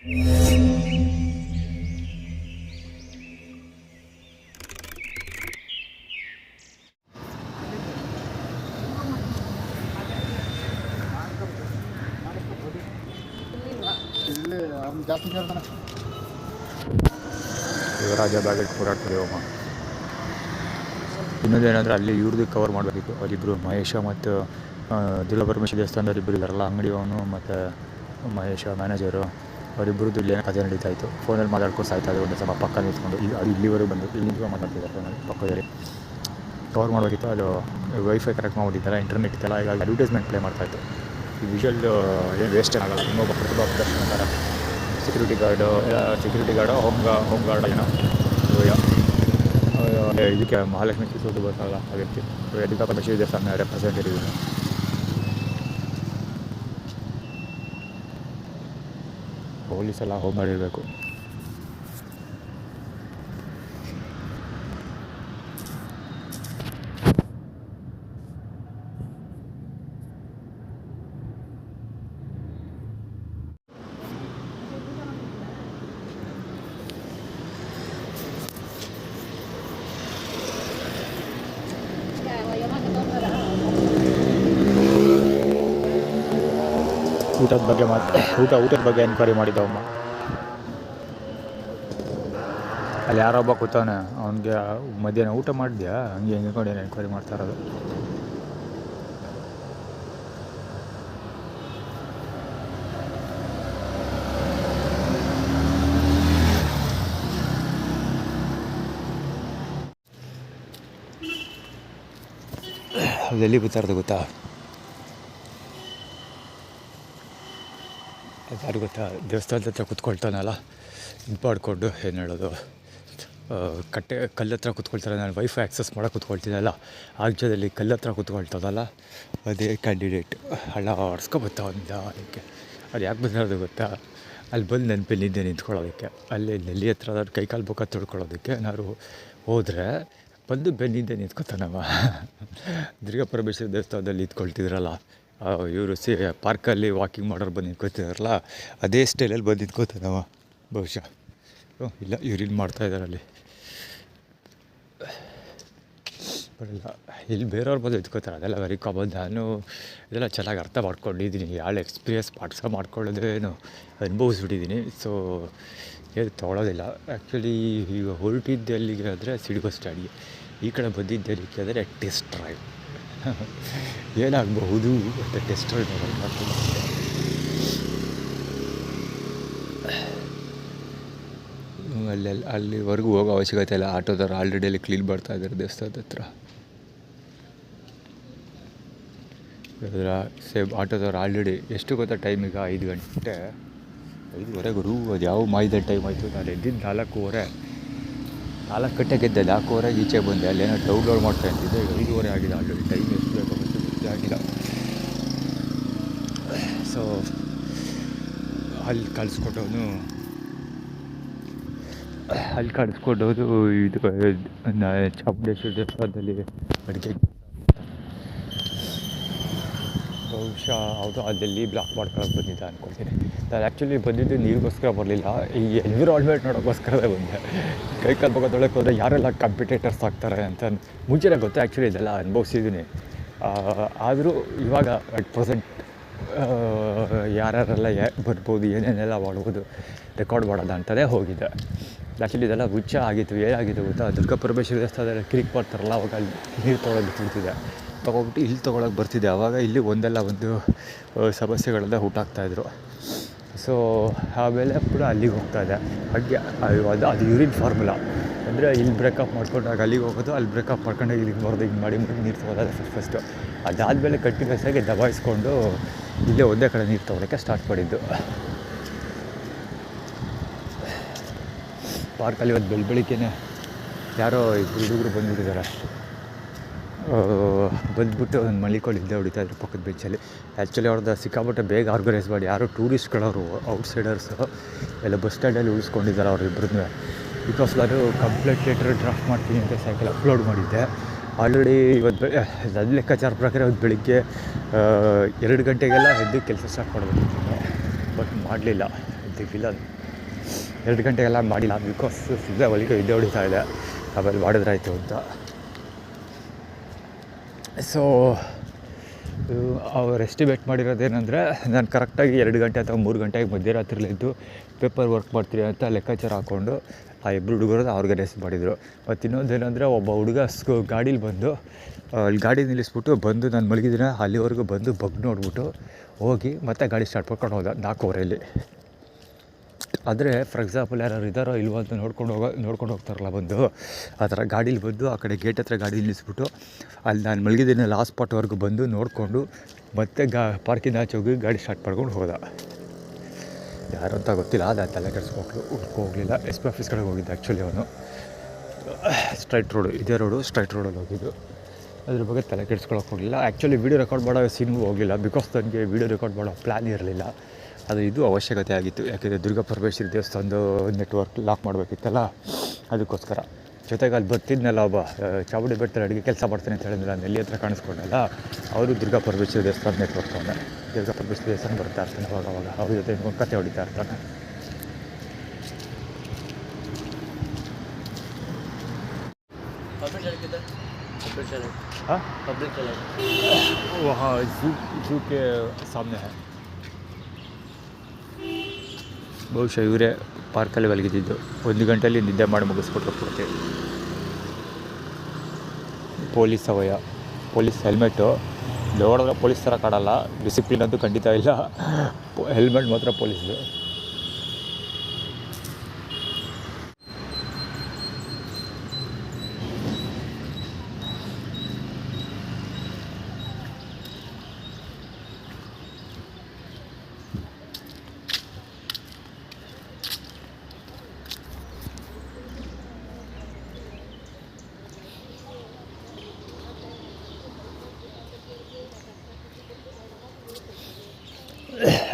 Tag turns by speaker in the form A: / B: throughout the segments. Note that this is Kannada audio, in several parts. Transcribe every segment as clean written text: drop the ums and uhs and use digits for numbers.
A: ಯುವರಾಜ ಬ್ಯಾಗ್ ಹೋರಾಡ್ತದೆ ಹೋಮ. ಇನ್ನೊಂದೇನೆಂದರೆ ಅಲ್ಲಿ ಇವ್ರದ್ದು ಕವರ್ ಮಾಡಬೇಕಿತ್ತು. ಅವರಿಬ್ಬರು ಮಹೇಶ ಮತ್ತು ದುರ್ಗಾಪರಮೇಶ್ವರಿ ದೇವಸ್ಥಾನದವ್ರು ಇಬ್ಬರು ಇದ್ದಾರಲ್ಲ, ಅಂಗಡಿಯವನು ಮತ್ತು ಮಹೇಶ ಮ್ಯಾನೇಜರು, ಅವರಿಬ್ಬರದ್ದು ಇಲ್ಲಿ ಏನೋ ಕಥೆ ನಡೀತಾ ಇತ್ತು. ಫೋನಲ್ಲಿ ಮಾತಾಡ್ಕೊಂಡು ಸಾಯ್ತಾ ಇದ್ದಾರೆ. ಒಂದು ಸ್ವಲ್ಪ ಪಕ್ಕ ನಿಂತ್ಕೊಂಡು ಅದು ಇಲ್ಲಿವರೆಗೂ ಬಂದು ಇಲ್ಲಿ ಮಾತಾಡ್ತಿದ್ದಾರೆ ಫೋನಲ್ಲಿ ಪಕ್ಕದಲ್ಲಿ. ಕವರ್ ಮಾಡಬೇಕಿತ್ತು. ಅದು ವೈಫೈ ಕರೆಕ್ಟ್ ಮಾಡಿಬಿಟ್ಟಿದ್ದಾರೆ, ಇಂಟರ್ನೆಟ್ ಇತ್ತಲ್ಲ. ಈಗ ಅಡ್ವರ್ಟೈಸ್ಮೆಂಟ್ ಪ್ಲೇ ಮಾಡ್ತಾಯಿತ್ತು. ಈ ವಿಷುವಲ್ ಏನು ವೇಸ್ಟ್ ಆಗಲ್ಲ. ಇನ್ನೊಬ್ಬ ಪ್ರತಿಭಾ ಪ್ರದರ್ಶನ ಥರ ಸೆಕ್ಯೂರಿಟಿ ಗಾರ್ಡು ಹೋಮ್ ಗಾರ್ಡ್ ಏನೋ ಇದಕ್ಕೆ ಮಹಾಲಕ್ಷ್ಮಿ ಕಿಸೋದು ಬರ್ತಾರಲ್ಲ ಆ ವ್ಯಕ್ತಿ. ದುರ್ಗಾಪರಮೇಶ್ವರಿ ದೇವಸ್ಥಾನ ರೆಪ್ರೆಸೆಂಟೇಟಿವ್. ಪೊಲೀಸೆಲ್ಲ ಹೋಗಿ ಮಾಡಿರಬೇಕು. ಊಟದ ಬಗ್ಗೆ ಎನ್ಕ್ವೈರಿ ಮಾಡಿದ್ದವಮ್ಮ. ಅಲ್ಲಿ ಯಾರೊಬ್ಬ ಕೂತವನೆ, ಅವನಿಗೆ ಮಧ್ಯಾಹ್ನ ಊಟ ಮಾಡಿದ್ಯಾ ಹಂಗೆ ಹಿಂಗೆ ಏನು ಎನ್ಕ್ವೈರಿ ಮಾಡ್ತಾ ಇರೋದು. ಅದೆಲ್ಲಿ ಗೊತ್ತಾರ್ದು ಗೊತ್ತಾ? ಯಾರು ಗೊತ್ತಾ? ದೇವಸ್ಥಾನದ ಹತ್ರ ಕೂತ್ಕೊಳ್ತಾನಲ್ಲ, ಇದು ಮಾಡಿಕೊಂಡು ಏನು ಹೇಳೋದು, ಕಲ್ಲು ಹತ್ರ ಕೂತ್ಕೊಳ್ತಾರೆ. ನಾನು ವೈಫೈ ಆ್ಯಕ್ಸಸ್ ಮಾಡೋಕೆ ಕೂತ್ಕೊಳ್ತೀನಲ್ಲ, ಆ ಜಾಗದಲ್ಲಿ ಕಲ್ಲು ಹತ್ರ ಕೂತ್ಕೊಳ್ತದಲ್ಲ, ಅದೇ ಕ್ಯಾಂಡಿಡೇಟ್ ಹಳ್ಳ ಆಡ್ಸ್ಕೊಬತ್ತಾ ಅದಕ್ಕೆ. ಅದು ಯಾಕೆ ಬಂದಿರೋದು ಗೊತ್ತಾ? ಅಲ್ಲಿ ಬಂದು ನೆನಪಲ್ಲಿದ್ದೆ ನಿಂತ್ಕೊಳ್ಳೋದಕ್ಕೆ. ಅಲ್ಲಿ ನೆಲ್ಲಿ ಹತ್ರ ಕೈಕಾಲು ಬೊಕ್ಕ ತೊಳ್ಕೊಳ್ಳೋದಕ್ಕೆ ಏನಾದ್ರು ಹೋದರೆ ಬಂದು ಬೆನ್ನಿಂದೆ ನಿಂತ್ಕೊತಾನವ. ದುರ್ಗಾಪರಮೇಶ್ವರಿ ದೇವಸ್ಥಾನದಲ್ಲಿ ನಿಂತ್ಕೊಳ್ತಿದ್ರಲ್ಲ ಇವರು ಪಾರ್ಕಲ್ಲಿ ವಾಕಿಂಗ್ ಮಾಡೋರು ಬಂದು ನಿಂತ್ಕೊತಿದಾರಲ್ಲ, ಅದೇ ಸ್ಟೈಲಲ್ಲಿ ಬಂದು ನಿಂತ್ಕೊತಾನವ ಬಹುಶಃ. ಇಲ್ಲ ಇವ್ರು ಮಾಡ್ತಾಯಿದ್ದಾರೆ ಅಲ್ಲಿ. ಬರಲ್ಲ ಇಲ್ಲಿ ಬೇರೆಯವ್ರು ಬಂದು ನಿಂತ್ಕೋತಾರೆ, ಅದೆಲ್ಲ ವೆರಿ ಕಾಮನ್. ನಾನು ಇದೆಲ್ಲ ಚೆನ್ನಾಗಿ ಅರ್ಥ ಮಾಡ್ಕೊಂಡಿದ್ದೀನಿ. ಯಾಳು ಎಕ್ಸ್ಪೀರಿಯನ್ಸ್ ಮಾಡ್ಕೊಳ್ಳೋದೇನು ಅನುಭವಿಸ್ಬಿಟ್ಟಿದ್ದೀನಿ. ಸೊ ಏನು ತೊಗೊಳೋದಿಲ್ಲ. ಆ್ಯಕ್ಚುಲಿ ಈಗ ಹೊರಟಿದ್ದೆ ಅಲ್ಲಿಗೆ ಆದರೆ ಸಿಡಿಗೋ ಸ್ಟ್ಯಾಂಡ್ಗೆ, ಈ ಕಡೆ ಬಂದಿದ್ದೆ ಅದಕ್ಕೆ ಆದರೆ ಟೆಸ್ಟ್ ಡ್ರೈವ್ ಏನಾಗಬಹುದು ಅಂತ ಟೆಸ್ಟ್ ಡ್ರೈವ್ ಮಾಡ್ತೀನಿ. ಅಲ್ಲಿವರೆಗೂ ಹೋಗೋ ಅವಶ್ಯಕತೆ ಇಲ್ಲ. ಆಟೋದವ್ರು ಆಲ್ರೆಡಿ ಅಲ್ಲಿ ಕ್ಲೀನ್ ಮಾಡ್ತಾಯಿದ್ದಾರೆ ದೇವಸ್ಥಾನದ ಹತ್ರ. ಆಟೋದವ್ರು ಆಲ್ರೆಡಿ ಎಷ್ಟು ಗೊತ್ತಾ ಟೈಮ್? ಈಗ 5 ಗಂಟೆ 5:15 ಅದು ಯಾವ ಮಾಯ್ದ ಟೈಮ್ ಆಯಿತು. ನಾನು ಎದ್ದಿದ್ದು 4:15, 4 ಗಂಟೆಗೆ ಎದ್ದೆ. 4:15 ಈಚೆ ಬಂದೆ. ಅಲ್ಲೇನೋ ಡೌನ್ಲೋಡ್ ಮಾಡ್ತಾ ಇದ್ದಿದ್ದೆ. ಈಗ 5:15 ಆಗಿದೆ ಆಲ್ರೆಡಿ. ಟೈಮ್ ಎಷ್ಟು ಬೇಕು ಗೊತ್ತೇ ಆಗಿಲ್ಲ. ಸೊ ಅಲ್ಲಿ ಕಳಿಸ್ಕೊಟ್ಟವನು ಇದು ಚಾಮುಂಡೇಶ್ವರಿ ದೇವಸ್ಥಾನದಲ್ಲಿ ಅಡುಗೆ ಬಹುಶಃ ಹೌದು. ಅಲ್ಲಿ ಬ್ಲಾಕ್ ಮಾಡ್ಕೊಳಕ್ಕೆ ಬಂದಿದ್ದೆ ಅಂದ್ಕೊಳ್ತೀನಿ. ನಾನು ಆ್ಯಕ್ಚುಲಿ ಬಂದಿದ್ದು ನೀರಿಗೋಸ್ಕರ ಬರಲಿಲ್ಲ, ಈ ಎನ್ವಿರಾನ್ಮೆಂಟ್ ನೋಡೋಕ್ಕೋಸ್ಕರವೇ ಬಂದೆ. ಕೈಕಾಲು ಮುಖ ತೊಳಕ್ಕೆ ಹೋದರೆ ಯಾರೆಲ್ಲ ಕಾಂಪಿಟೇಟರ್ಸ್ ಆಗ್ತಾರೆ ಅಂತ ಮುಂಚೆನೇ ಗೊತ್ತು. ಆ್ಯಕ್ಚುಲಿ ಇದೆಲ್ಲ ಅನುಭವಿಸಿದ್ದೀನಿ. ಆದರೂ ಇವಾಗ ಅಟ್ ಪ್ರೆಸೆಂಟ್ ಯಾರ್ಯಾರೆಲ್ಲ ಬರ್ಬೋದು, ಏನೇನೆಲ್ಲ ಮಾಡ್ಬೋದು, ರೆಕಾರ್ಡ್ ಮಾಡೋದು ಅಂತಲೇ ಹೋಗಿದ್ದೆ. ಆ್ಯಕ್ಚುಲಿ ಇದೆಲ್ಲ ಹುಚ್ಚ ಆಗಿತ್ತು. ಏನಾಗಿತ್ತು ಗೊತ್ತಾ? ದುರ್ಗಾಪರಮೇಶ್ವರಿ ದೇವಸ್ಥಾನದಲ್ಲಿ ಕ್ಲಿಕ್ ಮಾಡ್ತಾರಲ್ಲ, ಅವಾಗ ಅಲ್ಲಿ ನೀರು ತೊಗೊಳಕ್ಕೆ ಬಿಟ್ಟಿದ್ದೆ. ತೊಗೊಬಿಟ್ಟು ಇಲ್ಲಿ ತೊಗೊಳಕ್ಕೆ ಬರ್ತಿದ್ದೆ. ಆವಾಗ ಇಲ್ಲಿ ಒಂದಲ್ಲ ಒಂದು ಸಮಸ್ಯೆಗಳೆಲ್ಲ ಹುಟ್ಟಾಗ್ತಾಯಿದ್ರು. ಸೊ ಆಮೇಲೆ ಪುನಃ ಅಲ್ಲಿಗೆ ಹೋಗ್ತಾಯಿದ್ದೆ. ಹಾಗೆ ಅದು ಯೂರಿನ್ ಫಾರ್ಮುಲಾ ಅಂದರೆ ಇಲ್ಲಿ ಬ್ರೇಕಪ್ ಮಾಡ್ಕೊಂಡಾಗ ಅಲ್ಲಿಗೆ ಹೋಗೋದು, ಅಲ್ಲಿ ಬ್ರೇಕಪ್ ಮಾಡ್ಕೊಂಡಾಗ ಇಲ್ಲಿಗೆ ಬರೋದು, ಹಿಂಗೆ ಮಾಡಿ ನೀರು ತೊಗೊಳೋದು ಫಸ್ಟು. ಅದಾದಮೇಲೆ ಕಂಟಿನ್ಯೂಸ್ ಆಗಿ ದಬಾಯಿಸ್ಕೊಂಡು ಇಲ್ಲೇ ಒಂದೇ ಕಡೆ ನೀರು ತೊಗೊಳಕ್ಕೆ ಸ್ಟಾರ್ಟ್ ಮಾಡಿದ್ದು. ಪಾರ್ಕಲ್ಲಿ ಇವತ್ತು ಬೆಳಿಗ್ಗೆನೇ ಯಾರೋ ಹುಡುಗರು ಬಂದುಬಿಟ್ಟಿದ್ದಾರೆ. ಬಂದುಬಿಟ್ಟು ಒಂದು ಮಲಿಕೊಂಡಿದ್ದೆ ಹೊಡಿತಾಯಿದ್ರು ಪಕ್ಕದ ಬೆಂಚಲ್ಲಿ. ಆ್ಯಕ್ಚುಲಿ ಅವ್ರದ್ದು ಸಿಕ್ಕಾಪಟ್ಟೆ ಬೇಗ ಆರ್ಗನೈಸ್ ಮಾಡಿ ಯಾರೋ ಟೂರಿಸ್ಟ್ಗಳವರು ಔಟ್ಸೈಡರ್ಸು ಎಲ್ಲ ಬಸ್ ಸ್ಟ್ಯಾಂಡಲ್ಲಿ ಉಳಿಸ್ಕೊಂಡಿದ್ದಾರೆ ಅವರಿಬ್ಬರನ್ನೂ. ಬಿಕಾಸ್ ನಾನು ಕಂಪ್ಲೇಂಟ್ ಲೆಟರ್ ಡ್ರಾಫ್ಟ್ ಮಾಡ್ತೀನಿ ಅಂತ ಸಾಯಂಕಾಲ ಅಪ್ಲೋಡ್ ಮಾಡಿದ್ದೆ. ಆಲ್ರೆಡಿ ಇವತ್ತು ನನ್ನ ಲೆಕ್ಕಾಚಾರ ಪ್ರಕಾರ ಇವತ್ತು ಬೆಳಿಗ್ಗೆ 2 ಗಂಟೆಗೆಲ್ಲ ಎದ್ದು ಕೆಲಸ ಸ್ಟಾರ್ಟ್ ಮಾಡಬೇಕಿತ್ತು, ಬಟ್ ಮಾಡಲಿಲ್ಲ. ದಿ ವಿಲನ್ 2 ಗಂಟೆಗೆಲ್ಲ ಮಾಡಿಲ್ಲ, ಬಿಕಾಸ್ ಸಿದ್ಧ ಒಲಿಗೆ ಇದ್ದೇ ಹೊಡಿತಾ ಇದೆ, ಆಮೇಲೆ ಮಾಡಿದ್ರಾಯ್ತು ಅಂತ. ಸೊ ಅವ್ರು ಎಸ್ಟಿಮೇಟ್ ಮಾಡಿರೋದೇನೆಂದರೆ, ನಾನು ಕರೆಕ್ಟಾಗಿ 2 ಗಂಟೆ ಅಥವಾ 3 ಗಂಟೆಗೆ ಮಧ್ಯರಾತ್ರಿಲಿದ್ದು ಪೇಪರ್ ವರ್ಕ್ ಮಾಡ್ತೀನಿ ಅಂತ ಲೆಕ್ಕಾಚಾರ ಹಾಕ್ಕೊಂಡು ಆ ಇಬ್ಬರು ಹುಡುಗರು ಆರ್ಗನೈಸ್ ಮಾಡಿದರು. ಮತ್ತು ಇನ್ನೊಂದೇನೆಂದರೆ, ಒಬ್ಬ ಹುಡುಗ ಗಾಡೀಲಿ ಬಂದು ಅಲ್ಲಿ ಗಾಡಿ ನಿಲ್ಲಿಸ್ಬಿಟ್ಟು ಬಂದು ನಾನು ಮಲಗಿದ್ದೀನಿ ಅಲ್ಲಿವರೆಗೂ ಬಂದು ನೋಡಿಬಿಟ್ಟು ಹೋಗಿ ಮತ್ತೆ ಗಾಡಿ ಸ್ಟಾರ್ಟ್ ಮಾಡ್ಕೊಂಡು ಹೋದ 4:15. ಆದರೆ ಫಾರ್ ಎಕ್ಸಾಂಪಲ್ ಯಾರು ಇದ್ದಾರೋ ಇಲ್ವೋ ಅಂತ ನೋಡ್ಕೊಂಡು ಹೋಗ್ತಾರಲ್ಲ ಬಂದು, ಆ ಥರ ಗಾಡೀಲಿ ಬಂದು ಆ ಕಡೆ ಗೇಟ್ ಹತ್ರ ಗಾಡಿ ನಿಲ್ಲಿಸ್ಬಿಟ್ಟು ಅಲ್ಲಿ ನಾನು ಮಲಗಿದ್ದೀನಿ ಲಾಸ್ಟ್ ಸ್ಪಾಟ್ವರೆಗೂ ಬಂದು ನೋಡಿಕೊಂಡು ಮತ್ತೆ ಪಾರ್ಕಿಂದ ಆಚೆ ಹೋಗಿ ಗಾಡಿ ಸ್ಟಾರ್ಟ್ ಮಾಡ್ಕೊಂಡು ಹೋದ. ಯಾರು ಅಂತ ಗೊತ್ತಿಲ್ಲ, ಅದು ತಲೆ ಹೋಗಲಿಲ್ಲ. ಎಸ್ ಪಿ ಆಫೀಸ್ ಕಡೆಗೆ ಹೋಗಿದ್ದೆ ಆ್ಯಕ್ಚುಲಿ ಅವನು. ಸ್ಟ್ರೈಟ್ ರೋಡು, ಇದೇ ರೋಡು, ಸ್ಟ್ರೈಟ್ ರೋಡಲ್ಲಿ ಹೋಗಿದ್ದು. ಅದ್ರ ಬಗ್ಗೆ ತಲೆ ಕೆಡಿಸ್ಕೊಳಕ್ಕೆ ಹೋಗಲಿಲ್ಲ. ಆ್ಯಕ್ಚುಲಿ ವೀಡಿಯೋ ರೆಕಾರ್ಡ್ ಮಾಡೋ ಸೀನ್ಗೂ ಹೋಗಲಿಲ್ಲ, ಬಿಕಾಸ್ ನನಗೆ ವೀಡಿಯೋ ರೆಕಾರ್ಡ್ ಮಾಡೋ ಪ್ಲ್ಯಾನ್ ಇರಲಿಲ್ಲ. ಇದು ಅವಶ್ಯಕತೆ ಆಗಿತ್ತು, ಯಾಕೆಂದರೆ ದುರ್ಗಾ ಪರಮೇಶ್ವರಿ ದೇವಸ್ಥಾನದ ನೆಟ್ವರ್ಕ್ ಲಾಕ್ ಮಾಡಬೇಕಿತ್ತಲ್ಲ, ಅದಕ್ಕೋಸ್ಕರ. ಜೊತೆಗೆ ಅಲ್ಲಿ ಬರ್ತಿದ್ನಲ್ಲ ಒಬ್ಬ ಚಾಮುಂಡಿ ಬೆಟ್ಟದಲ್ಲಿ ಅಡುಗೆ ಕೆಲಸ ಮಾಡ್ತಾನೆ ಅಂತ ಹೇಳಿದ್ರೆ ನಾನು ಎಲ್ಲಿ ಹತ್ರ ಕಾಣಿಸ್ಕೊಂಡಲ್ಲ, ಅವರು ದುರ್ಗಾ ಪರಮೇಶ್ವರಿ ದೇವಸ್ಥಾನ ನೆಟ್ವರ್ಕ್ ಅವನೇ. ದುರ್ಗಾ ಪರಮೇಶ್ವರಿ ದೇವಸ್ಥಾನ ಬರ್ತಾ ಇರ್ತಾನೆ ಅವಾಗ ಅವ್ರ ಜೊತೆ ಒಂದು ಕತೆ ಹೊಡಿತಾ ಇರ್ತಾನೆ. वहाँ ज़ू के सामने है. ಬಹುಶಃ ಇವರೇ ಪಾರ್ಕಲ್ಲಿ ಮಲಗಿದ್ದು. 1 ಗಂಟೆಯಲ್ಲಿ ನಿದ್ದೆ ಮಾಡಿ ಮುಗಿಸ್ಬಿಟ್ರು ಪೂರ್ತಿ. ಪೊಲೀಸ್ ಅವಯ, ಪೊಲೀಸ್ ಹೆಲ್ಮೆಟ್ಟು ನೋಡಿದ್ರೆ ಪೊಲೀಸ್ ಥರ ಕಾಣಲ್ಲ, ಡಿಸಿಪ್ಲಿನ್ ಅಂತೂ ಖಂಡಿತ ಇಲ್ಲ. ಹೆಲ್ಮೆಟ್ ಮಾತ್ರ ಪೊಲೀಸ್ದು.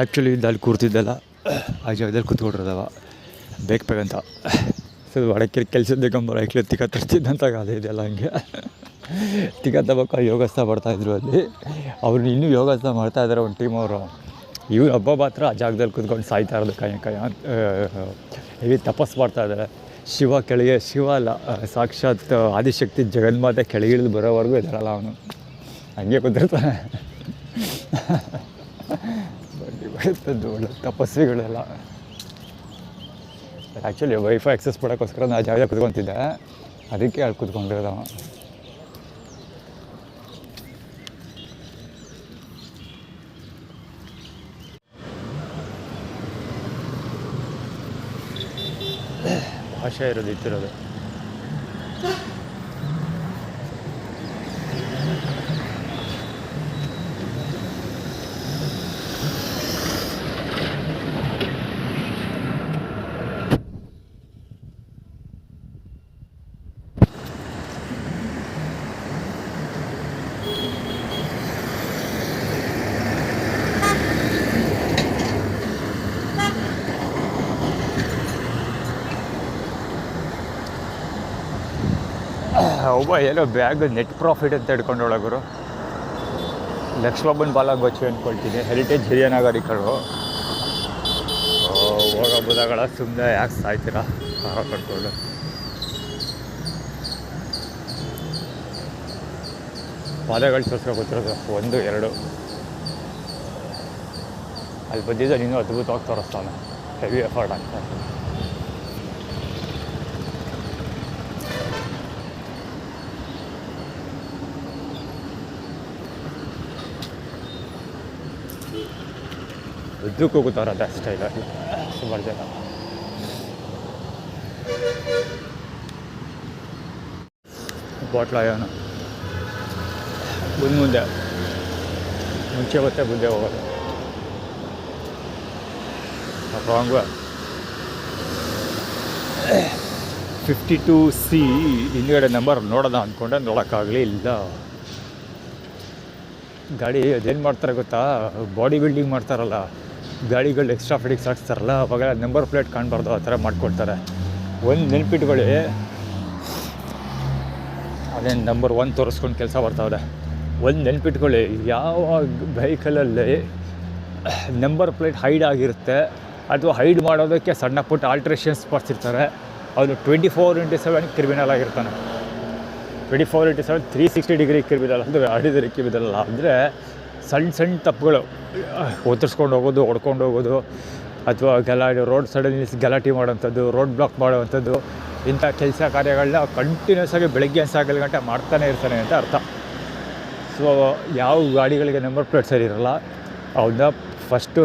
A: ಆ್ಯಕ್ಚುಲಿ ಅಲ್ಲಿ ಕೂರ್ತಿದ್ದಲ್ಲ, ಆ ಜಾಗದಲ್ಲಿ ಕೂತ್ಕೊಂಡಿರೋದವ ಬೇಕಂತ. ಸೊ ಒಳಕ್ಕೆ ಕೆಲಸದ ಗಂಬರ ಆ್ಯಕ್ಚುಲಿ ತಿಕ್ಕ ತರ್ತಿದ್ದಂತ ಕಾಲ ಇದೆಯಲ್ಲ, ಹಂಗೆ ತಿಕ್ಕ ತಗೋಕ ಯೋಗಾಸನ ಮಾಡ್ತಾಯಿದ್ರು ಅಲ್ಲಿ. ಅವ್ರು ಇನ್ನೂ ಯೋಗಾಸನ ಮಾಡ್ತಾಯಿದ್ದಾರೆ ಒಂದು ಟೀಮ್ ಅವರು. ಇವ್ರು ಹಬ್ಬ ಮಾತ್ರ ಆ ಜಾಗದಲ್ಲಿ ಕೂತ್ಕೊಂಡು ಸಾಯ್ತಾ ಇರೋದು ಕಾಯ ಅಂತ ಹೇಳಿ ತಪಸ್ಸು ಮಾಡ್ತಾಯಿದ್ದಾರೆ. ಶಿವ ಅಲ್ಲ, ಸಾಕ್ಷಾತ್ ಆದಿಶಕ್ತಿ ಜಗನ್ಮಾತೆ ಕೆಳಗಿಳಿದು ಬರೋವರೆಗೂ ಇದ್ದಾರಲ್ಲ ಅವನು, ಹಂಗೆ ಕೂತಿರ್ತಾನೆ. ಒಳ್ಳೆ ತಪಸ್ವಿಗಳೆಲ್ಲ. ಆ್ಯಕ್ಚುಲಿ ವೈಫೈ ಆಕ್ಸೆಸ್ ಮಾಡೋಕ್ಕೋಸ್ಕರ ನಾನು ಜಾಗ ಕುತ್ಕೊತಿದ್ದೆ, ಅದಕ್ಕೆ ಅಲ್ಲಿ ಕೂತ್ಕೊಂಡಿರೋದವ. ಭಾಷೆ ಇರೋದು ಇತ್ತಿರೋದು. ಒಬ್ಬ ಏನೋ ಬ್ಯಾಗ್ ನೆಟ್ ಪ್ರಾಫಿಟ್ ಅಂತ ಹಿಡ್ಕೊಂಡು ಒಳಗರು ಲಕ್ಷ್ಮಬ್ಬನ ಬಾಲಂಗೊಚ್ಚು ಅಂದ್ಕೊಳ್ತೀನಿ. ಹೆರಿಟೇಜ್ ಹಿರಿಯ ನಾಗರಿಕರು ಹೋಗಬಹುದಾಗಳ, ಸುಮ್ಮನೆ ಯಾಕೆ ಸಾಯ್ತೀರಾ ಕಾರ ಕಟ್ಕೊಂಡು. ಪಾದಗಳು ತೋರಿಸ್ಕೊತಿರೋದು 1, 2 ಅಲ್ಲಿ ಬಂದಿದ್ದ ಇನ್ನೂ ಅದ್ಭುತವಾಗಿ ತೋರಿಸ್ತಾನೆ. ಹೆವಿ ಎಫರ್ಟ್ ಆಗ್ತಾನೆ. ಉದ್ದಕ್ಕೆ ಹೋಗುತ್ತಾರೆ ಅದೇ ಸ್ಟೈಲಲ್ಲಿ ಸುಮಾರು ಜನ. ಬಾಟ್ಲಾಯನ ಮುಂದೆ ಮುಂಚೆ ಮತ್ತೆ ಮುಂದೆ ಹೋಗೋದು ರಾಂಗ್. 52C ಹಿಂದ್ಗಡೆ ನಂಬರ್ ನೋಡೋಣ ಅಂದ್ಕೊಂಡೆ, ನೋಡೋಕ್ಕಾಗಲಿ ಇಲ್ಲ. ಗಾಡಿ ಅದೇನು ಮಾಡ್ತಾರೆ ಗೊತ್ತಾ, ಬಾಡಿ ಬಿಲ್ಡಿಂಗ್ ಮಾಡ್ತಾರಲ್ಲ, ಗಾಡಿಗಳು ಎಕ್ಸ್ಟ್ರಾ ಫಿಟ್ಟಿಂಗ್ಸ್ ಹಾಕ್ಸ್ತಾರಲ್ಲ, ಅವಾಗ ನಂಬರ್ ಪ್ಲೇಟ್ ಕಾಣಬಾರ್ದು, ಆ ಥರ ಮಾಡ್ಕೊಳ್ತಾರೆ. ಒಂದು ನೆನ್ಪಿಟ್ಕೊಳ್ಳಿ, ಅದೇನು ನಂಬರ್ 1 ತೋರಿಸ್ಕೊಂಡು ಕೆಲಸ ಬರ್ತಾವೆ. ಒಂದು ನೆನ್ಪಿಟ್ಕೊಳ್ಳಿ, ಯಾವ ವೆಹಿಕಲಲ್ಲಿ ನಂಬರ್ ಪ್ಲೇಟ್ ಹೈಡ್ ಆಗಿರುತ್ತೆ ಅದು ಹೈಡ್ ಮಾಡೋದಕ್ಕೆ ಸಣ್ಣ ಪುಟ್ಟ ಆಲ್ಟ್ರೇಷನ್ಸ್ ಬರ್ತಿರ್ತಾರೆ. ಅವನು 24/7 ಕ್ರಿಮಿನಲ್ ಆಗಿರ್ತಾನೆ. 24/7 360 ಡಿಗ್ರಿ ಕ್ರಿಮಿನಲ್ ಅಂದರೆ ಆರ್ಡಿನರಿ ಕ್ರಿಮಿನಲ್ ಅಲ್ಲ. ಅಂದರೆ ಸಣ್ಣ ತಪ್ಪುಗಳು, ಒತ್ತರಿಸ್ಕೊಂಡು ಹೋಗೋದು, ಹೊಡ್ಕೊಂಡು ಹೋಗೋದು, ಅಥವಾ ರೋಡ್ ಸೈಡಲ್ಲಿ ನಿಲ್ಲಿಸಿ ಗಲಾಟೆ ಮಾಡೋವಂಥದ್ದು, ರೋಡ್ ಬ್ಲಾಕ್ ಮಾಡೋವಂಥದ್ದು, ಇಂಥ ಕೆಲಸ ಕಾರ್ಯಗಳನ್ನ ಕಂಟಿನ್ಯೂಸ್ ಆಗಿ ಬೆಳಗ್ಗೆ ಸಾಯಂಕಾಲ ಗಂಟೆ ಮಾಡ್ತಾನೆ ಇರ್ತಾನೆ ಅಂತ ಅರ್ಥ. ಸೊ ಯಾವ ಗಾಡಿಗಳಿಗೆ ನಂಬರ್ ಪ್ಲೇಟ್ ಸರಿ ಇರೋಲ್ಲ ಅವನ್ನ ಫಸ್ಟು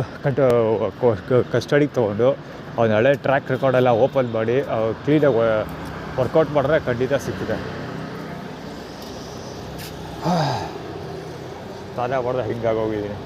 A: ಕಸ್ಟಡಿಗೆ ತೊಗೊಂಡು ಅವನ ಹಳೆ ಟ್ರ್ಯಾಕ್ ರೆಕಾರ್ಡೆಲ್ಲ ಓಪನ್ ಮಾಡಿ ಕ್ಲೀನಾಗಿ ವರ್ಕೌಟ್ ಮಾಡಿದ್ರೆ ಖಂಡಿತ ಸಿಗ್ತದೆ. ತಾನೇ ಮಾಡ್ದೆ ಹಿಂಗಾಗೋಗಿದ್ದೀನಿ.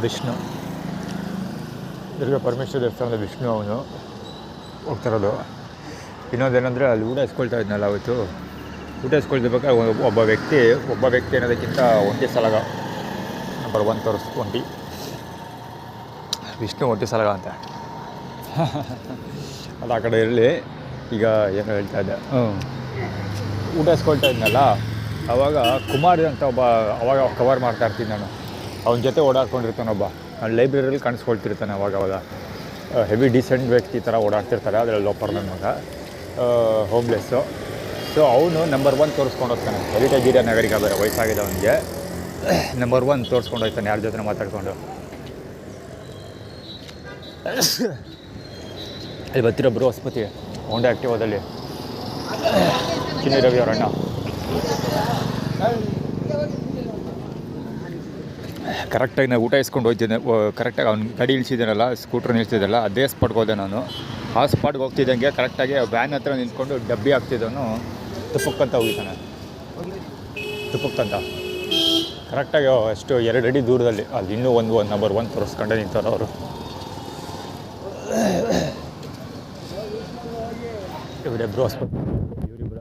A: ವಿಷ್ಣು ದುರ್ಗ ಪರಮೇಶ್ವರ ದೇವಸ್ಥಾನದ ವಿಷ್ಣು ಅವನು ಹೋಗ್ತಾರೋದು. ಇನ್ನೊಂದೇನೆಂದರೆ ಅಲ್ಲಿ ಊಟ ಇಸ್ಕೊಳ್ತಾ ಇದ್ನಲ್ಲ ಅವತ್ತು, ಊಟ ಇಸ್ಕೊಳ್ತಿರ್ಬೇಕಾದ್ರೆ ಒಬ್ಬ ವ್ಯಕ್ತಿ ಅನ್ನೋದಕ್ಕಿಂತ ಒಂಟಿ ಸಲಗ ನಂಬರ್ 1 ತೋರಿಸ್ಕೊಂಡಿ ವಿಷ್ಣು ಒಂಟಿ ಸಲಗ ಅಂತ ಅದು ಆ ಕಡೆ ಇರಲಿ. ಈಗ ಏನು ಹೇಳ್ತಾ ಇದ್ದೆ, ಊಟ ಇಸ್ಕೊಳ್ತಾ ಇದ್ನಲ್ಲ ಆವಾಗ ಕುಮಾರ್ ಅಂತ ಒಬ್ಬ ಅವಾಗ ಕವರ್ ಮಾಡ್ತಾ ಇರ್ತೀನಿ ನಾನು. ಅವನ ಜೊತೆ ಓಡಾಡ್ಕೊಂಡಿರ್ತಾನೊಬ್ಬ, ನಾನು ಲೈಬ್ರರಿಯಲ್ಲಿ ಕಾಣಿಸ್ಕೊಳ್ತಿರ್ತಾನೆ ಅವಾಗ ಹೆವಿ ಡೀಸೆಂಟ್ ವ್ಯಕ್ತಿ ಥರ ಓಡಾಡ್ತಿರ್ತಾರೆ. ಅದರಲ್ಲಿ ಲೋಪರ್ ನನ್ನ ಮಗ ಹೋಮ್ಲೆಸ್ಸು. ಸೊ ಅವನು ನಂಬರ್ 1 ತೋರಿಸ್ಕೊಂಡು ಹೋಗ್ತಾನೆ. ಹೆರಿಟೇಜ್ ಹಿರಿಯ ನಾಗರಿಕ ಬೇರೆ, ವಯಸ್ಸಾಗಿದೆ ಅವನಿಗೆ. ನಂಬರ್ 1 ತೋರಿಸ್ಕೊಂಡು ಹೋಗ್ತಾನೆ ಯಾರ ಜೊತೆ ಮಾತಾಡ್ಕೊಂಡು. ಅಲ್ಲಿ ಬರ್ತಿರೋ ಬೃಹಸ್ಪತಿ ಹೋಂಡಾ ಆ್ಯಕ್ಟಿವಾದಲ್ಲಿ ಚಿನ್ನಿ ರವಿ ಅವರಣ್ಣ. ಕರೆಕ್ಟಾಗಿ ನಾನು ಊಟ ಇಸ್ಕೊಂಡು ಹೋಗ್ತಿದ್ದೆ, ಕರೆಕ್ಟಾಗಿ ಅವ್ನು ಗಾಡಿ ಇಳಿಸಿದ್ದಾನಲ್ಲ, ಸ್ಕೂಟ್ರ್ ನಿಲ್ಸಿದ್ದಲ್ಲ, ಅದೇ ಸ್ಪಾಟ್ಗೆ ಹೋದೆ ನಾನು. ಆ ಸ್ಪಾಟ್ಗೆ ಹೋಗ್ತಿದ್ದಂಗೆ ಕರೆಕ್ಟಾಗಿ ವ್ಯಾನ್ ಹತ್ರ ನಿಂತ್ಕೊಂಡು ಡಬ್ಬಿ ಆಗ್ತಿದ್ದವನು ತುಪ್ಪಕ್ಕಂತ ಹೋಗಿದ್ದಾನೆ. ತುಪ್ಪಕ್ಕಂತ ಕರೆಕ್ಟಾಗಿ ಅಷ್ಟು 2 ಅಡಿ ದೂರದಲ್ಲಿ ಅಲ್ಲಿ ಇನ್ನೂ ಒಂದು ನಂಬರ್ 1 ತೋರಿಸ್ಕೊಂಡೆ ನಿಂತವ್ರು ಅವರು. ಇವರೇ ಬೃಹಸ್ಪತಿ ಇವರಿಬ್ಬರ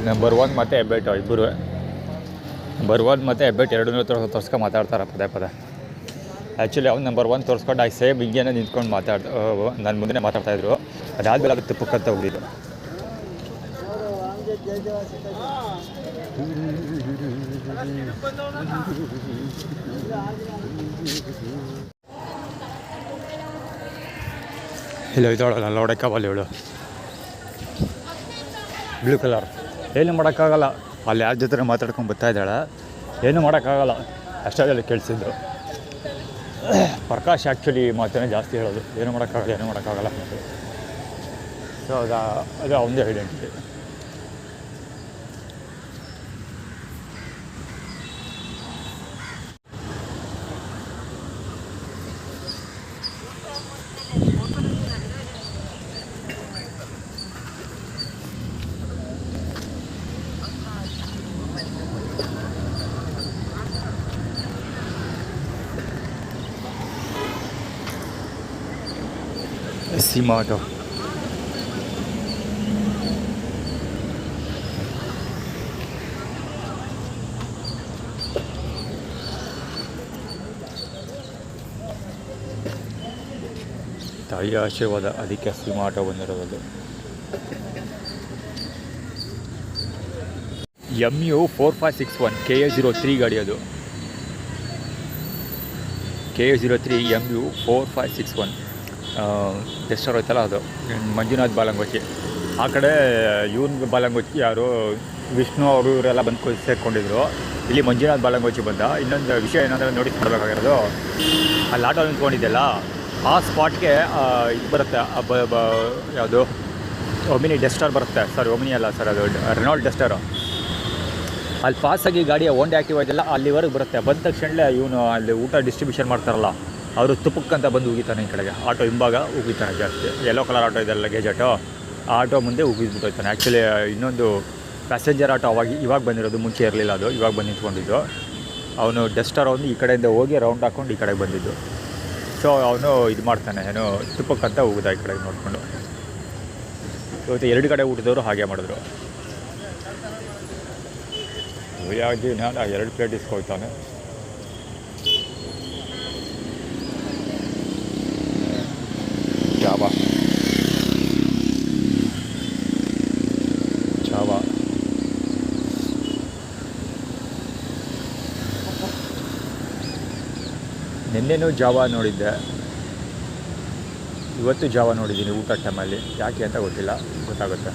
A: ನಂಬರ್ 1 ಮತ್ತು ಹೆಬ್ಬೆಟ್ಟು ಇಬ್ಬರು. ನಂಬರ್ 1 ಮತ್ತು ಹೆಬ್ಬೆಟ್ಟು ಎರಡನ್ನೂ ತೋರಿಸ್ಕೊಂಡು ಮಾತಾಡ್ತಾರೆ ಪದೇ. ಆ್ಯಕ್ಚುಲಿ ಅವ್ನು ನಂಬರ್ 1 ತೋರಿಸ್ಕೊಂಡು ಸೇಮ್ ಹಿಂಗೇನೆ ನಿಂತ್ಕೊಂಡು ನನ್ನ ಮುಂದೆ ಮಾತಾಡ್ತಾಯಿದ್ರು. ಅದಾದಮೇಲೆ ಅದು ತುಪ್ಪಕ್ಕಂತ ಹೋಗಿದ್ದು. ಇಲ್ಲ ಇದೊಳಲ್ಲ ಲೋಡಕ್ಕಾವಲ್ಲ ಇವಳು ಬ್ಲೂ ಕಲರ್. ಏನು ಮಾಡೋಕ್ಕಾಗಲ್ಲ, ಅಲ್ಲಿ ಯಾರ ಜೊತೆ ಮಾತಾಡ್ಕೊಂಡು ಬರ್ತಾಯಿದ್ದಾಳೆ, ಏನೂ ಮಾಡೋಕ್ಕಾಗಲ್ಲ. ಅಷ್ಟಾಗಲ್ಲಿ ಕೇಳಿಸಿದ್ದು. ಪ್ರಕಾಶ್ ಆ್ಯಕ್ಚುಲಿ ಮಾತೇನೆ ಜಾಸ್ತಿ ಹೇಳೋದು, ಏನೂ ಮಾಡೋಕ್ಕಾಗಲ್ಲ ಅಂತ. ಸೊ ಅದು ಅವನದೇ ಐಡೆಂಟಿಟಿ. ಸೀಮಾ ಆಟೋ ತಾಯಿಯ ಆಶೀರ್ವಾದ, ಅದಕ್ಕೆ ಸೀಮಾ ಆಟೋ ಬಂದಿರೋದು. MU 4561 KA03 ಗಾಡಿ ಅದು. KA03 MU 4561 ಎಷ್ಟರ ಹೋಯ್ತಲ್ಲ ಅದು ಮಂಜುನಾಥ್ ಬಾಲಂಗೋಚಿ. ಆ ಕಡೆ ಇವನ್ ಬಾಲಂಗೋಚಿ ಯಾರು ವಿಷ್ಣು ಅವರು ಇವರೆಲ್ಲ ಬಂದು ಸೇರಿಕೊಂಡಿದ್ರು. ಇಲ್ಲಿ ಮಂಜುನಾಥ್ ಬಾಲಂಗೋಚಿ ಬಂದ. ಇನ್ನೊಂದು ವಿಷಯ ಏನಂದರೆ ನೋಟಿಸ್ ಮಾಡಬೇಕಾಗಿರೋದು, ಅಲ್ಲಿ ಆಟೋ ನಿಂತ್ಕೊಂಡಿದ್ದೆಲ್ಲ ಆ ಸ್ಪಾಟ್ಗೆ ಇದು ಬರುತ್ತೆ, ಯಾವುದು ಒಮಿನಿ ಡೆಸ್ಟರ್ ಬರುತ್ತೆ. ಸರ್ ಒಮಿನಿ ಅಲ್ಲ ಸರ್, ಅದು ರೆನಾಲ್ಡ್ ಡೆಸ್ಟರು. ಅಲ್ಲಿ ಪಾಸಾಗಿ ಗಾಡಿಯ ಓಂಡೆ ಆ್ಯಕ್ಟಿವ್ ಇದೆಲ್ಲ ಅಲ್ಲಿವರೆಗೆ ಬರುತ್ತೆ. ಬಂದ ತಕ್ಷಣ ಇವನು ಅಲ್ಲಿ ಊಟ ಡಿಸ್ಟ್ರಿಬ್ಯೂಷನ್ ಮಾಡ್ತಾರಲ್ಲ, ಅವರು ತುಪ್ಪಕ್ಕಂತ ಬಂದು ಉಗಿತಾನೆ ಈ ಕಡೆಗೆ. ಆಟೋ ಹಿಂಭಾಗ ಉಗಿತಾನೆ ಜಾಸ್ತಿ. ಯೆಲ್ಲೋ ಕಲರ್ ಆಟೋ ಇದೆಲ್ಲ ಲಗೇಜ್ ಆಟೋ ಮುಂದೆ ಉಗಿದ್ಬಿಟ್ಟೋಯ್ತಾನೆ. ಆ್ಯಕ್ಚುಲಿ ಇನ್ನೊಂದು ಪ್ಯಾಸೆಂಜರ್ ಆಟೋ ಇವಾಗ ಬಂದಿರೋದು, ಮುಂಚೆ ಇರಲಿಲ್ಲ ಅದು, ಇವಾಗ ಬಂದು ನಿಂತ್ಕೊಂಡಿದ್ದು. ಅವನು ಡೆಸ್ಟರ್ ಅವನು ಈ ಕಡೆಯಿಂದ ಹೋಗಿ ರೌಂಡ್ ಹಾಕ್ಕೊಂಡು ಈ ಕಡೆಗೆ ಬಂದಿದ್ದು. ಸೊ ಅವನು ಇದು ಮಾಡ್ತಾನೆ, ಏನು ತುಪ್ಪಕ್ಕಂತ ಹೋಗುದ ಈ ಕಡೆಗೆ ನೋಡಿಕೊಂಡು. ಇವತ್ತು 2 ಕಡೆ ಊಟದವರು ಹಾಗೆ ಮಾಡಿದ್ರು. ಯಾವ್ದು ನಾನು 2 ಪ್ಲೇಟ್ ಇಸ್ಕೊಳ್ತಾನೆ. ಚಾವ ನಿನ್ನೆನೂ ಜಾವ ನೋಡಿದ್ದೆ, ಇವತ್ತು ಜಾವ ನೋಡಿದ್ದೀನಿ ಊಟ ಟೈಮಲ್ಲಿ. ಯಾಕೆ ಅಂತ ಗೊತ್ತಿಲ್ಲ, ಗೊತ್ತಾಗುತ್ತೆ.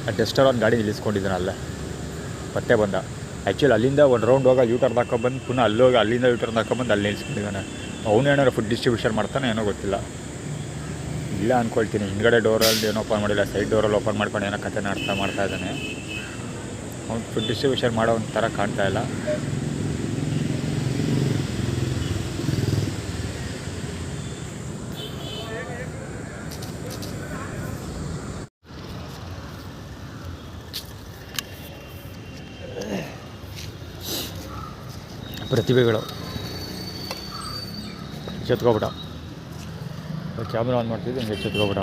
A: ಆ ಡೆಸ್ಟರ್ ಒಂದು ಗಾಡಿ ನಿಲ್ಲಿಸ್ಕೊಂಡಿದ್ದಾನೆ ಅಲ್ಲೇ, ಮತ್ತೆ ಬಂದ. ಆ್ಯಕ್ಚುಲಿ ಅಲ್ಲಿಂದ ಒಂದು ರೌಂಡ್ ಹೋಗಿ ಯೂಟರ್ನ್ ಹಾಕೊಂಡ್ಬಂದು ಪುನಃ ಅಲ್ಲೋಗಿ ಅಲ್ಲಿಂದ ಯೂಟರ್ನ್ ಹಾಕೊಂಡ್ಬಂದು ಅಲ್ಲಿ ನಿಲ್ಲಿಸ್ಕೊಂಡಿದ್ದಾನೆ. ಅವನು ಏನಾರು ಫುಡ್ ಡಿಸ್ಟ್ರಿಬ್ಯೂಷನ್ ಮಾಡ್ತಾನೆ ಏನೋ ಗೊತ್ತಿಲ್ಲ. ಇಲ್ಲ ಅಂದ್ಕೊಳ್ತೀನಿ. ಹಿಂದ್ಗಡೆ ಡೋರಲ್ಲಿ ಏನೋ ಓಪನ್ ಮಾಡಿಲ್ಲ, ಸೈಡ್ ಡೋರಲ್ಲಿ ಓಪನ್ ಮಾಡ್ಕೊಂಡು ಏನೋ ಕಥೆನ ಅರ್ಥ ಮಾಡ್ತಾಯಿದ್ದಾನೆ. ಅವ್ನು ಫುಡ್ ಡಿಸ್ಟ್ರಿಬ್ಯೂಷನ್ ಮಾಡೋ ಒಂದು ಥರ ಕಾಣ್ತಾ ಇಲ್ಲ. ಪ್ರತಿಭೆಗಳು ಎಚ್ಚೆತ್ಕೊಬಿಟ್ಟ. ಕ್ಯಾಮ್ರಾ ಆನ್ ಮಾಡ್ತಿದ್ದೆ, ಹಿಂಗೆ ಎಚ್ಚೆತ್ಕೊಬಿಟ್ಟ.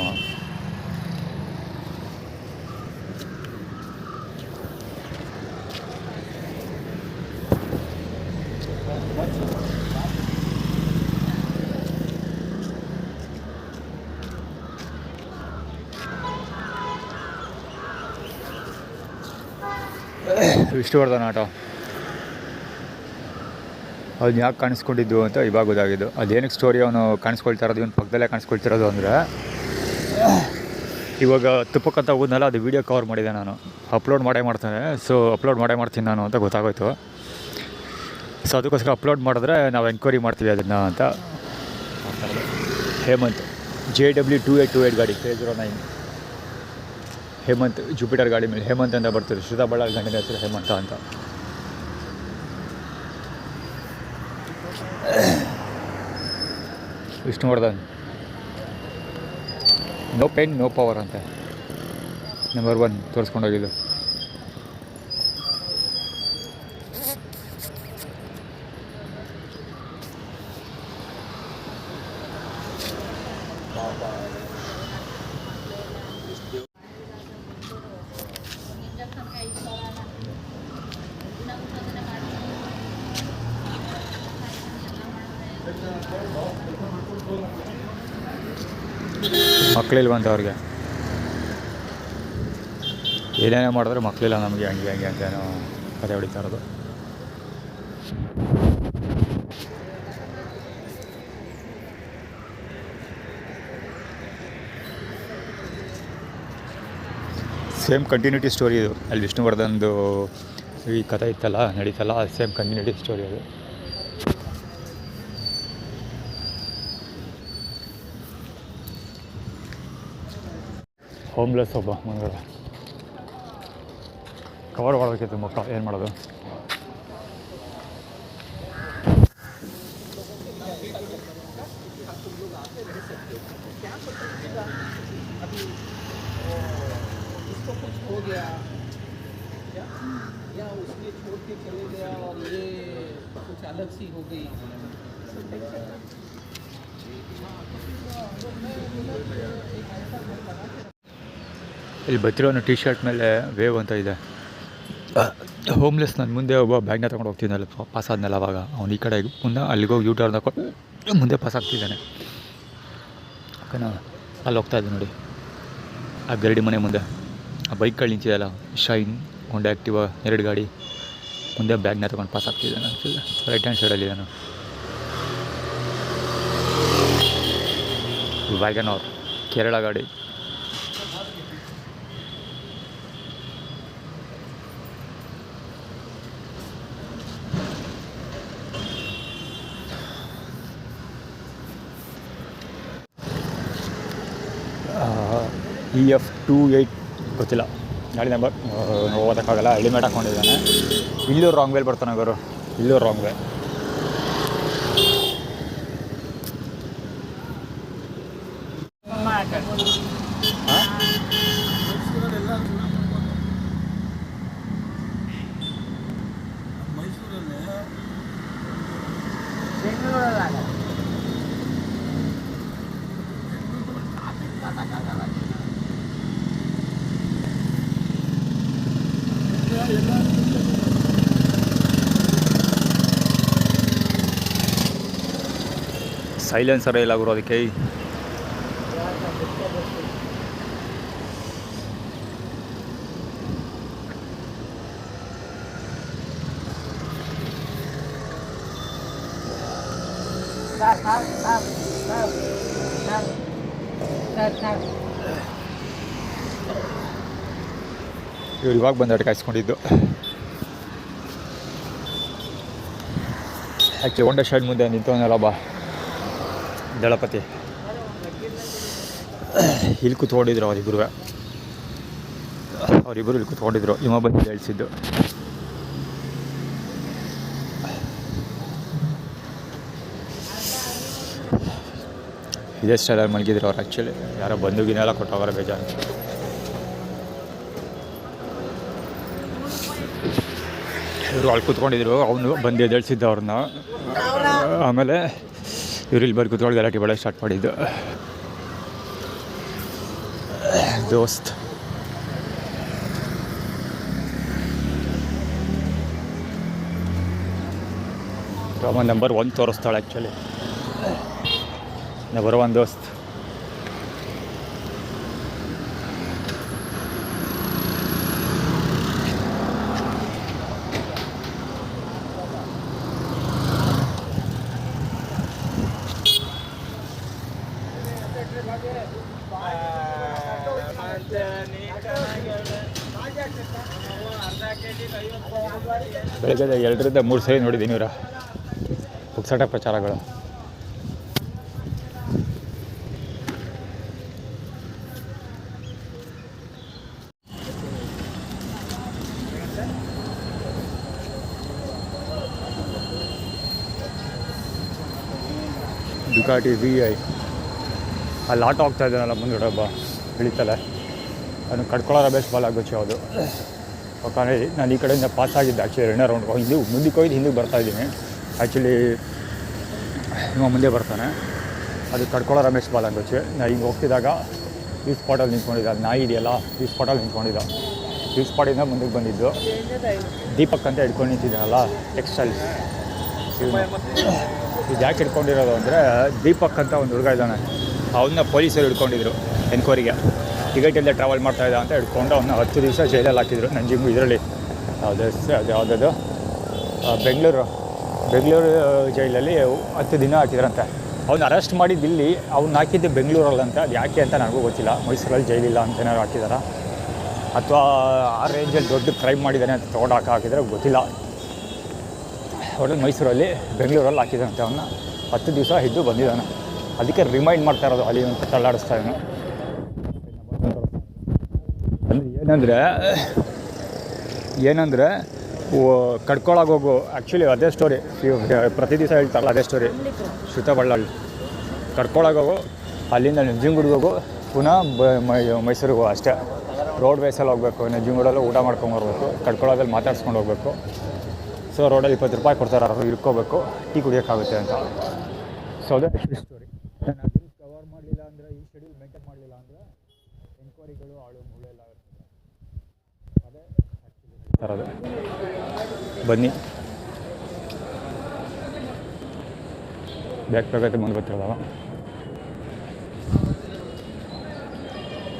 A: ವಿಷ್ಣುವರ್ಧನ್ ಆಟೋ ಅದು ಯಾಕೆ ಕಾಣಿಸ್ಕೊಂಡಿದ್ದು ಅಂತ ಇವಾಗ ಗೊತ್ತಾಗಿದ್ದು. ಅದೇನಕ್ಕೆ ಸ್ಟೋರಿ ಅವನು ಕಾಣಿಸ್ಕೊಳ್ತಾ ಇರೋದು, ಇವನು ಪಕ್ಕದಲ್ಲೇ ಕಾಣಿಸ್ಕೊಳ್ತಿರೋದು ಅಂದರೆ, ಇವಾಗ ತುಪ್ಪಕ್ಕಂತ ಹೋದ್ನಲ್ಲ, ಅದು ವೀಡಿಯೋ ಕವರ್ ಮಾಡಿದೆ ನಾನು, ಅಪ್ಲೋಡ್ ಮಾಡ್ತಾನೆ. ಸೊ ಅಪ್ಲೋಡ್ ಮಾಡ್ತೀನಿ ನಾನು ಅಂತ ಗೊತ್ತಾಗೋಯ್ತು. ಸೊ ಅದಕ್ಕೋಸ್ಕರ ಅಪ್ಲೋಡ್ ಮಾಡಿದ್ರೆ ನಾವು ಎನ್ಕ್ವೈರಿ ಮಾಡ್ತೀವಿ ಅದನ್ನು ಅಂತ. ಹೇಮಂತ್ JW2828 ಗಾಡಿ, K09 ಹೇಮಂತ್, ಜುಪಿಟರ್ ಗಾಡಿ ಮೇಲೆ ಹೇಮಂತ್ ಅಂತ ಬರ್ತಿದೆ. ಶ್ರುತಾ ಬಳ್ಳಾರಿ ಗಂಡನ ಹೆಸರು ಹೇಮಂತ ಅಂತ. Vishnuvardhan, no pain no power ಅಂತ ನಂಬರ್ 1 ತೋರಿಸ್ಕೊಂಡೋಗಿದ್ದು. ಮಕ್ಕಳಿಲ್ವಂತ ಅವ್ರಿಗೆ, ಏನೇನೋ ಮಾಡಿದ್ರೆ ಮಕ್ಕಳಿಲ್ಲ ನಮಗೆ, ಹಂಗೆ ಅಂತ ಏನೋ ಕತೆ ಹೊಡಿತಾ ಇರೋದು. ಸೇಮ್ ಕಂಟಿನ್ಯೂಟಿ ಸ್ಟೋರಿ ಇದು. ಅಲ್ಲಿ ವಿಷ್ಣುವರ್ಧನ್ದು ಈ ಕಥೆ ಇತ್ತಲ್ಲ, ನಡೀತಲ್ಲ, ಸೇಮ್ ಕಂಟಿನ್ಯೂಟಿ ಸ್ಟೋರಿ ಅದು. ಹೋಮ್ಲೆಸ್ ಒಬ್ಬ ಮುಂದ್ಗಡೆ ಕವರ್ ಮಾಡೋದಕ್ಕಿತ್ತು ಮಕ್ಕಳು, ಏನು ಮಾಡೋದು? ಇಲ್ಲಿ ಬತ್ತಿರೋನು ಟಿ ಶರ್ಟ್ ಮೇಲೆ ವೇವ್ ಅಂತ ಇದೆ. ಹೋಮ್ಲೆಸ್. ನನ್ನ ಮುಂದೆ ಒಬ್ಬ ಬ್ಯಾಗ್ನ ತೊಗೊಂಡು ಹೋಗ್ತಿದ್ದಾನೆ, ಪಾಸ್ ಆದ್ಮೇಲೆ ಅವಾಗ ಅವ್ನು ಈ ಕಡೆ ಮುಂದೆ ಅಲ್ಲಿಗೋಗಿ ಯೂಟರ್ನ್ ಹಾಕೊಂಡು ಮುಂದೆ ಪಾಸ್ ಆಗ್ತಿದ್ದಾನೆ. ಓಕೆನಾ? ಅಲ್ಲಿ ಹೋಗ್ತಾಯಿದ್ದೆ ನೋಡಿ, ಆ ಗರಡಿ ಮನೆ ಮುಂದೆ ಆ ಬೈಕ್ಗಳು ನಿಂತಿದೆಯಲ್ಲ, ಶೈನ್, ಹೋಂಡಾ ಆ್ಯಕ್ಟಿವಾ 2 ಗಾಡಿ ಮುಂದೆ ಬ್ಯಾಗ್ನ ತೊಗೊಂಡು ಪಾಸ್ ಆಗ್ತಿದ್ದಾನೆ. ಆ್ಯಕ್ಚುಲಿ ರೈಟ್ ಹ್ಯಾಂಡ್ ಸೈಡಲ್ಲಿ ನಾನು ವ್ಯಾಗನ್ ಆರ್ ಕೇರಳ ಗಾಡಿ. EF28 ಗೊತ್ತಿಲ್ಲ ಗಾಡಿ ನಂಬರ್, ಓದೋಕ್ಕಾಗಲ್ಲ. ಹೆಲ್ಮೆಟ್ ಹಾಕ್ಕೊಂಡಿದ್ದಾನೆ. ಇಲ್ಲೂ ರಾಂಗ್ ವೇಲ್ ಬರ್ತಾನೆ ಗುರು, ಇಲ್ಲೂ ರಾಂಗ್ ವೇ. ಸೈಲೆನ್ಸರ್ ಇಲ್ಲ ಗುರು ಅದಕ್ಕೆ. ಇವ್ರು ಇವಾಗ ಬಂದು ಕಾಯಿಸ್ಕೊಂಡಿದ್ದು. ಆ್ಯಕ್ಚುಲಿ ಹೋಂಡಾ ಶೈನ್ ಮುಂದೆ ನಿಂತವನಲ್ಲ ಬಾ ದಳಪತಿ, ಇಲ್ಲಿ ಕೂತ್ಕೊಂಡಿದ್ರು ಅವರಿಬ್ಬರು ಇಲ್ಲಿ ಕೂತ್ಕೊಂಡಿದ್ರು. ಇವ ಬಂದು ಹೇಳ್ಸಿದ್ದು ಇದೇ ಸ್ಟೈಲಲ್ಲಿ ಮಲಗಿದ್ರು ಅವ್ರು. ಆ್ಯಕ್ಚುಲಿ ಯಾರೋ ಬಂದುಗಿನೆಲ್ಲ ಕೊಟ್ಟವರ ಬೇಜಾರು. ಇವರು ಅಲ್ಲಿ ಕೂತ್ಕೊಂಡಿದ್ರು, ಅವನು ಬಂದು ಎದ್ದೇಳಿಸಿದ್ದ ಅವ್ರನ್ನ. ಆಮೇಲೆ ಇವ್ರು ಇಲ್ಲಿ ಬಂದು ಕೂತ್ಕೊಂಡು ಗಲಾಟೆ ಬೆಳೆ ಸ್ಟಾರ್ಟ್ ಮಾಡಿದ್ದು. ದೋಸ್ತ್ ನಂಬರ್ 1 ತೋರಿಸ್ತಾಳೆ ಆ್ಯಕ್ಚುಲಿ. ನಂಬರ್ 1 ದೋಸ್ತ್. ಬೆಳಗ್ಗೆ 2ರಿಂದ 3 ಸರಿ ನೋಡಿದ್ದೀನಿ ಇವರ ಪುಕ್ಸಟ ಪ್ರಚಾರಗಳು. ಡುಕಾಟಿ VI ಅಲ್ಲಿ ಆಟೋ ಹೋಗ್ತಾ ಇದ್ದಾನಲ್ಲ ಮುಂದ್ಗಡೆ ಒಬ್ಬ ಬೆಳೀತಲ್ಲ, ಅದನ್ನು ಕಟ್ಕೊಳ್ಳೋ ರಮೇಶ್ ಬಾಲಾಗೋಚಿ ಅದು. ಯಾಕಂದರೆ ನಾನು ಈ ಕಡೆಯಿಂದ ಪಾಸ್ ಆಗಿದ್ದೆ ಆ್ಯಕ್ಚುಲಿ 2ನೇ ರೌಂಡ್. ಹಿಂದೆ ಮುಂದಕ್ಕೆ ಹೋಗಿ ಹಿಂದಕ್ಕೆ ಬರ್ತಾಯಿದ್ದೀನಿ. ಆ್ಯಕ್ಚುಲಿ ಇವ ಮುಂದೆ ಬರ್ತಾನೆ, ಅದು ಕಟ್ಕೊಳ್ಳೋ ರಮೇಶ್ ಬಾಲಾಗೋಚಿ. ನಾನು ಹಿಂಗೆ ಹೋಗ್ತಿದ್ದಾಗ ಈ ಸ್ಪಾಟಲ್ಲಿ ನಿಂತ್ಕೊಂಡಿದ್ದ, ಅದು ನಾಯಿ ಇದೆಯಲ್ಲ ಈ ಸ್ಪಾಟಲ್ಲಿ ನಿಂತ್ಕೊಂಡಿದ್ದ. ಈ ಸ್ಪಾಟಿಂದ ಮುಂದಕ್ಕೆ ಬಂದಿದ್ದು. ದೀಪಕ್ ಅಂತ ಹಿಡ್ಕೊಂಡು ನಿಂತಿದ್ದಾನಲ್ಲ ಟೆಕ್ಸ್ಟೈಲ್ಸ್, ಇದು ಯಾಕೆ ಹಿಡ್ಕೊಂಡಿರೋದು ಅಂದರೆ ದೀಪಕ್ ಅಂತ ಒಂದು ಹುಡುಗ ಇದ್ದಾನೆ, ಅವನ್ನ ಪೊಲೀಸರು ಹಿಡ್ಕೊಂಡಿದ್ರು ಎನ್ಕ್ವೈರಿಗೆ. ಟಿಕೆಟ್ ಇಲ್ಲದೆ ಟ್ರಾವೆಲ್ ಮಾಡ್ತಾಯಿದ್ದ ಅಂತ ಹಿಡ್ಕೊಂಡು ಅವನ್ನ 10 ದಿವಸ ಜೈಲಲ್ಲಿ ಹಾಕಿದ್ರು. ನಂಜಿಂಗು ಇದರಲ್ಲಿ ಯಾವುದದು ಬೆಂಗಳೂರು ಜೈಲಲ್ಲಿ 10 ದಿನ ಹಾಕಿದ್ರಂತೆ. ಅವ್ನು ಅರೆಸ್ಟ್ ಮಾಡಿದ್ದು ಇಲ್ಲಿ, ಅವ್ನು ಹಾಕಿದ್ದು ಬೆಂಗಳೂರಲ್ಲಂತ. ಅದು ಯಾಕೆ ಅಂತ ನನಗೂ ಗೊತ್ತಿಲ್ಲ. ಮೈಸೂರಲ್ಲಿ ಜೈಲಿಲ್ಲ ಅಂತ ಏನಾದ್ರು ಹಾಕಿದಾರ, ಅಥವಾ ಆ ರೇಂಜಲ್ಲಿ ದೊಡ್ಡ ಕ್ರೈಮ್ ಮಾಡಿದ್ದಾನೆ ಅಂತ ತೊಗೊಂಡು ಹಾಕಿದ್ರೆ ಗೊತ್ತಿಲ್ಲ. ಒಳ್ಳೆ ಮೈಸೂರಲ್ಲಿ ಬೆಂಗಳೂರಲ್ಲಿ ಹಾಕಿದಂತೆ. ಅವನ್ನ 10 ದಿವಸ ಇದ್ದು ಬಂದಿದ್ದಾನೆ. ಅದಕ್ಕೆ ರಿಮೈಂಡ್ ಮಾಡ್ತಾ ಇರೋದು, ಅಲ್ಲಿ ಅಂತ ತಳ್ಳಾಡಿಸ್ತಾ ಇದ್ದಾನೆ. ಏನಂದರೆ ಕಡ್ಕೊಳಗೋಗು ಆ್ಯಕ್ಚುಲಿ ಅದೇ ಸ್ಟೋರಿ. ಪ್ರತಿ ದಿವಸ ಹೇಳ್ತಾರಲ್ಲ ಅದೇ ಸ್ಟೋರಿ. ಶ್ರುತ ಬಳ್ಳಾಳಿ ಕಡ್ಕೊಳಗೋಗು, ಅಲ್ಲಿಂದ ನಂಜನಗೂಡಿಗೆ ಪುನಃ ಮೈಸೂರಿಗೆ ಅಷ್ಟೇ. ರೋಡ್ ವೇಸಲ್ಲಿ ಹೋಗಬೇಕು, ನಂಜನಗೂಡಲ್ಲಿ ಊಟ ಮಾಡ್ಕೊಂಬರ್ಬೇಕು, ಕಡ್ಕೊಳದಲ್ಲಿ ಮಾತಾಡ್ಸ್ಕೊಂಡು ಹೋಗಬೇಕು. ಸೊ ರೋಡಲ್ಲಿ 20 ರೂಪಾಯಿ ಕೊಡ್ತಾರೆ, ಅವರು ಇರ್ಕೋಬೇಕು, ಟೀ ಕುಡಿಯೋಕ್ಕಾಗುತ್ತೆ ಅಂತ. ಸೊ ಅದೇ ಸ್ಟೋರಿ. ನಾನು ಅದನ್ನು ಕವರ್ ಮಾಡಲಿಲ್ಲ ಅಂದರೆ, ಈ ಶೆಡ್ಯೂಲ್ ಮೇಂಟೈನ್ ಮಾಡಲಿಲ್ಲ ಅಂದರೆ ಎನ್ಕ್ವೈರಿಗಳು ಆಳು ಮೂಳೆಲ್ಲ ಇರ್ತದೆ. ಅದೇ ಥರದ್ದು. ಬನ್ನಿ ಬ್ಯಾಕ್ ಪ್ರಗತಿ ಮುಂದೆ ಬರ್ತಿರೋದವ.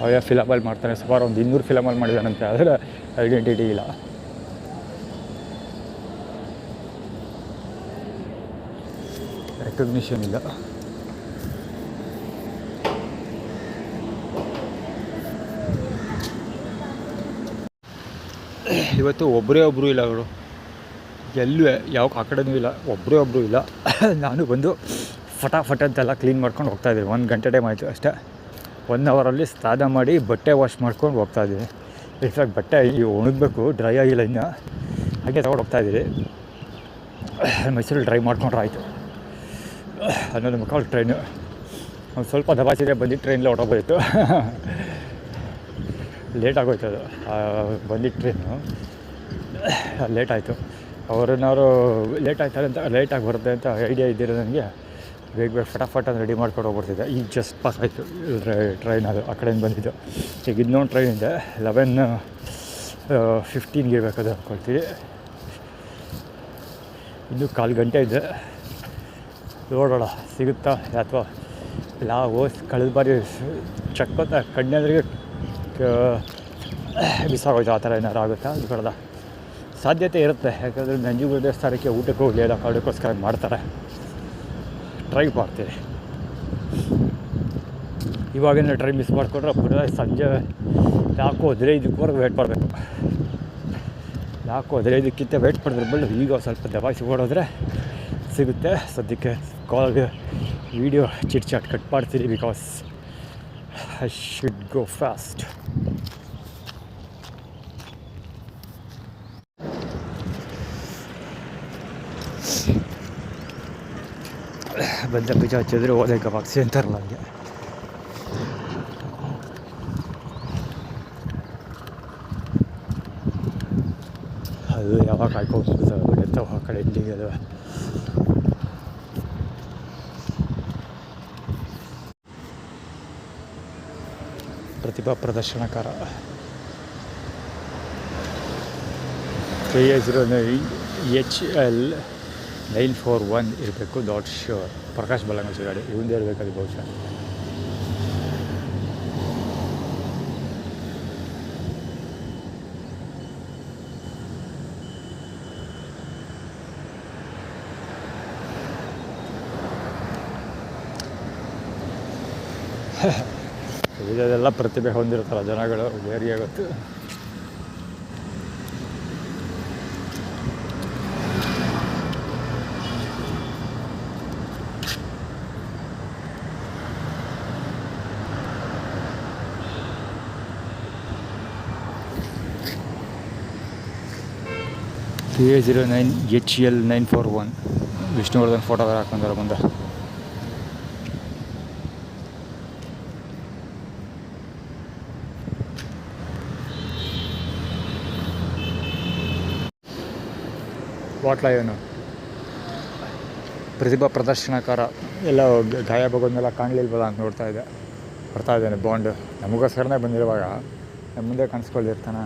A: ಅವೇ ಫಿಲಮಲ್ಲಿ ಮಾಡ್ತಾನೆ. ಸುಮಾರು ಒಂದು 200 ಫಿಲಮಲ್ಲಿ ಮಾಡಿದ್ದಾನಂತೆ, ಆದರೆ ಐಡೆಂಟಿಟಿ ಇಲ್ಲ. ರೆಕಗ್ನಿಷನ್ ಇಲ್ಲ. ಇವತ್ತು ಒಬ್ಬರು ಇಲ್ಲ ಅವರು, ಎಲ್ಲೂ ಯಾವ ಆ ಕಡೆನೂ ಇಲ್ಲ, ಒಬ್ಬರು ಇಲ್ಲ. ನಾನು ಬಂದು ಫಟಾಫಟ್ ಅಂತೆಲ್ಲ ಕ್ಲೀನ್ ಮಾಡ್ಕೊಂಡು ಹೋಗ್ತಾಯಿದ್ದೀನಿ. 1 ಗಂಟೆ ಟೈಮ್ ಆಯಿತು ಅಷ್ಟೇ. 1 ಅವರಲ್ಲಿ ಸ್ನಾನ ಮಾಡಿ ಬಟ್ಟೆ ವಾಶ್ ಮಾಡ್ಕೊಂಡು ಹೋಗ್ತಾಯಿದ್ದೀನಿ. ಇನ್ಫ್ಯಾಕ್ಟ್ ಬಟ್ಟೆ ಈ ಒಣಗಬೇಕು, ಡ್ರೈ ಆಗಿಲ್ಲ ಇನ್ನು, ಹಾಗೆ ತಗೊಂಡು ಹೋಗ್ತಾಯಿದ್ದೀರಿ. ಮೈಸೂರಲ್ಲಿ ಡ್ರೈವ್ ಮಾಡ್ಕೊಂಡ್ರೆ ಆಯಿತು. 11:15 ಟ್ರೈನು. ಒಂದು ಸ್ವಲ್ಪ ದಬಾಯಿಸಿದ್ರೆ ಬಂದಿದ್ದು ಟ್ರೈನಲ್ಲಿ ಹೊರಟೋಗ್ಬೋಯಿತ್ತು. ಲೇಟ್ ಆಗೋಯ್ತು ಅದು ಬಂದಿದ್ದು ಟ್ರೈನು, ಲೇಟ್ ಆಯಿತು. ಅವ್ರನ್ನಾರು ಲೇಟ್ ಆಯ್ತಾರೆ ಅಂತ, ಲೇಟಾಗಿ ಬರುತ್ತೆ ಅಂತ ಐಡಿಯಾ ಇದ್ದಿರೋ ನನಗೆ ಬೇಗ ಫಟಾಫಟ್ ಅಂತ ರೆಡಿ ಮಾಡ್ಕೊಂಡು ಹೋಗ್ಬಿಡ್ತಿದ್ದೆ. ಈಗ ಜಸ್ಟ್ ಪಾಸ್ ಆಯಿತು ಟ್ರೈನ್, ಅದು ಆ ಕಡೆಯಿಂದ ಬಂದಿದ್ದು. ಈಗ ಇನ್ನೊಂದು ಟ್ರೈನ್ ಇದೆ 11:15 ಇರಬೇಕದು ಅಂದ್ಕೊಳ್ತೀವಿ. ಇನ್ನೂ 1/4 ಗಂಟೆ ಇದೆ. ನೋಡೋಣ ಸಿಗುತ್ತಾ ಅಥವಾ ಇಲ್ಲ. ಕಳೆದ ಬಾರಿ ಚಕ್ಕೋತ ಕಣ್ಣೆದ್ರಿಗೆ ಬಿಸಾಗೋಯ್ತು, ಆ ಥರ ಏನಾರು ಆಗುತ್ತಾ ನೋಡೋಣ. ಸಾಧ್ಯತೆ ಇರುತ್ತೆ, ಯಾಕಂದರೆ ನಂಜುಗೂಡು ದೇವಸ್ಥಾನಕ್ಕೆ ಊಟಕ್ಕೆ ಹೋಗಲಿ ಎಲ್ಲ ಕಾರಣಕ್ಕೋಸ್ಕರ ಮಾಡ್ತಾರೆ. ಟ್ರೈ ಮಾಡ್ತೀವಿ. ಇವಾಗಿನ ಟ್ರೈ ಮಿಸ್ ಮಾಡಿಕೊಂಡ್ರೆ ಪುನಃ ಸಂಜೆ 4:15 ವೇಟ್ ಮಾಡಬೇಕು. 4:15 ವೇಟ್ ಮಾಡಿದ್ರೆ ಬಳ್ಳು ಈಗ ಸ್ವಲ್ಪ ದಬಾಯಿಸಿ ಓಡೋದ್ರೆ ಸಿಗುತ್ತೆ. ಸದ್ಯಕ್ಕೆ ಕಾಲ್ಗೆ ವೀಡಿಯೋ ಚಿಟ್ ಕಟ್ ಮಾಡ್ತೀನಿ, because I should go fast. ಬಂದ ಬೀಜ ಹಚ್ಚಿದ್ರೆ ಓದಕ್ಕೆ ಬಾಕ್ಸಿ ಅಂತಾರಲ್ಲ ಹಂಗೆ. ಅದು ಯಾವಾಗ ಕಾಯ್ಕೊಂಡು ಬಿಡುತ್ತೆ ಆ ಕಡೆ ಎಂಡಿಗೆ. ಅದು ಪ್ರತಿಭಾ ಪ್ರದರ್ಶನಕಾರ 309HL941 ಇರಬೇಕು. Not sure. ಪ್ರಕಾಶ್ ಬಲ್ಲಂಗಲ್ ಗಾಡಿ ಇವಂದೇ ಇರಬೇಕು ಅದು ಬಹುಶಃ. ಇದೆಲ್ಲ ಪ್ರತಿಭೆ ಹೊಂದಿರ್ತಾರ ಜನಗಳು, ಬೇರೆ ಗೊತ್ತು. A09HL941 ವಿಷ್ಣುವರ್ಧನ್ ಫೋಟೋ ಹಾಕೊಂಡ್ರೆ ಮುಂದೆ. ವಾಟ್ಲಾಯನು ಪ್ರತಿಭಾ ಪ್ರದರ್ಶನಕಾರ ಎಲ್ಲ ಗಾಯ ಬಗೋದ್ನೆಲ್ಲ ಕಾಣಲಿಲ್ವಲ್ಲ ಅಂತ ಬರ್ತಾ ಇದ್ದಾನೆ ಬಾಂಡ್. ನಮಗೋಸ್ಕರನೇ ಬಂದಿರುವಾಗ ನಮ್ಮ ಮುಂದೆ ಕಾಣಿಸ್ಕೊಳ್ದಿರ್ತಾನೆ.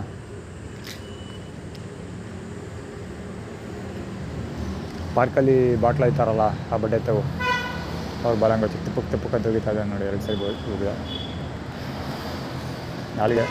A: ಪಾರ್ಕಲ್ಲಿ ಬಾಟ್ಲ ಇರ್ತಾರಲ್ಲ ಆ ಬಡ್ಡೆ ತಗೋ, ಅವ್ರು ಬರಂಗ ತಿಪ್ಪಕ್ಕೆ ಅಂತ ತೆಗಿತಾ ಇದ್ದಾನೆ ನೋಡಿ. 2 ಸೈಡ್ ಹೋಗಿದೆ ನಾಳೆಗೆ.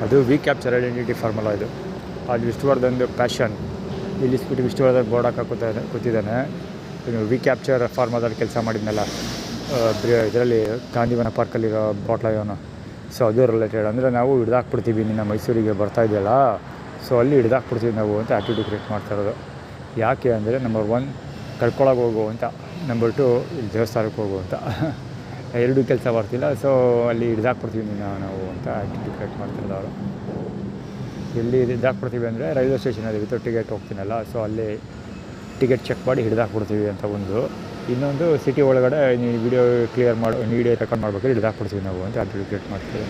A: ಅದು ವಿ ಕ್ಯಾಪ್ಚರ್ ಐಡೆಂಟಿಟಿ ಫಾರ್ಮುಲಾ. ಇದು ಅಲ್ಲಿ ವಿಷ್ಣುವರ್ಧನ್ದು ಪ್ಯಾಷನ್. ಇಲ್ಲಿ ಸ್ಬಿಟ್ಟು ವಿಷ್ಣುವರ್ಧನ್ ಬೋರ್ಡ್ ಕೂತಿದ್ದಾನೆ. ಇನ್ನು ವಿ ಕ್ಯಾಪ್ಚರ್ ಫಾರ್ಮುಲಾದಲ್ಲಿ ಕೆಲಸ ಮಾಡಿದ್ನಲ್ಲ ಇದರಲ್ಲಿ ಗಾಂಧಿವನ ಪಾರ್ಕಲ್ಲಿರೋ ಬಾಟ್ಲಾಯವನು. ಸೊ ಅದು ರಿಲೇಟೆಡ್. ಅಂದರೆ ನಾವು ಹಿಡ್ದಾಕ್ಬಿಡ್ತೀವಿ, ನಿನ್ನ ಮೈಸೂರಿಗೆ ಬರ್ತಾ ಇದೆಯಲ್ಲ, ಸೊ ಅಲ್ಲಿ ಹಿಡ್ದಾಕ್ಬಿಡ್ತೀವಿ ನಾವು ಅಂತ ಆ್ಯಕ್ಟಿವಿಟಿ ಕ್ರಿಯೇಟ್ ಮಾಡ್ತಾಯಿರೋದು. ಯಾಕೆ ಅಂದರೆ ನಂಬರ್ 1 ಕಳ್ಕೊಳಕ್ಕೆ ಹೋಗು ಅಂತ, ನಂಬರ್ 2 ಇಲ್ಲಿ ದೇವಸ್ಥಾನಕ್ಕೆ ಹೋಗು ಅಂತ. ಎರಡೂ ಕೆಲಸ ಬರ್ತಿಲ್ಲ, ಸೊ ಅಲ್ಲಿ ಹಿಡ್ದಾಕ್ಬಿಡ್ತೀವಿ ನಾವು ಅಂತ ಆ್ಯಕ್ಟಿವಿಟಿ ಕ್ರಿಯೇಟ್ ಮಾಡ್ತಿರೋದು ಅವರು. ಎಲ್ಲಿ ಹಿಡ್ದಾಕ್ಬಿಡ್ತೀವಿ ಅಂದರೆ ರೈಲ್ವೆ ಸ್ಟೇಷನಲ್ಲಿ ವಿತೌಟ್ ಟಿಕೆಟ್ ಹೋಗ್ತೀನಲ್ಲ, ಸೊ ಅಲ್ಲಿ ಟಿಕೆಟ್ ಚೆಕ್ ಮಾಡಿ ಹಿಡ್ದಾಕ್ಬಿಡ್ತೀವಿ ಅಂತ ಒಂದು. ಇನ್ನೊಂದು ಸಿಟಿ ಒಳಗಡೆ ನೀವು ವಿಡಿಯೋ ಕ್ಲಿಯರ್ ಮಾಡೋ ವಿಡಿಯೋ ರೆಕಾರ್ಡ್ ಮಾಡ್ಬೇಕಾದ್ರೆ ಹಿಡಿದು ಹಾಕ್ಬಿಡ್ತೀವಿ ನಾವು ಅಂತ ಅದು ಕ್ರಿಯೇಟ್ ಮಾಡ್ತೀವಿ.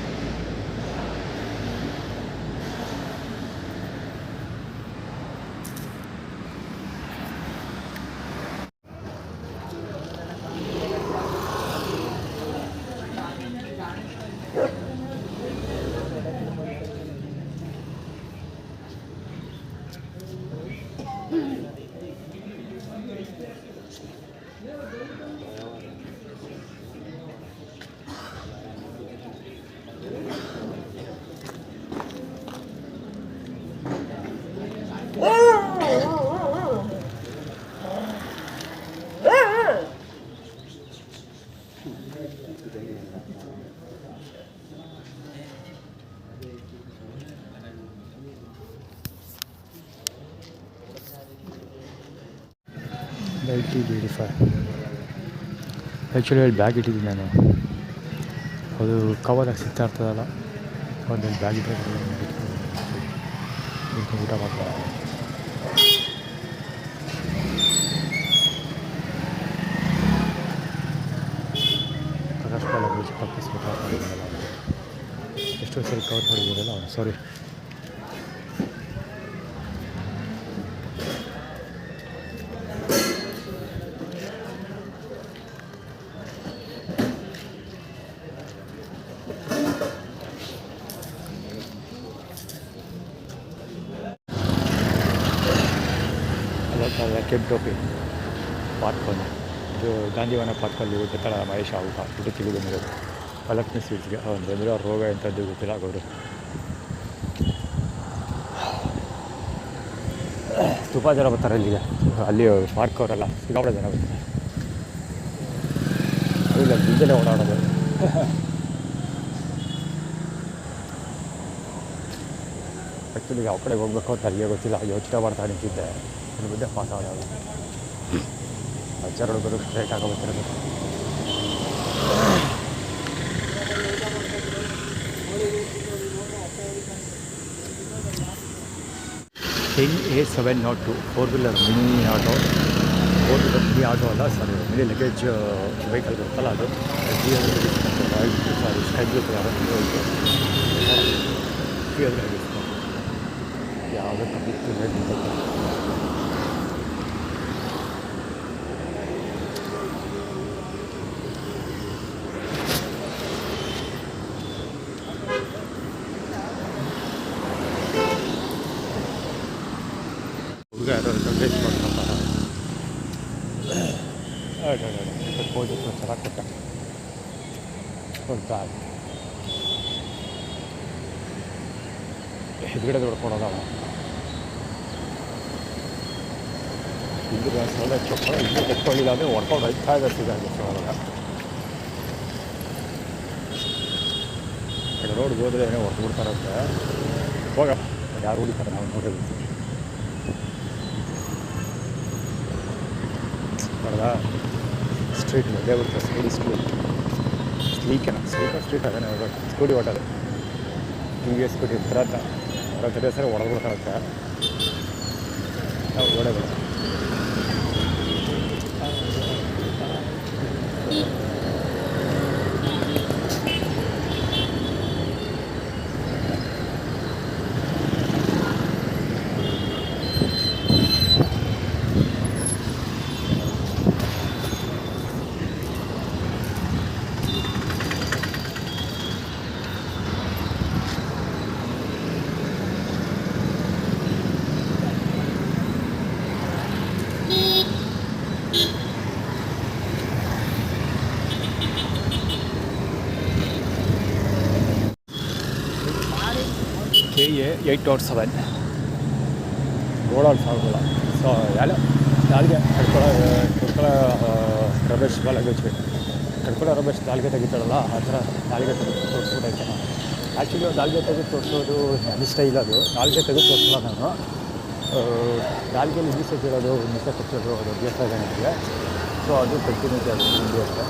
A: ಆ್ಯಕ್ಚುಲಿ ಅಲ್ಲಿ ಬ್ಯಾಗ್ ಇಟ್ಟಿದ್ದೀನಿ ನಾನು, ಅದು ಕವರಾಗಿ ಸಿಗ್ತಾ ಇರ್ತದಲ್ಲ, ಒಂದು ಬ್ಯಾಗ್ ಇಟ್ಟರೆ ಊಟ ಮಾಡ್ತಾರೆ. ಪ್ರಕಾಶ್ ಲ್ಯಾಂಗ್ವೇಜ್ ಪಕ್ಕಿಸ್ಬೇಕಾಗ್ತದೆ. ಎಷ್ಟೋ ಸರಿ ಕವರ್ ಮಾಡಿದ್ದೀರಲ್ಲ, ಸಾರಿ. ಕೆಂಪು ಟೋಪಿ ಪಾರ್ಕೊಂಡು ಇದು ಗಾಂಧಿವನ ಪಾರ್ಕಲ್ಲಿ ಗೊತ್ತಲ್ಲ ಮಹೇಶ್ ಊಟ ತಿಳಿದು ಬಂದಿರೋದು ಪಲಕ್ನಿ ಸ್ವೀಟ್ಸ್ಗೆ ಬಂದಿರೋ ರೋಗ ಎಂಥದ್ದು ಗೊತ್ತಿಲ್ಲ ಆಗೋರು. ತುಂಬ ಜನ ಬರ್ತಾರೆ ಇಲ್ಲಿಗೆ, ಅಲ್ಲಿ ಪಾರ್ಕ್ ಅವರೆಲ್ಲ ಸಿಕ್ಕಾಪಟ್ಟೆ ಜನ ಬರ್ತಾರೆ. ಇಲ್ಲ ಬೀಜಲ್ಲೇ ಓಡಾಡೋದು. ಆ್ಯಕ್ಚುಲಿ ಯಾವ ಕಡೆಗೆ ಹೋಗ್ಬೇಕು ಅಂತ ಅಲ್ಲಿಗೆ ಗೊತ್ತಿಲ್ಲ, ಯೋಚನೆ ಮಾಡ್ತಾ ನಿಂತಿದ್ದೆ. ಇನ್ನು ಮುಂದೆ ಪಾಸ್ ಆಗೋದು ಅಜ್ಜಾರು ಹುಡುಗರು ಸ್ಟ್ರೈಟ್ ಆಗೋಗ್ತಿರೋದು. A702 4 wheeler mini auto. 4 wheeler mini auto ಅಲ್ಲ, ಸಾರಿ ಮಿನಿ ಲಗೇಜ್ ವೆಹಿಕಲ್ ಬರುತ್ತಲ್ಲ ಅದು. ಸಾರಿ ಸ್ಕೈ ಬ್ಲೂ ಕಲರ್ ಯಾವುದೋ ಕಪ್ಪಿತ್ತು ರೇಟ್ ನಿಂತೈತೆ. ಹುಡುಗ ಯಾರೋ ವೇಸ್ಟ್ ಮಾಡ್ಕೊಂತಾರೆ. ಪೋಜ್ ಚೆನ್ನಾಗಿ ಕೊಟ್ಟ ಸ್ವಲ್ಪ ಎದುರುಗಡೆ ಹೊಡ್ಕೊಳೋದವ. ಇಲ್ಲಿ ಸೊಳ್ಳೆ ಚೊಕ್ಕ ಇನ್ನೂ ಕೆಟ್ಟೋಗಿಲ್ಲ ಅಂದರೆ ಹೊಡ್ಕೊಂಡು ಹೋಗ್ತಾ ಇದೆ ಸಿಗಾಗೆ ಸೊಳಗ. ರೋಡ್ಗೆ ಹೋದ್ರೆ ಏನೋ ಹೊಡೆದು ಬಿಡ್ತಾರಂತೆ. ಹೋಗ ಯಾರು ಹೊಡಿತಾರೆ ನಾವು ನೋಡೋದು ನೋಡ್ದ. ಸ್ಟ್ರೀಟ್ ಮಧ್ಯೆ ಬಿಡ್ತಾರೆ, ಸ್ಟ್ರೀಟ್ ಅದೇ ಸ್ಕೂಟಿ ಹೊಟ್ಟೋದು. ಟಿ.ವಿ. ಎಸ್ ಸ್ಕೂಟಿ ಬರತ್ತ ಸರಿ ಹೊಡೆದು ಬಿಡ್ತಾರಂತೆ. ನಾವು ಓಡೋದು KA 807 ರೋಡಲ್ಲಿ ಸಾಗಲ್ಲ. ಸೊ ಎಲ್ಲ ನಾಲ್ಗೆ ಕಡ್ಕೊಳ್ಳೋ ರಮೇಶ್ ಲ್ಯಾಂಗ್ವೇಜ್ ಕಡ್ಕೊಳ್ಳೋ ರಮೇಶ್ ನಾಲ್ಗೆ ತೆಗಿತಾಳಲ್ಲ, ಆ ಥರ ನಾಲ್ಗೆ ತೆಗೆದು ತೋರಿಸ್ಬಿಟ್ಟೈತೆ. ಆ್ಯಕ್ಚುಲಿ ನಾಲ್ಗೆ ತೆಗೆದು ತೋರಿಸೋದು ನನ್ನ ಸ್ಟೈಲ್. ಅದು ನಾಲ್ಗೆ ತೆಗೆದು ತೋರಿಸಲ್ಲ ನಾನು. ನಾಲ್ಗೆಯಲ್ಲಿ ಮೀಸೆ ಕೀಳೋದು, ಮೀಸೆ ಕಚ್ಚೋದು ಅದು ಅಭ್ಯಾಸ ಇದೆ ನನಗೆ. ಸೊ ಅದು ಕಂಟಿನ್ಯೂಟಿ ಆಗ್ತದೆ ಅಷ್ಟೇ.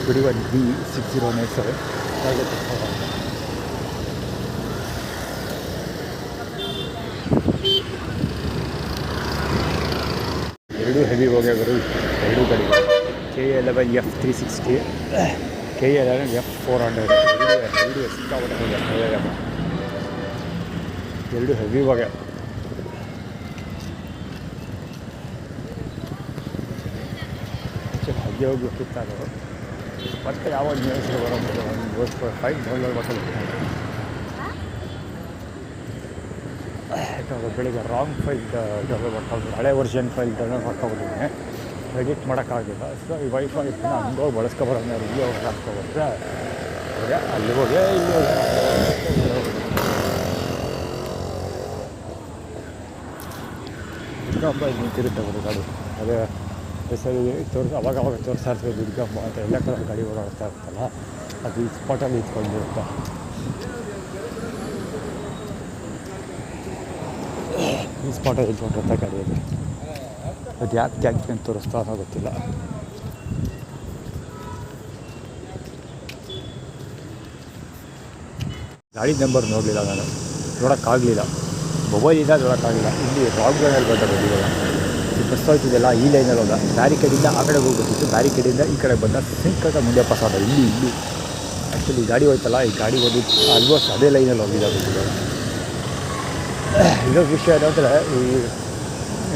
A: B1 B6097 ನಾಲ್ಗೆ ತೆಗೆದು ಹೆವಿ ಹೋಗ್ಯಾಗರು ಎರಡೂ ಗಾಡಿಗಳು KA11F360 KA11F400 ಎರಡು ಸಿಕ್ಕಾಪಟ್ಟೆ ಹೋಗ್ಯಾವ, ಎರಡು ಹೆವಿ ಹೋಗ್ಯಾವ. ಹಾಗೆ ಹೋಗ್ಬೇಕಿತ್ತು ಅದು ಮತ್ತೆ ಯಾವಾಗ ನ್ಯೂಸ್ ಬರೋದು ಒಂದು ಫೈಟ್ ಡೌನ್ಲೋಡ್ ಮಾಡ್ಕೊಂಡು ಬೆಳಿಗ್ಗೆ ರಾಂಗ್ ಫೈಲ್ ಡೌನ್ಲೋಡ್ ಮಾಡ್ಕೊಂಡು ಹಳೆ ವರ್ಷನ್ ಫೈಲ್ ಡೌನ್ಲೋಡ್ ಮಾಡ್ಕೊಬಿಟ್ಟಿದ್ದೀನಿ, ಎಡಿಟ್ ಮಾಡೋಕ್ಕಾಗಿಲ್ಲ. ಸೊ ಈ ವೈಫೈ ಹಂಗೆ ಹೋಗಿ ಬಳಸ್ಕೊಬರೋಣ, ಇಲ್ಲಿ ಹೋಗಿ ಹಾಕ್ಕೊಬರ್ರೆ ಅಲ್ಲಿ ಹೋಗಿ ಇಲ್ಲಿ ಹೋಗಿ ದುರ್ಗಮ್ಮ ನಿಂತಿರುತ್ತೆ ಅವರು ಗಾಡಿ. ಅದೇ ಸರಿ ಅವಾಗ ತೋರಿಸ್ತಾ ಇರ್ತೀವಿ ದುರ್ಗಮ್ಮ ಅಂತ, ಎಲ್ಲ ಕಡೆ ಗಾಡಿ ಓಡಾಡ್ತಾ ಇರ್ತಲ್ಲ, ಅದು ಈ ಸ್ಪಾಟಲ್ಲಿ ಇಟ್ಕೊಂಡಿರುತ್ತೆ. ಈ ಸ್ಪಾಟಲ್ಲಿ ಇಟ್ಕೊಂಡಿರುತ್ತೆ ಗಾಡಿಯಲ್ಲಿ. ಅದು ಯಾಕೆ ಅಂತ ತೋರಿಸ್ತಾ ಅನ್ನೋ ಗೊತ್ತಿಲ್ಲ. ಗಾಡಿ ನಂಬರ್ ನೋಡಲಿಲ್ಲ, ನಾನು ನೋಡೋಕ್ಕಾಗಲಿಲ್ಲ, ಮೊಬೈಲಿಂದ ನೋಡೋಕ್ಕಾಗಲಿಲ್ಲ. ಇಲ್ಲಿ ರಾಂಗ್ ಲೈನಲ್ಲಿ ಬಂದಿಲ್ಲ, ಬಸ್ ಹೋಗ್ತಿದ್ದೆಲ್ಲ ಈ ಲೈನಲ್ಲಿ ಹೋದ, ಬ್ಯಾರಿಕೇಡಿಂದ ಆ ಕಡೆ ಹೋಗ್ಬೇಕಿತ್ತು, ಬ್ಯಾರಿಕೇಡಿಂದ ಈ ಕಡೆ ಬಂದ, ಸಿಂಕದ ಮುಂದೆ ಪಾಸಾದ. ಇಲ್ಲಿ ಆ್ಯಕ್ಚುಲಿ ಗಾಡಿ ಹೋಯ್ತಲ್ಲ, ಈ ಗಾಡಿ ಹೋಗಿ ಆಲ್ಮೋಸ್ಟ್ ಅದೇ ಲೈನಲ್ಲಿ ಹೋಗಿದ್ದು. ಇನ್ನೊಂದು ವಿಷಯ ಏನಂದರೆ,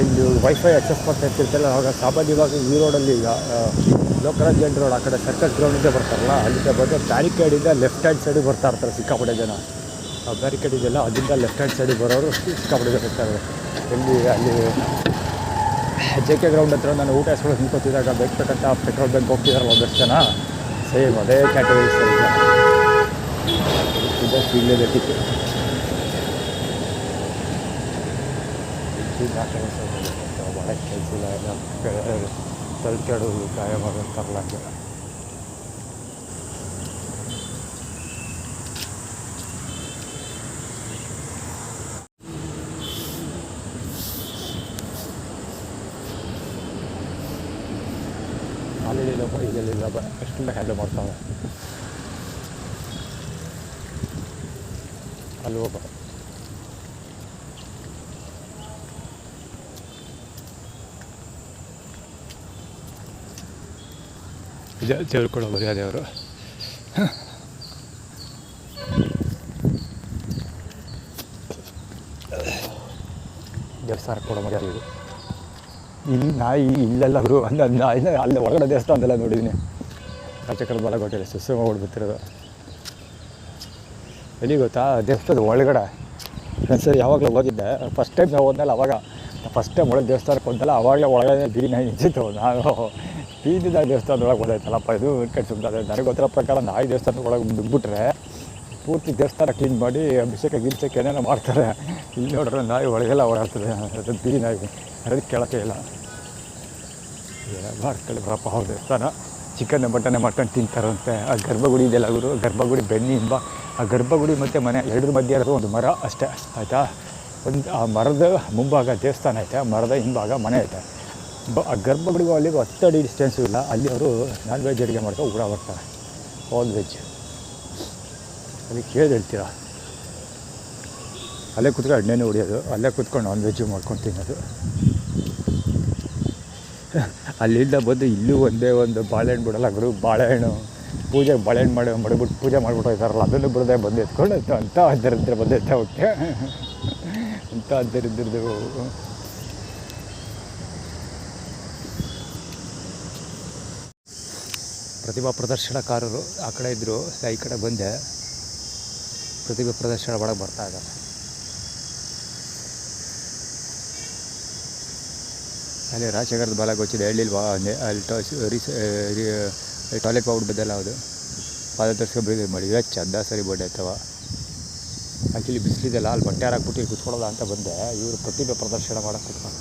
A: ಇಲ್ಲಿ ವೈಫೈ ಅಕ್ಸೆಸ್ ಮಾಡ್ತಾ ಇರ್ತಿರ್ತಲ್ಲ, ಆವಾಗ ಸಾಮಾನ್ಯವಾಗಿ ಈ ರೋಡಲ್ಲಿ ಈಗ ಲೋಕರಾಜ್ ಜೆಂಟ್ ರೋಡ್ ಆ ಕಡೆ ಸರ್ಕಸ್ ಗ್ರೌಂಡಿಂದ ಬರ್ತಾರಲ್ಲ, ಅಲ್ಲಿಂದ ಬಂದು ಬ್ಯಾರಿಕೇಡಿಂದ ಲೆಫ್ಟ್ ಹ್ಯಾಂಡ್ ಸೈಡಿಗೆ ಬರ್ತಾ ಇರ್ತಾರೆ ಸಿಕ್ಕಾಪಟ್ಟೆ ಜನ. ಆ ಬ್ಯಾರಿಕೇಡ್ ಇದೆಯಲ್ಲ ಅದರಿಂದ ಲೆಫ್ಟ್ ಹ್ಯಾಂಡ್ ಸೈಡಿಗೆ ಬರೋರು ಸಿಕ್ಕಾಪಟ್ಟೆ ಜನ ಇರ್ತಾರೆ. ಅಲ್ಲಿ JK ಗ್ರೌಂಡ್ ಹತ್ರ ನಾನು ಊಟ ಹೆಸ್ಕೊಂಡು ನಿಂತ್ಕೊತಿದ್ದಾಗ ಬೇಕಂತ ಪೆಟ್ರೋಲ್ ಬಂಕ್ ಹೋಗ್ತಿದಾರಲ್ಲ ಒಂದಷ್ಟು ಜನ, ಸೇಮ್ ಅದೇ ಕ್ಯಾಟಗರಿ ಸರ್. ಇದಷ್ಟು ಇಲ್ಲಬೇಕಿತ್ತು ಭಾಳ ಕೆಲಸ ಇಲ್ಲ, ಎಲ್ಲ ತಳ್ಕೆಡೋದು ಗಾಯ ಮಾಡೋಂತಾರಲ್ಲ ಹಂಗೆ. ಅಲ್ಲಿಲ್ಲಪ್ಪ ಈಗೆಲ್ಲಿಲ್ಲಪ್ಪ ಅಷ್ಟೆಲ್ಲ ಹ್ಯಾಂಡಲ್ ಮಾಡ್ತಾವೆ. ಅಲ್ಲಿ ಹೋಗ ಇದೆ ತಿಳ್ಕೊಳ್ಳೋ ಮರ್ಯಾದೆ ಅವರು. ದೇವಸ್ಥಾನ ಕೊಡೋ ಮರ್ಯಾದೆ ಇದು. ಇಲ್ಲಿ ನಾಯಿ ಇಲ್ಲೆಲ್ಲ ಅವರು ಅಲ್ಲೇ ಒಳಗಡೆ ದೇವಸ್ಥಾನ ಅಂತೆಲ್ಲ ನೋಡಿದ್ದೀನಿ. ರಾಜಕೀಯ ಬಾಲಕೋಟೆಯಲ್ಲಿ ಸುಸಮ ಓಡ್ಬಿಟ್ಟಿರೋದು. ಎಲ್ಲಿ ಗೊತ್ತಾ, ದೇವಸ್ಥಾನದ ಒಳಗಡೆ ಸರಿ ಯಾವಾಗಲೂ ಹೋಗಿದ್ದೆ. ಫಸ್ಟ್ ಟೈಮ್ ನಾವು ಹೋದ್ಮೇಲೆ ಅವಾಗ ಫಸ್ಟ್ ಟೈಮ್ ಒಳಗೆ ದೇವಸ್ಥಾನಕ್ಕೆ ಹೋದಲ್ಲ, ಆವಾಗಲೇ ಒಳಗಡೆ ಬೀದಿ ನಾಯಿ ನಿಂತಿತ್ತು. ನಾನು ಬೀದಿದ ದೇವಸ್ಥಾನದೊಳಗೆ ಹೋದಾಯ್ತಲ್ಲಪ್ಪ ಇದು ಕಡೆ ಸುಮ್ಮನೆ. ನನಗೆ ಗೊತ್ತಿರೋ ಪ್ರಕಾರ ನಾಯಿ ದೇವಸ್ಥಾನದ ಒಳಗೆ ನುಗ್ಬಿಟ್ರೆ ಪೂರ್ತಿ ದೇವಸ್ಥಾನ ಕ್ಲೀನ್ ಮಾಡಿ ಅಭಿಷೇಕ ಗಿಲ್ಸಕ್ಕೆ ಏನೇನೋ ಮಾಡ್ತಾರೆ. ಇಲ್ಲಿ ನೋಡ್ರೆ ನಾಯಿ ಒಳಗೆಲ್ಲ ಓಡಾಡ್ತದೆ, ಅದು ಬೀದಿ ನಾಯಿ ಅದಕ್ಕೆ ಕೇಳೋಕ್ಕೆ ಇಲ್ಲ. ಮಾಡ್ಕೊಳ್ಳಿ ಬರಪ್ಪ ಅವ್ರ ದೇವಸ್ಥಾನ. ಚಿಕನ್ ಮಟನ್ ತಿಂತಾರಂತೆ. ಆ ಗರ್ಭಗುಡಿ ಇದೆಯಲ್ಲ ಅವರು, ಗರ್ಭಗುಡಿ ಬೆನ್ನಿಂಬ, ಆ ಗರ್ಭಗುಡಿ ಮತ್ತು ಮನೆ ಎರಡರ ಮಧ್ಯೆ ಇರೋದು ಒಂದು ಮರ ಅಷ್ಟೇ ಆಯಿತಾ. ಆ ಮರದ ಮುಂಭಾಗ ದೇವಸ್ಥಾನ ಐತೆ, ಮರದ ಹಿಂಭಾಗ ಮನೆ ಐತೆ. ಆ ಗರ್ಭಗುಡಿಗೂ ಅಲ್ಲಿಗೂ 10 ಅಡಿ ಡಿಸ್ಟೆನ್ಸು ಇಲ್ಲ. ಅಲ್ಲಿ ಅವರು ನಾನ್ ವೆಜ್ ಅಡುಗೆ ಮಾಡ್ಕೊಂಡು ಊಟ ಬರ್ತಾರೆ, ಆಲ್ ವೆಜ್. ಅಲ್ಲಿ ಕೇಳಿ ಹೇಳ್ತೀರಾ, ಅಲ್ಲೇ ಕೂತ್ಕೊಂಡು ಎಣ್ಣೆನೂ ಹೊಡಿಯೋದು, ಅಲ್ಲೇ ಕೂತ್ಕೊಂಡು ನಾನ್ ವೆಜ್ಜು ಮಾಡ್ಕೊಂಡು ತಿನ್ನೋದು. ಅಲ್ಲಿಂದ ಬಂದು ಇಲ್ಲೂ ಒಂದೇ ಒಂದು ಬಾಳೆಹಣ್ಣು ಬಿಡೋಲ್ಲ ಗುರು. ಬಾಳೆಹಣ್ಣು ಪೂಜೆಗೆ ಬಾಳೆಹಣ್ಣು ಮಾಡಿಬಿಟ್ಟು ಪೂಜೆ ಮಾಡಿಬಿಟ್ಟು ಹೋಗ್ತಾರಲ್ಲ, ಅದನ್ನು ಬಿಡದೆ ಬಂದು ಎತ್ಕೊಂಡು ಅಂಥ ದರಿದ್ರ ಬಂದು ಎತ್ತ ಹೋಗ್ತೆ ಅಂಥ ದರಿದ್ರದ್ದು. ಪ್ರತಿಭಾ ಪ್ರದರ್ಶನಕಾರರು ಆ ಕಡೆ ಇದ್ದರು, ಈ ಕಡೆ ಬಂದೆ. ಪ್ರತಿಭಾ ಪ್ರದರ್ಶನ ಒಳಗೆ ಬರ್ತಾ ಇದ್ದಾರೆ. ಅಲ್ಲಿ ರಾಜಶೇಖರದ ಬಾಲಾಗ వచ్చిದೆ ಹೇಳಿಲ್ವಾ, ಅಲ್ಲಿ ಟಾಯ್ಲೆಟ್ ಹೋಗ್ಬಿಟ್ಟು ಬದ್ದಲ್ಲ, ಅದು ಪಾದದರ್ಶಕ ಮಾಡಿ ಚಂದ ಸರಿ ಬೋರ್ಡ್ ಆಯ್ತವ. ಆ್ಯಕ್ಚುಲಿ ಬಿಸಿಲಿದೆಲ್ಲ ಅಲ್ಲಿ ಬಟ್ಟೆ ಹಾಕ್ಬಿಟ್ಟು ಇಲ್ಲಿ ಕುತ್ಕೊಳ್ಳೋಲ್ಲ ಅಂತ ಬಂದೆ. ಇವರು ಪ್ರತಿಭೆ ಪ್ರದರ್ಶನ ಮಾಡೋಕ್ಕೆ ಕುತ್ಕೊಂಡು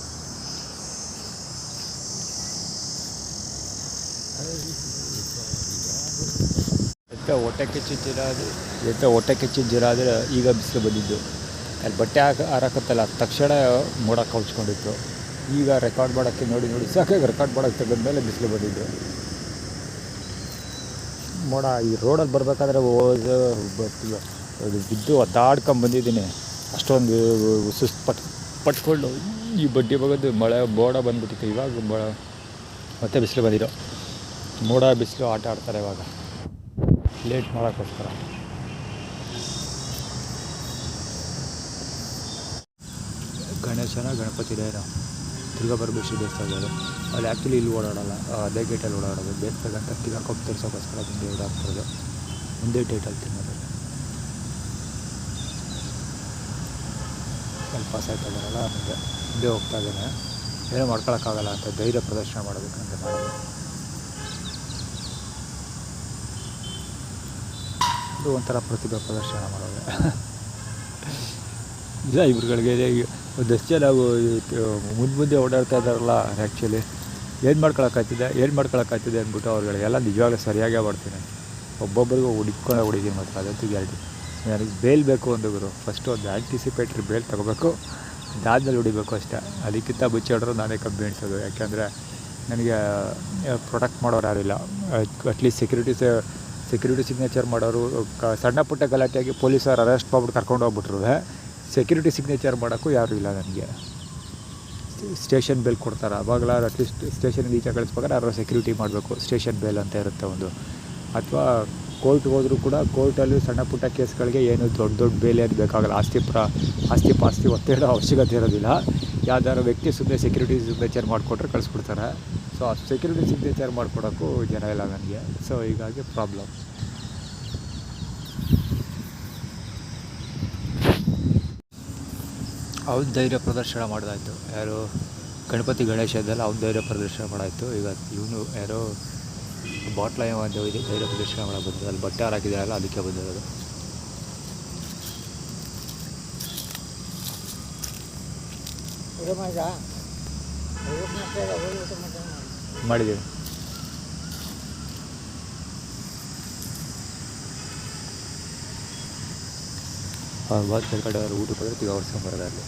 A: ಹೊಟ್ಟೆ ಕೆಚ್ಚಿದ ಜನ ಆದರೆ ಈಗ ಬಿಸಿಲು ಬಂದಿದ್ದು. ಅಲ್ಲಿ ಬಟ್ಟೆ ಹಾಕತ್ತಲ್ಲ ತಕ್ಷಣ ಮೋಡ ಕೌಚ್ಕೊಂಡಿತ್ತು. ಈಗ ರೆಕಾರ್ಡ್ ಮಾಡೋಕ್ಕೆ ನೋಡಿ ಸಾಕಾಗಿ ರೆಕಾರ್ಡ್ ಮಾಡೋಕ್ಕೆ ತೆಗೆದ್ಮೇಲೆ ಬಿಸಿಲು ಬಂದಿದ್ದು. ಮೋಡ ಈ ರೋಡಲ್ಲಿ ಬರಬೇಕಾದ್ರೆ ಬಿದ್ದು ಒದ್ದಾಡ್ಕೊಂಬಂದಿದ್ದೀನಿ. ಅಷ್ಟೊಂದು ಸುಸ್ತು ಪಟ್ಕೊಂಡು ಈ ಬಡ್ಡಿ ಬಗ್ಗದ್ದು ಮಳೆ ಮೋಡ ಬಂದ್ಬಿಟ್ಟಿತ್ತು. ಇವಾಗ ಮತ್ತೆ ಬಿಸಿಲು ಬಂದಿರೋ ಮೋಡ ಬಿಸಿಲು ಆಟ ಆಡ್ತಾರೆ ಇವಾಗ ಲೇಟ್ ಮಾಡೋಕ್ಕೋಸ್ಕರ. ಗಣಪತಿ ಡೇನೋ ದುರ್ಗಾಪರಮೇಶ್ವರಿ ದೇವಸ್ಥಾನ ಅಲ್ಲಿ ಆ್ಯಕ್ಚುಲಿ ಇಲ್ಲಿ ಓಡಾಡೋಲ್ಲ, ಅದೇ ಗೇಟಲ್ಲಿ ಓಡಾಡೋದು. ಬೇಕಂತ ತಿರ್ಗಾಕೊಂಡು ತೋರಿಸೋಕ್ಕೋಸ್ಕರ ಮುಂದೆ ಓಡಾಡ್ತಿರೋದು. ಮುಂದೆ ಡೇಟಲ್ಲಿ ತಿನ್ನೋದು. ಅಲ್ಲಿ ಪಾಸ್ ಆಯ್ತಾ ಬರೋಲ್ಲ, ಮುಂದೆ ಹೋಗ್ತಾ ಇದ್ದಾನೆ. ಏನೋ ಮಾಡ್ಕೊಳಕ್ಕಾಗಲ್ಲ ಅಂತ ಧೈರ್ಯ ಪ್ರದರ್ಶನ ಮಾಡೋದಕ್ಕಂತ ಮಾಡೋದು. ಇದು ಒಂಥರ ಪ್ರತಿಭೆ ಪ್ರದರ್ಶನ ಮಾಡೋದು. ಇಲ್ಲ ಇವ್ರುಗಳಿಗೆ ಒಂದಷ್ಟು ಜನ ಮುಂದೆ ಓಡಾಡ್ತಾ ಇದ್ದಾರಲ್ಲ, ಆ್ಯಕ್ಚುಲಿ ಏನು ಮಾಡ್ಕೊಳಕ್ಕಾಗ್ತಿದೆ ಅಂದ್ಬಿಟ್ಟು ಅವ್ರುಗಳಿಗೆಲ್ಲ ನಿಜವಾಗ್ಲೂ ಸರಿಯಾಗೇ ಮಾಡ್ತೀನಿ. ಒಬ್ಬೊಬ್ಬರಿಗೂ ಹೊಡಿತೀನಿ ಮಾತ್ರ, ಅದಂತೂ ಗ್ಯಾರಂಟಿ. ನನಗೆ ಬೇಲ್ ಬೇಕು ಅಂದವರು ಫಸ್ಟು ಒಂದು ಆ್ಯಂಟಿಸಿಪೇಟ್ರಿ ಬೇಲ್ ತೊಗೋಬೇಕು, ಅದಾದ್ಮೇಲೆ ಹೊಡಿಬೇಕು ಅಷ್ಟೇ. ಅದಕ್ಕಿಂತ ಮುಚ್ಚಿಡ್ರು ನಾನೇ ಕಮ್ಮಿ ಎಣಿಸೋದು. ಯಾಕೆಂದರೆ ನನಗೆ ಪ್ರೊಟೆಕ್ಟ್ ಮಾಡೋರು ಯಾರಿಲ್ಲ. ಅಟ್ಲೀಸ್ಟ್ ಸೆಕ್ಯೂರಿಟಿ ಸಿಗ್ನೇಚರ್ ಮಾಡೋರು ಸಣ್ಣ ಪುಟ್ಟ ಗಲಾಟೆಯಾಗಿ ಪೊಲೀಸರು ಅರೆಸ್ಟ್ ಮಾಡ್ಬಿಟ್ಟು ಕರ್ಕೊಂಡು ಹೋಗ್ಬಿಟ್ರು. ಸೆಕ್ಯೂರಿಟಿ ಸಿಗ್ನೇಚರ್ ಮಾಡೋಕ್ಕೂ ಯಾರೂ ಇಲ್ಲ ನನಗೆ. ಸ್ಟೇಷನ್ ಬೇಲ್ ಕೊಡ್ತಾರೆ, ಅವಾಗಲ ಅಟ್ಲೀಸ್ಟ್ ಸ್ಟೇಷನ್ಗೆ ಈಚೆ ಕಳಿಸ್ಬೇಕಾದ್ರೆ ಯಾರು ಸೆಕ್ಯೂರಿಟಿ ಮಾಡಬೇಕು. ಸ್ಟೇಷನ್ ಬೇಲ್ ಅಂತ ಇರುತ್ತೆ ಒಂದು. ಅಥವಾ ಕೋರ್ಟ್ಗೆ ಹೋದರೂ ಕೂಡ ಕೋರ್ಟಲ್ಲಿ ಸಣ್ಣ ಪುಟ್ಟ ಕೇಸ್ಗಳಿಗೆ ಏನು ದೊಡ್ಡ ಬೇಲ್ ಏನು ಬೇಕಾಗಲ್ಲ. ಆಸ್ತಿ ಪಾಸ್ತಿ ಒತ್ತೇಡೋ ಅವಶ್ಯಕತೆ ಇರೋದಿಲ್ಲ. ಯಾವ್ದಾದ್ರು ವ್ಯಕ್ತಿ ಸುಮ್ಮನೆ ಸೆಕ್ಯೂರಿಟಿ ಸಿಗ್ನೇಚರ್ ಮಾಡಿಕೊಟ್ರೆ ಕಳಿಸ್ಬಿಡ್ತಾರೆ. ಸೊ ಆ ಸೆಕ್ಯೂರಿಟಿ ಸಿಗ್ನೇಚರ್ ಮಾಡಿಕೊಡೋಕ್ಕೂ ಜನ ಇಲ್ಲ ನನಗೆ. ಸೊ ಹೀಗಾಗಿ ಪ್ರಾಬ್ಲಮ್. ಅವ್ನ ಧೈರ್ಯ ಪ್ರದರ್ಶನ ಮಾಡೋದಾಯಿತು. ಯಾರು ಗಣಪತಿ ಗಣೇಶ ಇದ್ದಲ್ಲ, ಅವ್ನ ಧೈರ್ಯ ಪ್ರದರ್ಶನ ಮಾಡಾಯಿತು. ಈಗ ಇವನು ಯಾರೋ ಬಾಟ್ಲ ಒಂದು ಇದೆ ಧೈರ್ಯ ಪ್ರದರ್ಶನ ಮಾಡೋಕೆ ಬಂದಿದೆ. ಅಲ್ಲಿ ಬಟ್ಟೆ ಹಾಕಿದಾರಲ್ಲ, ಅದಕ್ಕೆ ಬಂದಿರೋದು. ಮಾಡಿದ್ದೀವಿ. ಕಡೆ ಅವ್ರು ಊಟಕ್ಕೆ ಹೋದ್ರೆ ಈಗ ಹೊಡ್ಸ್ಕೊಂಬರೋದು. ಅಲ್ಲಿ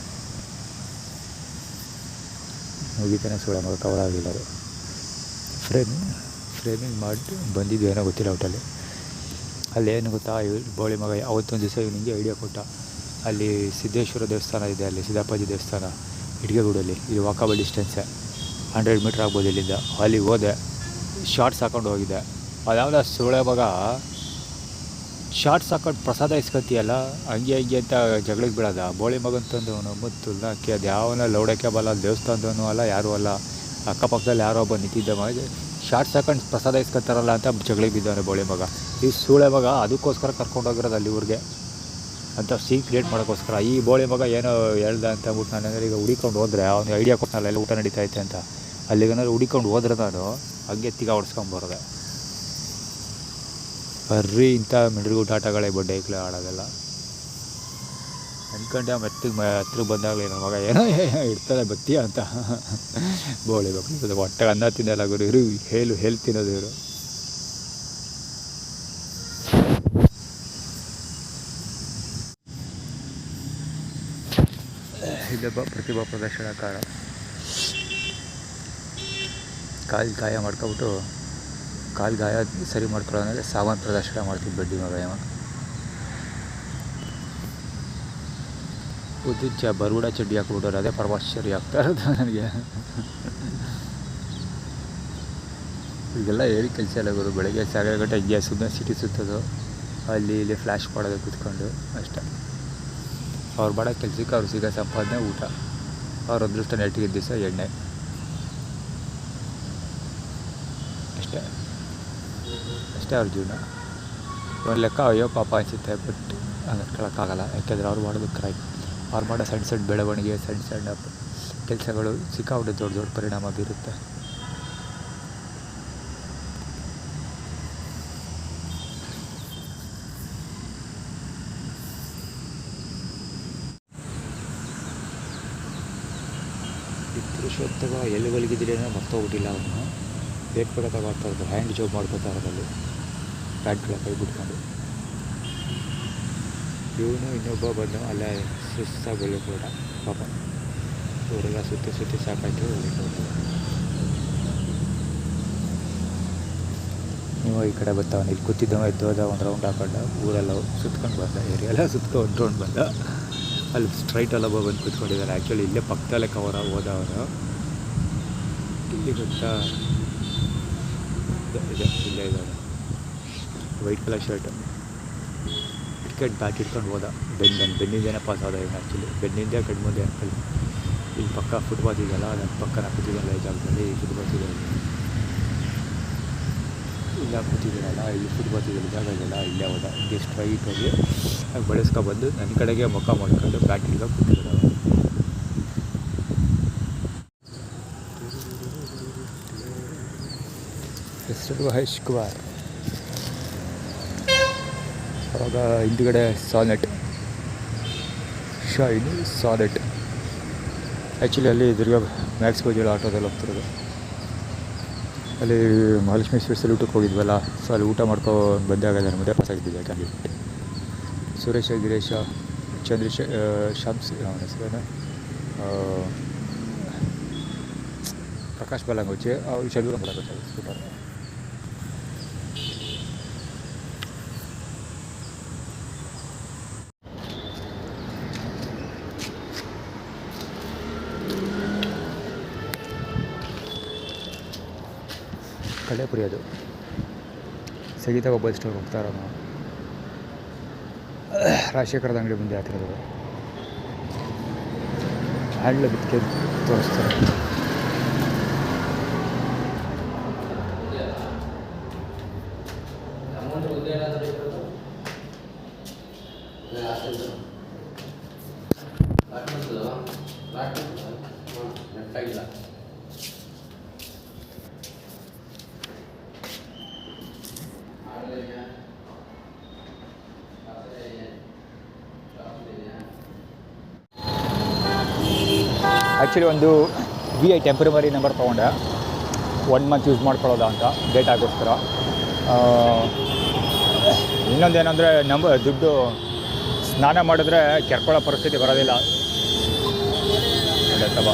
A: ಮುಗಿತಾನೆ ಸುಳ್ಳ ಮಗ ಕವರ್ ಆಗಿಲ್ಲ. ಅದು ಫ್ರೇಮಿಂಗ್ ಮಾಡಿ ಬಂದಿದ್ದು ಏನೋ ಗೊತ್ತಿಲ್ಲ ಒಟ್ಟಲ್ಲಿ. ಅಲ್ಲಿ ಏನು ಗೊತ್ತಾ, ಬೋಳಿ ಮಗ ಅವತ್ತೊಂದು ದಿವಸ ಇವನಿಗೆ ಐಡಿಯಾ ಕೊಟ್ಟ. ಅಲ್ಲಿ ಸಿದ್ದೇಶ್ವರ ದೇವಸ್ಥಾನ ಇದೆ, ಅಲ್ಲಿ ಸಿದ್ದಪ್ಪಾಜಿ ದೇವಸ್ಥಾನ ಇಟ್ಗೆಗೂಡಲ್ಲಿ. ಇದು ವಾಕಬಲ್ ಡಿಸ್ಟೆನ್ಸೇ, 100 ಮೀಟ್ರ್ ಆಗ್ಬೋದು ಇಲ್ಲಿಂದ. ಅಲ್ಲಿ ಹೋದೆ, ಶಾರ್ಟ್ಸ್ ಹಾಕೊಂಡು ಹೋಗಿದ್ದೆ. ಅದಾವಲ್ಲ ಸುಳೆ ಮಗ ಶಾರ್ಟ್ಸ್ ಹಾಕೊಂಡು ಪ್ರಸಾದ ಇಸ್ಕೊತೀಯಲ್ಲ, ಹಂಗೆ ಅಂತ ಜಗಳಿಗೆ ಬೀಳೋದ. ಬೋಳಿ ಮಗಂತಂದು ಅವನು ಮತ್ತು ಹಾಕಿ ಅದು ಯಾವನ ಲೌಡಕ್ಕೆ ಬಲ್ಲ, ದೇವಸ್ಥಾನದವನು ಅಲ್ಲ, ಯಾರೂ ಅಲ್ಲ. ಅಕ್ಕಪಕ್ಕದಲ್ಲಿ ಯಾರೋ ಒಬ್ಬ ನಿಂತಿದ್ದ ಮಗ ಶಾರ್ಟ್ಸ್ ಹಾಕೊಂಡು ಪ್ರಸಾದ ಇಸ್ಕೊತಾರಲ್ಲ ಅಂತ ಜಗಳಿಗೆ ಬಿದ್ದವನೇ ಬೋಳಿ ಮಗ. ಈ ಸೂಳೆ ಮಗ ಅದಕ್ಕೋಸ್ಕರ ಕರ್ಕೊಂಡೋಗಿರೋದು ಅಲ್ಲಿ ಊರಿಗೆ ಅಂತ ಸೀನ್ ಕ್ರಿಯೇಟ್ ಮಾಡೋಕ್ಕೋಸ್ಕರ. ಈ ಬೋಳಿ ಮಗ ಏನೋ ಹೇಳ್ದ ಅಂತ ಅಂದ್ಬಿಟ್ಟು ನಾನು ಈಗ ಹುಡಿಕೊಂಡು ಹೋದರೆ, ಅವ್ನಿಗೆ ಐಡಿಯಾ ಕೊಟ್ಟನಲ್ಲ ಎಲ್ಲ ಊಟ ನಡೀತೈತೆ ಅಂತ. ಅಲ್ಲಿಗೇನಾದ್ರು ಹುಡಿಕೊಂಡು ಹೋದ್ರೆ ನಾನು ಹಂಗೆ ತಿಗ ಹೊಡ್ಸ್ಕೊಂಬರೋದೆ. ಬರ್ರಿ ಇಂಥ ಮಿಡ್ರಿಗೂಟ ಆಟಗಳೇ ಬಡ್ಡೆ ಆಡೋದೆಲ್ಲ ಅಂದ್ಕೊಂಡೆ. ಹತ್ತಿರ ಬಂದಾಗಲೇ ನನ್ನ ಮಗ ಏನೋ ಇಡ್ತಾರೆ ಬತ್ತೀಯ ಅಂತ ಬೋಳಿ ಮಕ್ಕಳು ಹೊಟ್ಟೆಗೆ ಅನ್ನ ತಿನ್ನಲ್ಲ ಗುರು ಇರು, ಹೇಳು ತಿನ್ನೋದು ಇವರು. ಇದೊಬ್ಬ ಪ್ರತಿಭಾ ಪ್ರದರ್ಶನಕಾರ. ಕಾಲು ಗಾಯ ಮಾಡ್ಕೊಬಿಟ್ಟು ಕಾಲು ಗಾಯ ಸರಿ ಮಾಡ್ಕೊಳ್ಳೋದ್ರೆ ಸಾಮಾನು ಪ್ರದರ್ಶನ ಮಾಡ್ತಿದ್ದು ಬಡ್ಡಿ ಮಗ ಇವ. ಉದ್ದುಚ್ಚ ಬರುಡ ಚಡ್ಡಿ ಹಾಕ್ಬಿಟ್ಟವ್ರು, ಅದೇ ಪರಮಾಶ್ಚರ್ಯ ಆಗ್ತಾ ಇರೋದು ನನಗೆ. ಈಗೆಲ್ಲ ಹೇಳಿ ಕೆಲಸ ಎಲ್ಲ ಆಗೋದು. ಬೆಳಗ್ಗೆ ಸಾಗರ ಗಂಟೆ ಹಿಂಗೆ ಸುಮ್ಮನೆ ಸಿಟಿ ಸುತ್ತೋದು, ಅಲ್ಲಿ ಇಲ್ಲಿ ಫ್ಲ್ಯಾಶ್ ಮಾಡೋದು ಕೂತ್ಕೊಂಡು ಅಷ್ಟೇ. ಅವ್ರು ಮಾಡೋ ಕೆಲಸಕ್ಕೆ ಅವ್ರು ಸಿಗೋ ಸಂಪಾದನೆ ಊಟ, ಅವ್ರ ಅದೃಷ್ಟ ನೆಟ್ಟಿಗಿದ್ದ ದಿವಸ ಎಣ್ಣೆ ಅಷ್ಟೇ ಅವ್ರ ಜೀವನ. ಒಂದು ಲೆಕ್ಕ ಅಯ್ಯೋ ಪಾಪ ಅನಿಸುತ್ತೆ, ಬಟ್ ಹಂಗೆ ಯಾಕೆಂದರೆ ಅವ್ರು ಮಾಡೋದು ಕ್ರೈಮ್. ಅವ್ರು ಮಾಡೋ ಸಣ್ಣ ಬೆಳವಣಿಗೆ, ಸಣ್ಣ ಕೆಲಸಗಳು ಸಿಕ್ಕಾಬಿಟ್ಟು ದೊಡ್ಡ ಪರಿಣಾಮ ಬೀರುತ್ತೆ. ಪುರುಷೋತ್ತಮ ಎಲ್ಲಿ ಮಲಗಿದ್ರೆ ಮರ್ತೋಗ್ಬಿಟ್ಟಿಲ್ಲ. ಅವನು ಬೇಕು ತಗೊಳ್ತಾ ಇರ್ತಾರೆ, ಹ್ಯಾಂಡ್ ಜಾಬ್ ಮಾಡ್ಕೋತಾ ಇರೋದಲ್ಲಿ ಪ್ಯಾಂಟ್ಗಳ ಕೈ ಬಿಟ್ಕೊಂಡು. ಇವನು ಇನ್ನೊಬ್ಬ ಬಂದು ಅಲ್ಲೇ ಸುಸ್ತಾಗಿ ಕೂಡ ಪಾಪ ಇವರೆಲ್ಲ ಸುತ್ತಿ ಸಾಕಾಯ್ತು. ನೀವು ಈ ಕಡೆ ಬರ್ತಾವನು, ಇಲ್ಲಿ ಕೂತಿದ್ದವ ಎದ್ದೋದ ಒಂದು ರೌಂಡ್ ಹಾಕೊಂಡ ಊರೆಲ್ಲ ಸುತ್ಕೊಂಡು ಬಂದ, ಏರಿಯೆಲ್ಲ ಸುತ್ಕೊಂಡು ಒಂದು ರೌಂಡ್ ಬಂದ. ಅಲ್ಲಿ ಸ್ಟ್ರೈಟೆಲ್ಲ ಬಂದು ಕೂತ್ಕೊಂಡಿದ್ದಾರೆ. ಆ್ಯಕ್ಚುಲಿ ಇಲ್ಲೇ ಪಕ್ಕದಲ್ಲೇ ಕವರ್ ಹೋದವರು. ಇಲ್ಲಿ ಗೊತ್ತಾ ಇದೆ, ಇಲ್ಲೇ ಇದ್ದಾರೆ. White colour shirt, cricket bat ಇಟ್ಕೊಂಡು ಹೋದ. ಬೆನ್ನಿಂದೇನೆ ಪಾಸ್ ಆದ. ಏನು ಆ್ಯಕ್ಚುಲಿ ಬೆನ್ನಿಂದೆ ಕಣ್ಮುಂದೆ ಅಂಕಲ್. ಇಲ್ಲಿ ಪಕ್ಕ ಫುಟ್ಬಾಲ್ ಇದೆಯಲ್ಲ, ನನ್ನ ಪಕ್ಕ ಕೂತಿದ್ದಲ್ಲ ಈ ಜಾಗದಲ್ಲಿ ಫುಟ್ಬಾಲ್ ಇದೆ. ಇಲ್ಲ ಕೂತಿದ್ದೀರಲ್ಲ, ಇಲ್ಲಿ ಫುಟ್ಬಾಲ್ ಇದೆ ಜಾಗ ಇದೆಯಲ್ಲ, ಇಲ್ಲೇ ಹೋದ. ಹಿಂಗೆ ಸ್ಟ್ರೈಟ್ ಹೋಗಿ ಬಳಸ್ಕೊಬಂದು ನನ್ನ ಕಡೆಗೆ ಮುಖ ಮಾಡ್ಕೊಂಡು ಬ್ಯಾಟ್ ಹಿಡ್ಕೊಂಡು ಕೂತಿದ್ದಾರೆ. ಹೆಸರು ಮಹೇಶ್ ಕುಮಾರ್. ಆವಾಗ ಹಿಂದುಗಡೆ ಸಾನೆಟ್, ಶೈನಿ ಸಾನೆಟ್. ಆ್ಯಕ್ಚುಲಿ ಅಲ್ಲಿ ದುರ್ಗಾ ಮ್ಯಾಕ್ಸ್ ಗೋಜಿಲ್ ಆಟೋದಲ್ಲಿ ಹೋಗ್ತಿರೋದು. ಅಲ್ಲಿ ಮಹಾಲಕ್ಷ್ಮಿ ಸ್ವೀಟ್ಸಲ್ಲಿ ಊಟಕ್ಕೆ ಹೋಗಿದ್ವಲ್ಲ, ಸೊ ಅಲ್ಲಿ ಊಟ ಮಾಡ್ಕೊಂಡು ಬಂದೇ ಆಗೋದು. ಮತ್ತೆ ಪಾಸ್ ಆಗಿದ್ದಿದೆ ಕ್ಯಾಂಡಿಡೇಟ್. ಸುರೇಶ, ಗಿರೀಶ, ಶಾಮ್ಸ್, ಅವನ ಹೆಸರೇನು ಪ್ರಕಾಶ್ ಬಲಂಗೋಚಿ, ಅವ್ರು ಶರೀರ ಮಾಡೋದು ಸ್ಕೂಟರ್. ಕಡೆಪುರಿ ಅದು ಸಗೀತಾ ಮೊಬೈಲ್ ಸ್ಟೋರ್ ಹೋಗ್ತಾರ. ರಾಜಶೇಖರದ ಅಂಗಡಿ ಮುಂದೆ ಹಾಕಿರೋದು. ಹ್ಯಾಂಡ್ಲ ಬಿತ್ತಿಗೆ ತೋರಿಸ್ತಾರೆ. ಆ್ಯಕ್ಚುಲಿ ಒಂದು VI ಟೆಂಪ್ರವರಿ ನಂಬರ್ ತೊಗೊಂಡೆ, 1 ಮಂತ್ ಯೂಸ್ ಮಾಡ್ಕೊಳ್ಳೋದ ಅಂತ ಡೇಟಾಗೋಸ್ಕರ. ಇನ್ನೊಂದೇನೆಂದರೆ ದುಡ್ಡು ಸ್ನಾನ ಮಾಡಿದ್ರೆ ಕೆರ್ಕೊಳ್ಳೋ ಪರಿಸ್ಥಿತಿ ಬರೋದಿಲ್ಲ ಅಥವಾ.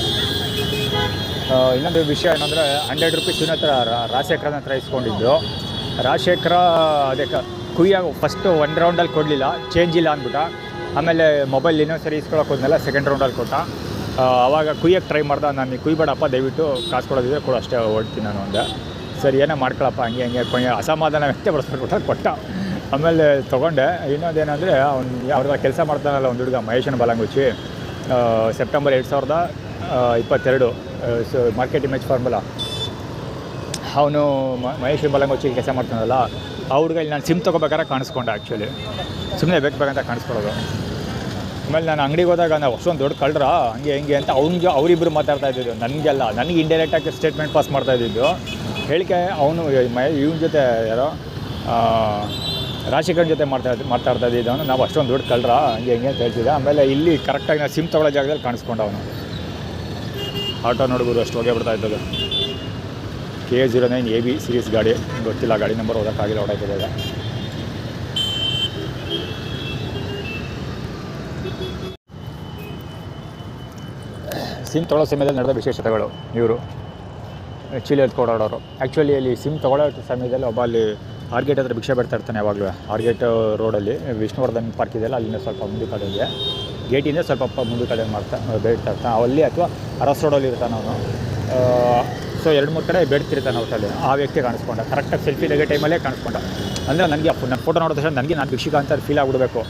A: ಇನ್ನೊಂದು ವಿಷಯ ಏನಂದರೆ 100 ರೂಪೀಸ್ ಇವನ ಹತ್ರ ರಾಜಶೇಖರನ ಹತ್ರ ಇಸ್ಕೊಂಡಿದ್ದು. ರಾಜಶೇಖರ ಅದಕ್ಕೆ ಕುಯ್ಯಾಗ ಫಸ್ಟು 1 ರೌಂಡಲ್ಲಿ ಕೊಡಲಿಲ್ಲ, ಚೇಂಜ್ ಇಲ್ಲ ಅಂದ್ಬಿಟ್ಟ. ಆಮೇಲೆ ಮೊಬೈಲ್ ಇನ್ನೊಂದು ಸರಿ ಇಸ್ಕೊಳಕ್ಕೆ ಹೋದ್ಮೇಲೆ 2nd ರೌಂಡಲ್ಲಿ ಕೊಟ್ಟ. ಆವಾಗ ಕುಯ್ಯಕ್ಕೆ ಟ್ರೈ ಮಾಡ್ದೆ. ನಾನು ಕುಯ್ಬೇಡಪ್ಪ, ದಯವಿಟ್ಟು ಕಾಸು ಕೊಡೋದಿದ್ರೆ ಕೂಡ ಅಷ್ಟೇ ಹೊಡ್ತೀನಿ ನಾನು ಅಂದೆ. ಸರಿ ಏನೋ ಮಾಡ್ಕೊಳಪ್ಪ, ಹಂಗೆ ಅಸಮಾಧಾನ ವ್ಯಕ್ತಪಡಿಸ್ಬಿಟ್ಟು ಕೊಟ್ಟ. ಆಮೇಲೆ ತೊಗೊಂಡೆ. ಇನ್ನೊಂದೇನೆಂದರೆ ಅವ್ರದ್ದು ಕೆಲಸ ಮಾಡ್ತಾನಲ್ಲ ಒಂದು ಹುಡುಗ, ಮಹೇಶನ ಬಲಂಗುಚ್ಚಿ, ಸೆಪ್ಟೆಂಬರ್ 2022 ಮಾರ್ಕೆಟ್ ಇಮೇಜ್ ಫಾರ್ಮುಲಾ, ಅವನು ಮಹೇಶನ ಬಲಂಗುಚ್ಚಿ ಕೆಲಸ ಮಾಡ್ತಾನಲ್ಲ, ಆ ಹುಡುಗ ಇಲ್ಲಿ ನಾನು ಸಿಮ್ ತೊಗೋಬೇಕಾದ್ರೆ ಕಾಣಿಸ್ಕೊಂಡೆ. ಆ್ಯಕ್ಚುಲಿ ಸುಮ್ಮನೆ ಬೇಕಂತ ಕಾಣಿಸ್ಕೊಳ್ಳೋದು. ಆಮೇಲೆ ನಾನು ಅಂಗಡಿಗೆ ಹೋದಾಗ ನಾವು ಅಷ್ಟೊಂದು ದೊಡ್ಡ ಕಳ್ರ ಹಂಗೆ ಹೆಂಗೆ ಅಂತ ಅವರಿಬ್ಬರು ಮಾತಾಡ್ತಾ ಇದ್ದಿದ್ದು. ನನಗೆಲ್ಲ ನನಗೆ ಇಂಡೈರೆಕ್ಟಾಗಿ ಸ್ಟೇಟ್ಮೆಂಟ್ ಪಾಸ್ ಮಾಡ್ತಾ ಇದ್ದಿದ್ದು. ಹೇಳಿಕೆ ಅವನು ಇವನ ಜೊತೆ ಯಾರೋ ರಾಜಶೇಖರನ್ ಜೊತೆ ಮಾತಾಡ್ತಾ ಇದ್ದಿದ್ದು. ಅವನು ನಾವು ಅಷ್ಟೊಂದು ದೊಡ್ಡ ಕಳ್ರ ಹಂಗೆ ಹೆಂಗೆ ಅಂತ ಹೇಳ್ತಿದ್ದೆ. ಆಮೇಲೆ ಇಲ್ಲಿ ಕರೆಕ್ಟಾಗಿ ನಾನು ಸಿಮ್ ತೊಗೊಳ್ಳೋ ಜಾಗದಲ್ಲಿ ಕಾಣಿಸ್ಕೊಂಡ ಅವನು. ಆಟೋ ನೋಡಿದ್ರು ಅಷ್ಟು ಹೋಗೇ ಬಿಡ್ತಾ ಇದ್ದದು. KA09 AB ಸೀರೀಸ್ ಗಾಡಿ, ಗೊತ್ತಿಲ್ಲ ಗಾಡಿ ನಂಬರ್ ಓದೋಕ್ಕಾಗಿಲ್ಲ, ಹೊಡಾಕಿದೆ. ಸಿಮ್ ತೊಗೊಳ್ಳೋ ಸಮಯದಲ್ಲಿ ನಡೆದ ವಿಶೇಷತೆಗಳು. ಇವರು ಆ್ಯಕ್ಚುಲಿ ಅದು ಕೊಡೋಡೋರು. ಆ್ಯಕ್ಚುಲಿ ಅಲ್ಲಿ ಸಿಮ್ ತೊಗೊಳ್ಳೋ ಸಮಯದಲ್ಲಿ ಒಬ್ಬ ಅಲ್ಲಿ ಆರ್ಗೇಟ್ ಹತ್ರ ಭಿಕ್ಷೆ ಬೇಡ್ತಾ ಇರ್ತಾನೆ ಯಾವಾಗಲೂ. ಆರ್ಗೇಟ್ ರೋಡಲ್ಲಿ ವಿಷ್ಣುವರ್ಧನ್ ಪಾರ್ಕ್ ಇದೆಯಲ್ಲ, ಅಲ್ಲಿಂದ ಸ್ವಲ್ಪ ಮುಂದೆ ಕಡೆಗೆ, ಗೇಟಿಂದ ಸ್ವಲ್ಪ ಮುಂದೆ ಕಡೆ ಬೇಡ್ತಾ ಇರ್ತಾನೆ ಅಲ್ಲಿ, ಅಥವಾ ಅರಸ್ ರೋಡಲ್ಲಿ ಇರ್ತಾನೆ ಅವನು. ಸೊ 2-3 ಕಡೆ ಬೇಡ್ತಿರ್ತಾನೆ ಅವತ್ತಲ್ಲಿ. ಆ ವ್ಯಕ್ತಿ ಕಾಣಿಸ್ಕೊಂಡ, ಕರೆಕ್ಟಾಗಿ ಸೆಲ್ಫಿ ತೆಗೆ ಟೈಮಲ್ಲೇ ಕಾಣಿಸ್ಕೊಂಡ. ಅಂದರೆ ನನಗೆ ನನ್ನ ಫೋಟೋ ನೋಡಿದ ತಕ್ಷಣ ನನಗೆ ನಾನು ಭಿಕ್ಷಿಕ ಅಂತ ಫೀಲ್ ಆಗಿಬಿಡಬೇಕು,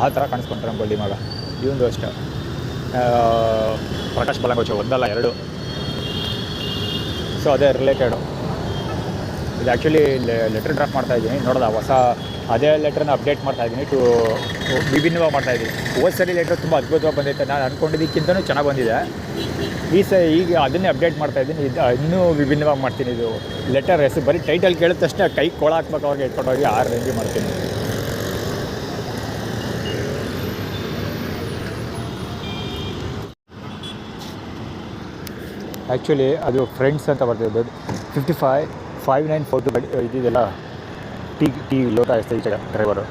A: ಆ ಥರ ಕಾಣಿಸ್ಕೊಂಡ್ರೆ ನಮ್ಮ ಬಳ್ಳಿ ಮಗ. ಇವೊಂದು ಅಷ್ಟೇ. ಪ್ರಕಾಶ್ ಬಲಂಗೋಚಿ, 1 ಅಲ್ಲ 2. ಸೊ ಅದೇ ರಿಲೇಟೆಡು. ಇದು ಆ್ಯಕ್ಚುಲಿ ಲೆಟ್ರ್ ಡ್ರಾಫ್ಟ್ ಮಾಡ್ತಾಯಿದ್ದೀನಿ, ನೋಡೋದ ಹೊಸ ಅದೇ ಲೆಟ್ರನ್ನ ಅಪ್ಡೇಟ್ ಮಾಡ್ತಾಯಿದ್ದೀನಿ. ವಿಭಿನ್ನವಾಗಿ ಮಾಡ್ತಾಯಿದ್ದೀನಿ. ಹೋದ ಸರಿ ಲೆಟ್ರ್ ತುಂಬ ಅದ್ಭುತವಾಗಿ ಬಂದೈತೆ, ನಾನು ಅಂದ್ಕೊಂಡಿದ್ದಕ್ಕಿಂತಲೂ ಚೆನ್ನಾಗಿ ಬಂದಿದೆ. ಈಗ ಅದನ್ನೇ ಅಪ್ಡೇಟ್ ಮಾಡ್ತಾಯಿದ್ದೀನಿ. ಇನ್ನೂ ವಿಭಿನ್ನವಾಗಿ ಮಾಡ್ತೀನಿ. ಇದು ಲೆಟರ್ ಹೆಸರು ಬರೀ ಟೈಟಲ್ ಕೇಳಿದ ತಕ್ಷಣ ಕೈ ಕೊಳ ಹಾಕ್ಬೇಕು ಅವ್ರಿಗೆ, ಇಟ್ಕೊಂಡೋಗಿ ಆ ರೇಂಜ್ ಮಾಡ್ತೀನಿ. ಆ್ಯಕ್ಚುಲಿ ಅದು ಫ್ರೆಂಡ್ಸ್ ಅಂತ ಬರ್ತಿದ್ದು. 555942 ಇದೆಯಲ್ಲ, ಟಿ ಲೋಟ ಎಸ್ ಈಚೆ ಡ್ರೈವರು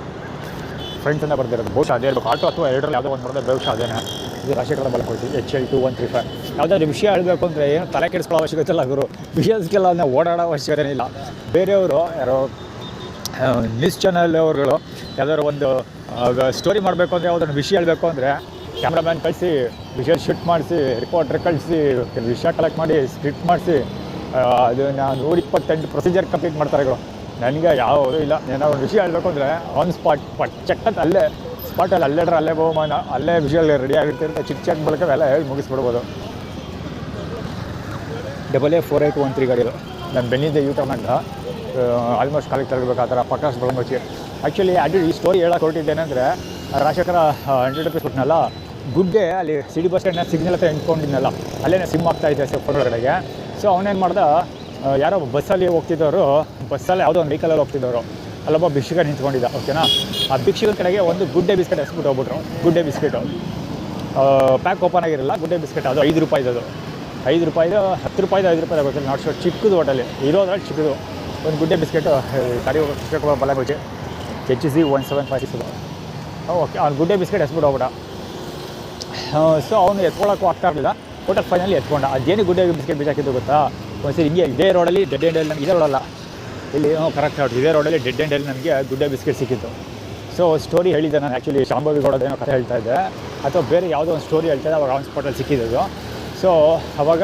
A: ಫ್ರೆಂಡ್ಸ್ ಅಂತ ಬರ್ತಿರೋದು. ಬಹುಶಃ ಅದೇ ಇರಬೇಕು. ಆಟೋ ಅಥವಾ 2ರಲ್ಲಿ ಯಾವುದೋ ಒಂದು ಬರೋದೇ ಬಹುಶಃ ಅದೇನೆ. ಇದು ರಾಜಶೇಖರ ಬಲಂಗೋಚಿ HL2135. ಯಾವುದಾದ್ರು ವಿಷಯ ಹೇಳಬೇಕು ಅಂದರೆ ಏನು ತಲೆ ಕೆಡಿಸ್ಕೊಳ್ಳೋ ಅವಶ್ಯಕತೆ ಇಲ್ಲ ಗುರು. ವಿಷಯಸ್ಗೆಲ್ಲ ನಾವು ಓಡಾಡೋ ಅವಶ್ಯಕತೆ ಇಲ್ಲ. ಬೇರೆಯವರು ಯಾರೋ ನ್ಯೂಸ್ ಚಾನಲ್ ಅವ್ರುಗಳು ಯಾವ್ದಾದ್ರು ಒಂದು ಸ್ಟೋರಿ ಮಾಡಬೇಕು ಅಂದರೆ ಯಾವುದನ್ನು ವಿಷಯ ಹೇಳಬೇಕು ಅಂದರೆ ಕ್ಯಾಮ್ರಾಮ್ಯಾನ್ ಕಳಿಸಿ ವಿಷಲ್ ಶೂಟ್ ಮಾಡಿಸಿ, ರಿಪೋರ್ಟ್ರ್ ಕಳಿಸಿ, ವಿಷಯ ಕಲೆಕ್ಟ್ ಮಾಡಿ, ಸ್ಕ್ರಿಪ್ಟ್ ಮಾಡಿಸಿ, ಅದು ನಾನು 128 ಪ್ರೊಸೀಜರ್ ಕಂಪ್ಲೀಟ್ ಮಾಡ್ತಾರೆ ಇವರು. ನನಗೆ ಯಾವುದೂ ಇಲ್ಲ. ಏನೋ ಒಂದು ವಿಷಯ ಹೇಳಬೇಕು ಅಂದರೆ ಆನ್ ಸ್ಪಾಟ್ ಚಕ್ಕಂತ ಅಲ್ಲೇ ಸ್ಪಾಟಲ್ಲಿ ಅಲ್ಲೇ ಬಹುಮಾನ, ಅಲ್ಲೇ ವಿಷುವಲ್ ರೆಡಿ ಆಗಿರ್ತಿರುತ್ತೆ. ಚಿಕ್ಕ ಬಳಕ ಎಲ್ಲ ಹೇಳಿ ಮುಗಿಸ್ಬಿಡ್ಬೋದು. AA4813 ಗಾಡಿಗಳು ನಾನು ಬೆನ್ನಿದ್ದೆ ಯೂಟರ್ನ್ ಅಂತ ಆಲ್ಮೋಸ್ಟ್ ಕಾಲಿಗೆ ತರಬೇಕು ಆ ಥರ ಪಟಾಸ್ ಬಳಂಗೋಚಿ. ಆ್ಯಕ್ಚುಲಿ ಈ ಸ್ಟೋರಿ ಹೇಳಕ್ಕೆ ಹೊರಟಿದ್ದೇನೆಂದರೆ, ರಾಜಶೇಖರ 100 ರೂಪೀಸ್ ಕೊಟ್ಟನಲ್ಲ, ಗುಡ್ಡೆ ಅಲ್ಲಿ ಸಿಡಿ ಬಸ್ ಸ್ಟ್ಯಾಂಡ್ನ ಸಿಗ್ನಲ್ ಹತ್ರ ನಿಂತ್ಕೊಂಡಿದ್ನಲ್ಲ, ಅಲ್ಲೇ ಸಿಮ್ ಆಗ್ತಾಯಿದ್ದೆ ಫೋನ್ ಒಳಗಡೆಗೆ. ಸೊ ಅವನೇನು ಮಾಡ್ದೆ, ಯಾರೋ ಬಸ್ಸಲ್ಲಿ ಹೋಗ್ತಿದ್ದವರು, ಬಸ್ಸಲ್ಲಿ ಯಾವುದೋ ಒಂದು ವೆಹಿಕಲಲ್ಲಿ ಹೋಗ್ತಿದ್ದವರು, ಅಲ್ಲೊಬ್ಬ ಭಿಕ್ಷುಕ ನಿಂತ್ಕೊಂಡಿದ್ದ. ಓಕೆನಾ, ಆ ಭಿಕ್ಷುಕನ ಕಡೆಗೆ ಒಂದು ಗುಡ್ಡೆ ಬಿಸ್ಕೆಟ್ ಎಸ್ಬಿಟ್ಟು ಹೋಗ್ಬಿಟ್ರು. ಗುಡ್ಡೆ ಬಿಸ್ಕೆಟು ಪ್ಯಾಕ್ ಓಪನ್ ಆಗಿರಲ್ಲ, ಗುಡ್ಡೆ ಬಿಸ್ಕೆಟ್. ಅದು 5 ರೂಪಾಯಿದು, 5 ರೂಪಾಯಿದು 10 ರೂಪಾಯಿದು 5 ರೂಪಾಯಿ ಗೊತ್ತಿಲ್ಲ, ನಾಟ್ ಶೋರ್. ಚಿಕ್ಕದು ಹೋಟೆಲಿ ಇರೋದ್ರಲ್ಲಿ ಚಿಕ್ಕದು ಒಂದು ಗುಡ್ಡೆ ಬಿಸ್ಕೆಟು ಗಾಡಿ ಹೋಗೋ ಬಲಗೋಚಿ HC 1756. ಓಕೆ, ಅವ್ನು ಗುಡ್ಡೆ ಬಿಸ್ಕೆಟ್ ಎಸ್ಬಿಟ್ಟು ಹೋಗ್ಬಿಟ್ಟ. ಸೊ ಅವನು ಎತ್ಕೊಳ್ಳೋಕ್ಕೂ ಆಗ್ತಾ ಇರಲಿಲ್ಲ. ಟೋಟಲ್ ಫೈನಲಿ ಎತ್ಕೊಂಡ. ಅದೇನು ಗುಡ್ಡೆ ಬಿಸ್ಕೆಟ್ ಬೀಜಾಕಿದ್ದು ಗೊತ್ತಾ, ಒಂದ್ಸರಿ ಹಿಂಗೆ ಇದೇ ರೋಡಲ್ಲಿ ಡೆಡ್ ಎಂಡಲ್ಲಿ ನಮ್ಗೆ, ಇದೇ ರೋಡಲ್ಲ ಇಲ್ಲಿ ಕರೆಕ್ಟ್ ಆಗಿ ಇದೇ ರೋಡಲ್ಲಿ ಡೆಡ್ ಎಂಡಲ್ಲಿ ನನಗೆ ಗುಡ್ಡೆ ಬಿಸ್ಕೆಟ್ ಸಿಕ್ಕಿತ್ತು. ಸೊ ಸ್ಟೋರಿ ಹೇಳಿದ್ದೆ ನಾನು. ಆ್ಯಕ್ಚುಲಿ ಶಾಂಭವಿ ಗೌಡದೇನೋ ಕಥೆ ಹೇಳ್ತಾ ಇದ್ದೆ, ಅಥವಾ ಬೇರೆ ಯಾವುದೋ ಒಂದು ಸ್ಟೋರಿ ಹೇಳ್ತಾ ಇದ್ದೆ, ಅವಾಗ ಆನ್ ಸ್ಪಾಟಲ್ಲಿ ಸಿಕ್ಕಿದ್ದು. ಸೊ ಅವಾಗ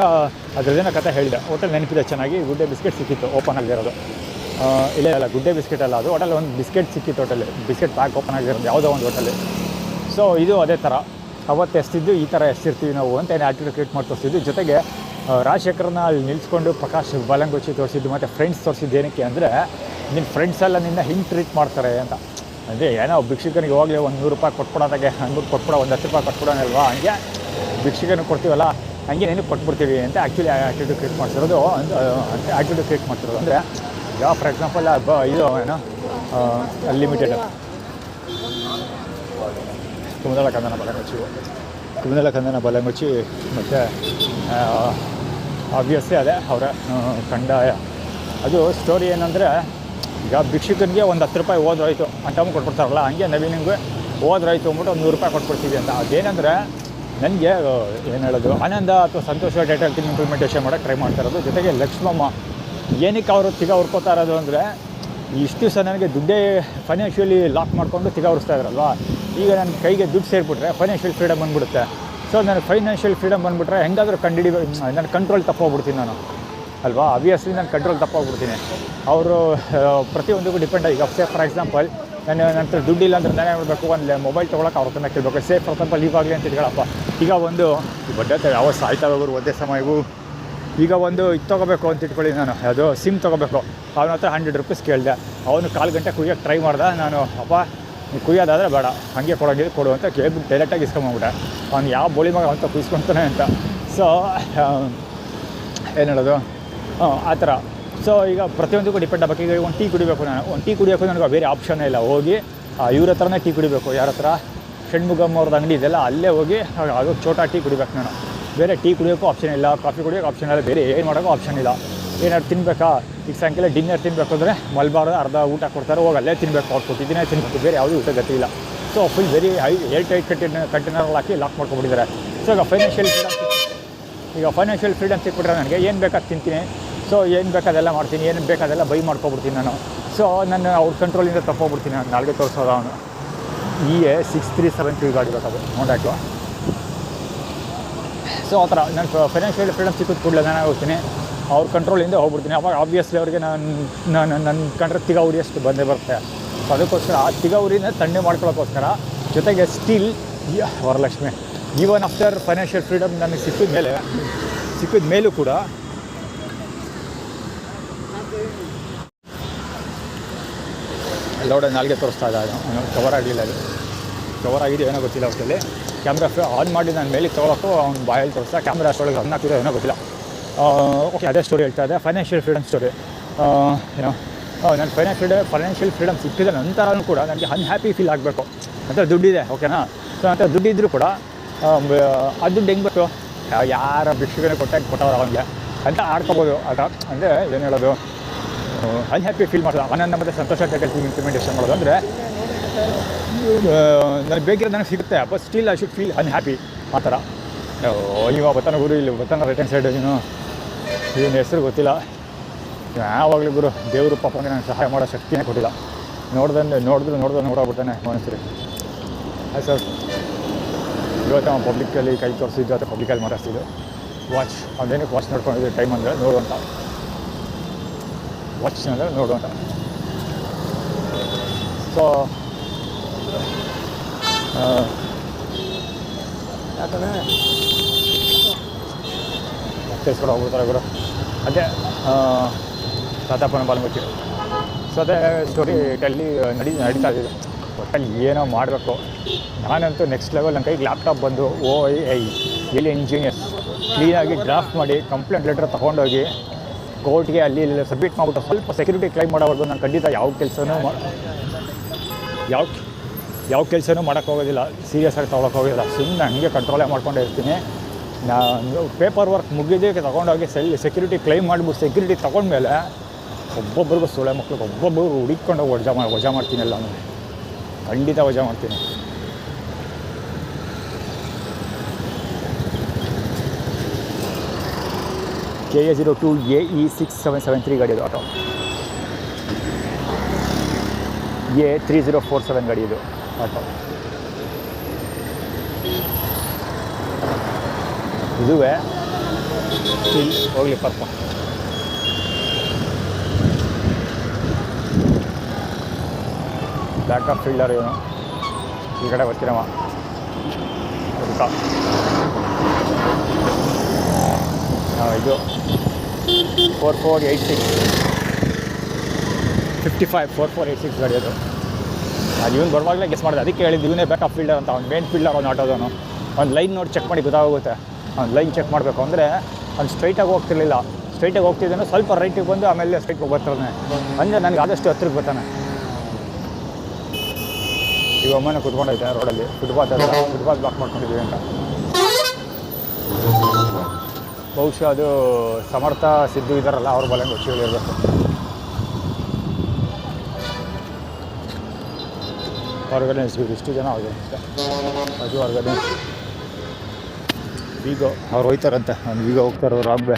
A: ಅದ್ರದ್ದೇನೋ ಕಥೆ ಹೇಳಿದೆ. ಹೋಟೆಲ್ ನೆನಪಿದೆ ಚೆನ್ನಾಗಿ. ಗುಡ್ಡೆ ಬಿಸ್ಕೆಟ್ ಸಿಕ್ಕಿತ್ತು ಓಪನ್ ಆಗಿರೋದು. ಇಲ್ಲ ಗುಡ್ಡೆ ಬಿಸ್ಕೆಟ್ ಅಲ್ಲ, ಅದು ಹೋಟೆಲ್ ಒಂದು ಬಿಸ್ಕೆಟ್ ಸಿಕ್ಕಿತ್ತು. ಹೋಟೆಲ್ ಬಿಸ್ಕೆಟ್ ಪ್ಯಾಕ್ ಓಪನ್ ಆಗಿರೋದು ಯಾವುದೋ ಒಂದು ಹೋಟೆಲ್. ಸೊ ಇದು ಅದೇ ಥರ ಅವತ್ತು ಎಷ್ಟಿದ್ದು ಈ ಥರ ಎಷ್ಟಿರ್ತೀವಿ ನಾವು ಅಂತ ಏನು ಆ್ಯಕ್ಟಿವಿಟಿ ಕ್ರಿಯೇಟ್ ಮಾಡಿ ತೋರಿಸಿದ್ದು. ಜೊತೆಗೆ ರಾಜಶೇಖರನ ಅಲ್ಲಿ ನಿಲ್ಲಿಸ್ಕೊಂಡು ಪ್ರಕಾಶ್ ಬಲಂಗುಚ್ಚಿ ತೋರಿಸಿದ್ದು, ಮತ್ತು ಫ್ರೆಂಡ್ಸ್ ತೋರಿಸಿದ್ದು. ಏನಕ್ಕೆ ಅಂದರೆ, ನಿನ್ನ ಫ್ರೆಂಡ್ಸ್ ಎಲ್ಲ ನಿನ್ನ ಹಿಂಗೆ ಟ್ರೀಟ್ ಮಾಡ್ತಾರೆ ಅಂತ. ಅಂದರೆ ಏನೋ ಭಿಕ್ಷುಕನಿಗೆ ಹೋಗಲಿ ಒಂದು 100 ರೂಪಾಯಿ ಕೊಟ್ಬಿಡೋದಾಗೆ ಅಂದ್ಬಿಟ್ಟು ಕೊಟ್ಬಿಡೋ, ಒಂದು 10 ರೂಪಾಯಿ ಕೊಟ್ಬಿಡೋನಲ್ವಾ, ಹಂಗೆ ಭಿಕ್ಷುಕನಿಗೆ ಕೊಡ್ತೀವಲ್ಲ ಹಂಗೆ ನೀನು ಕೊಟ್ಬಿಡ್ತೀವಿ ಅಂತ ಆ್ಯಕ್ಚುಲಿ ಆ್ಯಕ್ಟಿವಿಟಿ ಕ್ರಿಯೇಟ್ ಮಾಡ್ತಿರೋದು. ಆ್ಯಕ್ಟಿವಿಟಿ ಕ್ರಿಯೇಟ್ ಮಾಡ್ತಿರೋದು ಅಂದರೆ, ಈಗ ಫಾರ್ ಎಕ್ಸಾಂಪಲ್ ಇದು ಏನೋ ಅನ್ಲಿಮಿಟೆಡ್ ಕುಮುದಲ ಕಂದನ ಬಲಂಗುಚ್ಚಿ ಮತ್ತು ಆಬ್ವಿಯಸ್ಲಿ ಅದೇ ಅವರ ಕಂದಾಯ. ಅದು ಸ್ಟೋರಿ ಏನಂದರೆ, ಈಗ ಭಿಕ್ಷುಕನಿಗೆ ಒಂದು 10 ರೂಪಾಯಿ ಹೋದ್ರಾಯ್ತು ಅಂತ ಕೊಟ್ಬಿಡ್ತಾರಲ್ಲ, ಹಂಗೆ ನವೀನಿಗೆ ಹೋದ್ರಾಯ್ತು ಅಂದ್ಬಿಟ್ಟು ಒಂದು 100 ರೂಪಾಯಿ ಕೊಟ್ಬಿಡ್ತೀವಿ ಅಂತ. ಅದೇನೆಂದರೆ, ನನಗೆ ಏನು ಹೇಳೋದು, ಆನಂದ ಅಥವಾ ಸಂತೋಷ ಡೇಟಾ ಇಂಪ್ಲಿಮೆಂಟೇಷನ್ ಮಾಡೋಕ್ಕೆ ಟ್ರೈ ಮಾಡ್ತಾ ಇರೋದು. ಜೊತೆಗೆ ಲಕ್ಷ್ಮಮ್ಮ ಏನಕ್ಕೆ ಅವರು ತಿಗ ಹುರ್ಕೋತಾ ಇರೋದು ಅಂದರೆ, ಇಷ್ಟು ದಿವಸ ನನಗೆ ದುಡ್ಡೇ ಫೈನಾನ್ಷಿಯಲಿ ಲಾಕ್ ಮಾಡಿಕೊಂಡು ತಿಗ ಉರಿಸ್ತಾ ಇದ್ರಲ್ವ. ಈಗ ನನ್ನ ಕೈಗೆ ದುಡ್ಡು ಸೇರಿಬಿಟ್ರೆ ಫೈನಾನ್ಷಿಯಲ್ ಫ್ರೀಡಮ್ ಬಂದುಬಿಡುತ್ತೆ. ಸೊ ನನಗೆ ಫೈನಾನ್ಷಿಯಲ್ ಫ್ರೀಡಮ್ ಬಂದುಬಿಟ್ರೆ ಹೆಂಗಾದರೂ ನನ್ನ ಕಂಟ್ರೋಲ್ ತಪ್ಪೋಗ್ಬಿಡ್ತೀನಿ ನಾನು ಅಲ್ವಾ. ಆಬ್ವಿಯಸ್ಲಿ ನಾನು ಕಂಟ್ರೋಲ್ ತಪ್ಪೋಗ್ಬಿಡ್ತೀನಿ. ಅವರು ಪ್ರತಿಯೊಂದಕ್ಕೂ ಡಿಪೆಂಡ್. ಈಗ ಫಾರ್ ಎಕ್ಸಾಂಪಲ್, ನನ್ನ ಹತ್ರ ದುಡ್ಡಿಲ್ಲ ಅಂದರೆ ನಾನೇ ಮಾಡಬೇಕು, ಒಂದು ಮೊಬೈಲ್ ತೊಗೊಳಕ್ಕೆ ಅವ್ರ ಹತ್ರನೇ ಕೇಳಬೇಕು. ಫಾರ್ ಎಕ್ಸಾಂಪಲ್ ಈವಾಗಲೇ ಅಂತ ಇಟ್ಕೊಳ್ಳಪ್ಪ, ಈಗ ಒಂದು ಬಡ್ಡೆ ಯಾವ ಸಾಯ್ತಾ ಹೋಗೋರು ಒಂದೇ ಸಮಯವು. ಈಗ ಒಂದು ಇದು ತೊಗೋಬೇಕು ಅಂತ ಇಟ್ಕೊಳ್ಳಿ, ನಾನು ಅದು ಸಿಮ್ ತೊಗೋಬೇಕು. ಅವನ ಹತ್ರ 100 ರೂಪೀಸ್ ಕೇಳಿದೆ. ಅವನು 1/4 ಗಂಟೆ ಕುಯ್ಯೋಕ್ಕೆ ಟ್ರೈ ಮಾಡ್ದೆ. ನಾನು ಅಪ್ಪ ನೀವು ಕುಯ್ಯೋದಾದರೆ ಬೇಡ, ಹಾಗೆ ಕೊಡೋಂಗಿದ್ರೆ ಕೊಡು ಅಂತ ಕೇಳ್ಬಿಟ್ಟು ಡೈರೆಕ್ಟಾಗಿ ಇಸ್ಕೊಂಬೋಗ್ಬಿಟ್ಟೆ. ಅವ್ನು ಯಾವ ಬೋಳಿ ಮಗ ಅಂತ ಕುಯ್ಸ್ಕೊತಾನೆ ಅಂತ. ಸೊ ಏನು ಹೇಳೋದು, ಆ ಥರ. ಸೊ ಈಗ ಪ್ರತಿಯೊಂದಕ್ಕೂ ಡಿಪೆಂಡ್ ಆಗಬೇಕು. ಈಗ ಒಂದು ಟೀ ಕುಡಿಬೇಕು, ನಾನು ಒಂದು ಟೀ ಕುಡಿಯೋಕ್ಕೂ ನನಗೆ ಬೇರೆ ಆಪ್ಷನ್ನೇ ಇಲ್ಲ. ಹೋಗಿ ಇವ್ರ ಹತ್ರನೇ ಟೀ ಕುಡಿಬೇಕು. ಯಾರ ಹತ್ರ, ಷಣ್ಮುಗಮ್ ಅವ್ರದ್ದು ಅಂಗಡಿ ಇದೆಲ್ಲ, ಅಲ್ಲೇ ಹೋಗಿ ಅದು ಚೋಟಾ ಟೀ ಕುಡಿಬೇಕು ನಾನು. ಬೇರೆ ಟೀ ಕುಡಿಯೋಕ್ಕೂ ಆಪ್ಷನ್ ಇಲ್ಲ, ಕಾಫಿ ಕುಡಿಯೋಕ್ಕೆ ಆಪ್ಷನ್ ಇಲ್ಲ, ಬೇರೆ ಏನು ಮಾಡೋಕ್ಕೂ ಆಪ್ಷನ್ ಇಲ್ಲ. ಏನಾದ್ರು ತಿನ್ನಬೇಕಾ, ಈಗ ಸಾಯಂಕಾಲ ಡಿನ್ನರ್ ತಿನ್ನಬೇಕು ಅಂದರೆ ಮಲ್ಬಾರ್ ಅರ್ಧ ಊಟ ಕೊಡ್ತಾರೆ, ಹೋಗಿ ಅಲ್ಲೇ ತಿನ್ನಬೇಕು, ಅವ್ರು ಕೊಟ್ಟಿದ್ದೀನೇ ತಿನ್ನಬೇಕು, ಬೇರೆ ಯಾವುದೂ ಊಟ ಗತಿ ಇಲ್ಲ. So full very air tight ಕಂಟೈನರಲ್ಲಿ ಹಾಕಿ ಲಾಕ್ ಮಾಡ್ಕೊಬಿಟ್ಟಿದ್ದಾರೆ. ಸೊ ಈಗ ಫೈನಾನ್ಷಿಯಲ್ ಫ್ರೀಡಮ್ ಸಿಕ್ಬಿಟ್ರೆ ನನಗೆ ಏನು ಬೇಕಾದ್ರೆ ತಿಂತೀನಿ. ಸೊ ಏನು ಬೇಕಾದೆಲ್ಲ ಮಾಡ್ತೀನಿ, ಏನು ಬೇಕಾದೆಲ್ಲ ಬೈ ಮಾಡ್ಕೊಬಿಡ್ತೀನಿ ನಾನು. ಸೊ ನಾನು ಅವ್ರ ಕಂಟ್ರೋಲಿಂದ ತಪ್ಪೋಗ್ಬಿಡ್ತೀನಿ. ನಾನು ನಾಳೆಗೆ ತೋರಿಸೋದು ಅವನು EA 6373 ಗಾಡಿ ಬೇಕದು ನೋಡಾಟು. ಸೊ ಆ ಥರ ನಾನು ಫೈನಾನ್ಷಿಯಲ್ ಫ್ರೀಡಮ್ ಸಿಕ್ಕಿದ ಕೂಡಲೇ ನಾನು ಹೋಗ್ತೀನಿ, ಅವ್ರ ಕಂಟ್ರೋಲಿಂದ ಹೋಗ್ಬಿಡ್ತೀನಿ. ಅವಾಗ ಆಬ್ವಿಯಸ್ಲಿ ಅವ್ರಿಗೆ ನನ್ನ ಕಂಡ್ರೆ ತಿಗ ಉರಿಯಷ್ಟು ಬಂದೇ ಬರುತ್ತೆ. ಸೊ ಅದಕ್ಕೋಸ್ಕರ ಆ ತಿಗ ಉರಿನ ತಣ್ಣೆ ಮಾಡ್ಕೊಳ್ಳೋಕ್ಕೋಸ್ಕರ, ಜೊತೆಗೆ still Varalakshmi even after financial freedom ನನಗೆ ಸಿಕ್ಕಿದ ಮೇಲೂ ಕೂಡ ಲೌಡ ನಾಲ್ಗೆ ತೋರಿಸ್ತಾ ಇದ್ದ. ಕವರ್ ಆಗಲಿಲ್ಲ, ಅದು ಕವರ್ ಆಗಿದೆ ಏನೋ ಗೊತ್ತಿಲ್ಲ. ಅವತ್ತಲ್ಲಿ ಕ್ಯಾಮ್ರಾ ಆನ್ ಮಾಡಿ ನಾನು ಮೇಲಿಗೆ ತೊಗೊಳಕ್ಕೂ ಅವ್ನು ಬಾಯಲ್ಲಿ ತೋರಿಸ್ತಾ, ಕ್ಯಾಮ್ರಾ ಅಷ್ಟೊಳಗೆ ರನ್ ಆಗ್ತಿರೋ ಏನೋ ಗೊತ್ತಿಲ್ಲ. ಓಕೆ, ಅದೇ ಸ್ಟೋರಿ ಹೇಳ್ತಾ ಇದೆ, ಫೈನಾನ್ಷಿಯಲ್ ಫ್ರೀಡಮ್ ಸ್ಟೋರಿ. ಏನೋ ನಾನು ಫೈನಾನ್ಷಿಯಲ್ ಫ್ರೀಡಮ್ ಸಿಕ್ಕಿದ ನಂತರನೂ ಕೂಡ ನನಗೆ ಅನ್ಹ್ಯಾಪಿ ಫೀಲ್ ಆಗಬೇಕು ಅಂತ. ದುಡ್ಡಿದೆ, ಓಕೆನಾ. ಸೊ ಅಂತ ದುಡ್ಡಿದ್ರೂ ಕೂಡ ಆ ದುಡ್ಡು ಹೆಂಗೆ ಬೇಕು, ಯಾರ ಭಿಕ್ಷುಕನೇ ಕೊಟ್ಟವ್ರು ಅವನಿಗೆ ಅಂತ ಆಡ್ಕೋಬೋದು. ಅದ ಅಂದರೆ ಏನು ಹೇಳೋದು, ಅನ್ಹ್ಯಾಪಿ ಫೀಲ್ ಮಾಡೋದು. ಆನಂದ ಮತ್ತು ಸಂತೋಷ ಇಂಪ್ಲಿಮೆಂಟೇಷನ್ ಮಾಡೋದು ಅಂದರೆ ನನಗೆ ಬೇಕಿರೋದು ನನಗೆ ಸಿಗುತ್ತೆ, but still I should feel unhappy ಆ ಥರ. ಇವಾಗ ಬತ್ತಾನ ಗುರು, ಇಲ್ಲಿ ಬತ್ತಾನ ರೈಟ್ ಹ್ಯಾಂಡ್ ಸೈಡ್ ಇವನು ಹೆಸರು ಗೊತ್ತಿಲ್ಲ. ಯಾವಾಗಲೂ ಗುರು ದೇವರು ಪಾಪಂಗೆ ನನಗೆ ಸಹಾಯ ಮಾಡೋ ಶಕ್ತಿನೇ ಕೊಟ್ಟಿಲ್ಲ. ನೋಡ್ಬಿಡ್ತಾನೆ ಒಂದ್ಸರಿ. ಆಯ್ತು ಸರ್. ಇವತ್ತು ಅವನು ಪಬ್ಲಿಕ್ಕಲ್ಲಿ ಕೈ ತೋರಿಸಿದ್ದು ಅಥವಾ ಪಬ್ಲಿಕಲ್ಲಿ ಮಾತಾಡ್ತಿದ್ದು. ವಾಚ್ ಅದೇನಕ್ಕೆ ವಾಚ್ ನೋಡ್ಕೊಂಡಿದ್ದು ಟೈಮ್ ಅಂದರೆ ನೋಡುವಂಥ ವಾಚ್ನಲ್ಲಿ ನೋಡುವಂಥ. ಸೊ ಯಾಕಂದರೆ ಮತ್ತೆ ಕೂಡ ಹೋಗ್ಬಿಡ್ತಾರೆ ಗುರು. ಅದೇ ತಾತಪ್ಪನ ಬಾಲ್ಮುಚ್ಚಿರು. ಸೊ ಅದೇ ಸ್ಟೋರಿ ಟೆಲ್ಲಿ ನಡೀತಾ ಇದ್ದಿದ್ದು. ಒಟ್ಟಲ್ಲಿ ಏನೋ ಮಾಡಬೇಕು. ನಾನಂತೂ ನೆಕ್ಸ್ಟ್ ಲೆವೆಲ್ ನನ್ನ ಕೈಗೆ ಲ್ಯಾಪ್ಟಾಪ್ ಬಂದು OII ಎಲ್ಲಿ ಇಂಜಿನಿಯರ್ಸ್ ಕ್ಲೀನಾಗಿ ಡ್ರಾಫ್ಟ್ ಮಾಡಿ ಕಂಪ್ಲೇಂಟ್ ಲೆಟರ್ ತೊಗೊಂಡೋಗಿ ಕೋರ್ಟ್ಗೆ ಅಲ್ಲಿ ಇಲ್ಲಿ ಸಬ್ಮಿಟ್ ಮಾಡಿಬಿಟ್ಟು ಸ್ವಲ್ಪ ಸೆಕ್ಯೂರಿಟಿ ಕ್ಲೈಮ್ ಮಾಡೋವರೆಗೂ ನಾನು ಖಂಡಿತ ಯಾವ ಕೆಲಸನೂ ಮಾಡೋಕ್ಕೋಗೋದಿಲ್ಲ. ಸೀರಿಯಸ್ಸಾಗಿ ತೊಗೊಳಕ್ಕೋಗೋದಿಲ್ಲ. ಸುಮ್ಮನೆ ಹಂಗೆ ಕಂಟ್ರೋಲೇ ಮಾಡ್ಕೊಂಡೇ ಇರ್ತೀನಿ. ನಾನು ಪೇಪರ್ ವರ್ಕ್ ಮುಗಿದಕ್ಕೆ ತೊಗೊಂಡೋಗಿ ಸೆಕ್ಯೂರಿಟಿ ಕ್ಲೈಮ್ ಮಾಡಿಬಿಟ್ಟು ಸೆಕ್ಯೂರಿಟಿ ತೊಗೊಂಡ್ಮೇಲೆ ಒಬ್ಬೊಬ್ಬರಿಗೂ ಸೊಳ್ಳೆ ಮಕ್ಳಿಗೆ ಒಬ್ಬೊಬ್ಬರು ಹುಡುಕೊಂಡು ವಜಾ ಮಾಡ್ತೀನಿ. ಎಲ್ಲ ನಾನು ಖಂಡಿತ ವಜಾ ಮಾಡ್ತೀನಿ. KA02 AE 6773 ಗಾಡಿ ಇದು ಆಟೋ. A3047 ಗಾಡಿ ಇದು ಆಟೋ. ಇದುವೇ ಸ್ಟಿಲ್ ಹೋಗ್ಲಿ ಪಾಪ. ಬ್ಯಾಕ್ ಆಫ್ ಫೀಲ್ಡರ್ ಇವನು. ಈ ಕಡೆ ಬರ್ತೀನವ ಇದು 4486 4486 ಗಾಡಿ ಅದು. ಇವನು ಬರುವಾಗಲೇ ಗೆಸ್ ಮಾಡಿದೆ. ಅದಕ್ಕೆ ಹೇಳಿದ್ದು ಇವನೇ ಬ್ಯಾಕ್ ಆಫ್ ಫೀಲ್ಡರ್ ಅಂತ. ಅವ್ನು ಮೇನ್ ಫೀಲ್ಡರ್ ಅವ್ನು ಆಟೋದವನು. ಅವ್ನು ಲೈನ್ ನೋಡಿ ಚೆಕ್ ಮಾಡಿ ಗೊತ್ತಾಗುತ್ತೆ. ಅವ್ನು ಲೈನ್ ಚೆಕ್ ಮಾಡಬೇಕು ಅಂದರೆ ಅವ್ನು ಸ್ಟ್ರೈಟಾಗಿ ಹೋಗ್ತಿರ್ಲಿಲ್ಲ. ಸ್ಟ್ರೈಟಾಗಿ ಹೋಗ್ತಿದ್ದಾನೆ, ಸ್ವಲ್ಪ ರೈಟಿಗೆ ಬಂದು ಆಮೇಲೆ ಸ್ಟ್ರೈಟ್ಗೆ ಬರ್ತಾನೆ. ಅಂದರೆ ನನಗೆ ಆದಷ್ಟು ಹತ್ರಕ್ಕೆ ಬರ್ತಾನೆ. ಈಗ ಒಮ್ಮನೆ ಕುತ್ಕೊಂಡೈತೆ ರೋಡಲ್ಲಿ. ಫುಟ್ಪಾತ್ ಬ್ಲಾಕ್ ಮಾಡ್ಕೊಂಡಿದ್ದೀವಿ ಅಂತ. ಬಹುಶಃ ಅದು ಸಮರ್ಥ ಸಿದ್ದು ಇದ್ದಾರಲ್ಲ ಅವ್ರ ಬಲ ಗೊತ್ತಿರಬೇಕು. ಆರ್ಗನೈಸ್ ಇಷ್ಟು ಜನ ಆಗಿದೆ ಅಷ್ಟೇ. ಅದು ಆರ್ಗನೈಸ್ ವೀಗೋ ಅವ್ರು ಹೋಯ್ತಾರಂತೆ. ಅವ್ನು ವೀಗೋ ಹೋಗ್ತಾರೆ ಅವ್ರು ರಾಬ್ಗೆ.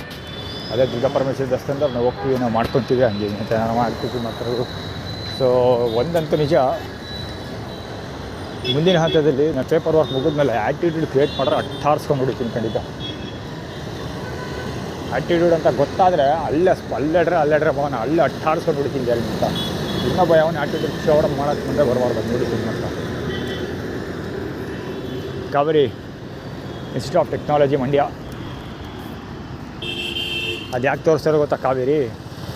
A: ಅದೇ ದುರ್ಗಾ ಪರಮೇಶ್ವರಿ ದೇವಸ್ಥಾನದಲ್ಲಿ ನಾವು ಹೋಗ್ತೀವಿ, ನಾವು ಮಾಡ್ಕೊತೀವಿ ಹಂಗೆ ಅಂತ ನಾವು ಮಾಡ್ತೀವಿ ಮಾಡ್ತಾರೆ. ಸೊ ಒಂದಂತೂ ನಿಜ, ಮುಂದಿನ ಹಂತದಲ್ಲಿ ನಾನು ಪೇಪರ್ ವರ್ಕ್ ಮುಗಿದ್ಮೇಲೆ ಆ್ಯಟಿಟ್ಯೂಡ್ ಕ್ರಿಯೇಟ್ ಮಾಡಿದ್ರೆ ಅಟ್ಟಾರಿಸ್ಕೊಂಡು ಹೊಡಿತೀನಿ ಖಂಡಿತ. ಆ್ಯಟಿಟ್ಯೂಡ್ ಅಂತ ಗೊತ್ತಾದರೆ ಅಲ್ಲೆಡ್ರೆ ಭವನ ಅಲ್ಲೇ ಅಟ್ಟಾರಿಸ್ಕೊಂಡು ಹೊಡಿತೀನಿ ಯಾರು ಅಂತ. ಇನ್ನೊಬ್ಬ ಅವನ ಆ್ಯಟಿಟ್ಯೂಡ್ ಶೋಡ ಮಾಡೋಕ್ಕೆ ಮುಂದೆ ಬರಬಾರ್ದು ನೋಡಿದ್ದೀನಿ ಅಂತ. Kaveri institute of technology Mandya. ಅದು ಯಾಕೆ ತೋರಿಸ್ತಾರೋ ಗೊತ್ತಾ? ಕಾವೇರಿ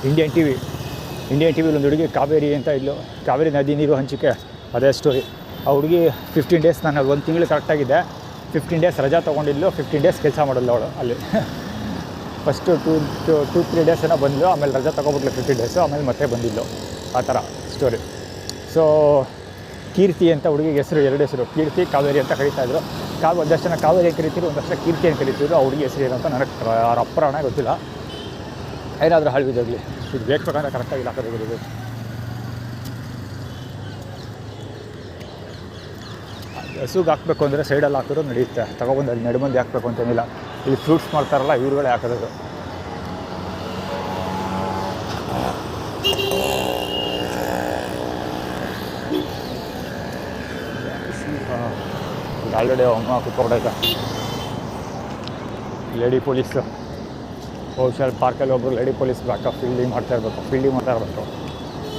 A: ಇಂಡಿಯನ್ ಟಿ ವಿಲಿ ಒಂದು ಹುಡುಗಿ ಕಾವೇರಿ ಅಂತ ಇಲ್ಲು. ಕಾವೇರಿ ನದಿ ನೀರು ಹಂಚಿಕೆ ಅದೇ ಸ್ಟೋರಿ. ಆ ಹುಡುಗಿ 15 ಡೇಸ್, ನಾನು 1 ತಿಂಗಳು ಕರೆಕ್ಟಾಗಿದೆ. 15 ಡೇಸ್ ರಜಾ ತೊಗೊಂಡಿದ್ದು, 15 ಡೇಸ್ ಕೆಲಸ ಮಾಡಲ್ಲ ಅವಳು ಅಲ್ಲಿ. ಫಸ್ಟು 2-3 ಡೇಸ್ ಏನೋ ಬಂದಳು, ಆಮೇಲೆ ರಜಾ ತೊಗೊಬಿಟ್ಲು 15 ಡೇಸು, ಆಮೇಲೆ ಮತ್ತೆ ಬಂದಿದ್ದು. ಆ ಥರ ಸ್ಟೋರಿ. ಸೊ ಕೀರ್ತಿ ಅಂತ ಹುಡುಗಿಗೆ ಹೆಸರು, 2 ಹೆಸರು, ಕೀರ್ತಿ ಕಾವೇರಿ ಅಂತ ಕರೀತಾಯಿದ್ರು. ಒಂದಷ್ಟು ಜನ ಕಾವೇರಿ ಅಂತ ಕರಿತಿದ್ರು, ಒಂದಷ್ಟು ಕೀರ್ತಿ ಅಂತ ಕರಿತಿದ್ರು. ಆ ಹುಡುಗಿ ಹೆಸರು ಏನಂತ ನನಗೆ ಅವ್ರ ಅಪ್ಪರಾಣ ಗೊತ್ತಿಲ್ಲ. ಏನಾದರೂ ಹಾಳ್ಬಿದ್ದಾಗಲಿ ಇದು ಬೇಕಂದ್ರೆ ಕರೆಕ್ಟಾಗಿ ಹಾಕೋದು. ಹಸುಗೆ ಹಾಕಬೇಕು ಅಂದರೆ ಸೈಡಲ್ಲಿ ಹಾಕಿದ್ರು ನಡೆಯುತ್ತೆ. ತೊಗೊಬಂದು ಅಲ್ಲಿ ನಡುಮಂದಿ ಹಾಕಬೇಕು ಅಂತೇನಿಲ್ಲ. ಇಲ್ಲಿ ಫ್ರೂಟ್ಸ್ ಮಾಡ್ತಾರಲ್ಲ ಇವ್ರುಗಳೇ ಹಾಕೋದು. ಆಲ್ರೆಡಿ ಅಮ್ಮ ಕುತ್ಕೊಂಡೈತೆ. ಲೇಡಿ ಪೊಲೀಸು ಬಹುಶಃ ಪಾರ್ಕಲ್ಲಿ ಒಬ್ಬರು lady police back of fielding ಮಾಡ್ತಾ ಇರಬೇಕು.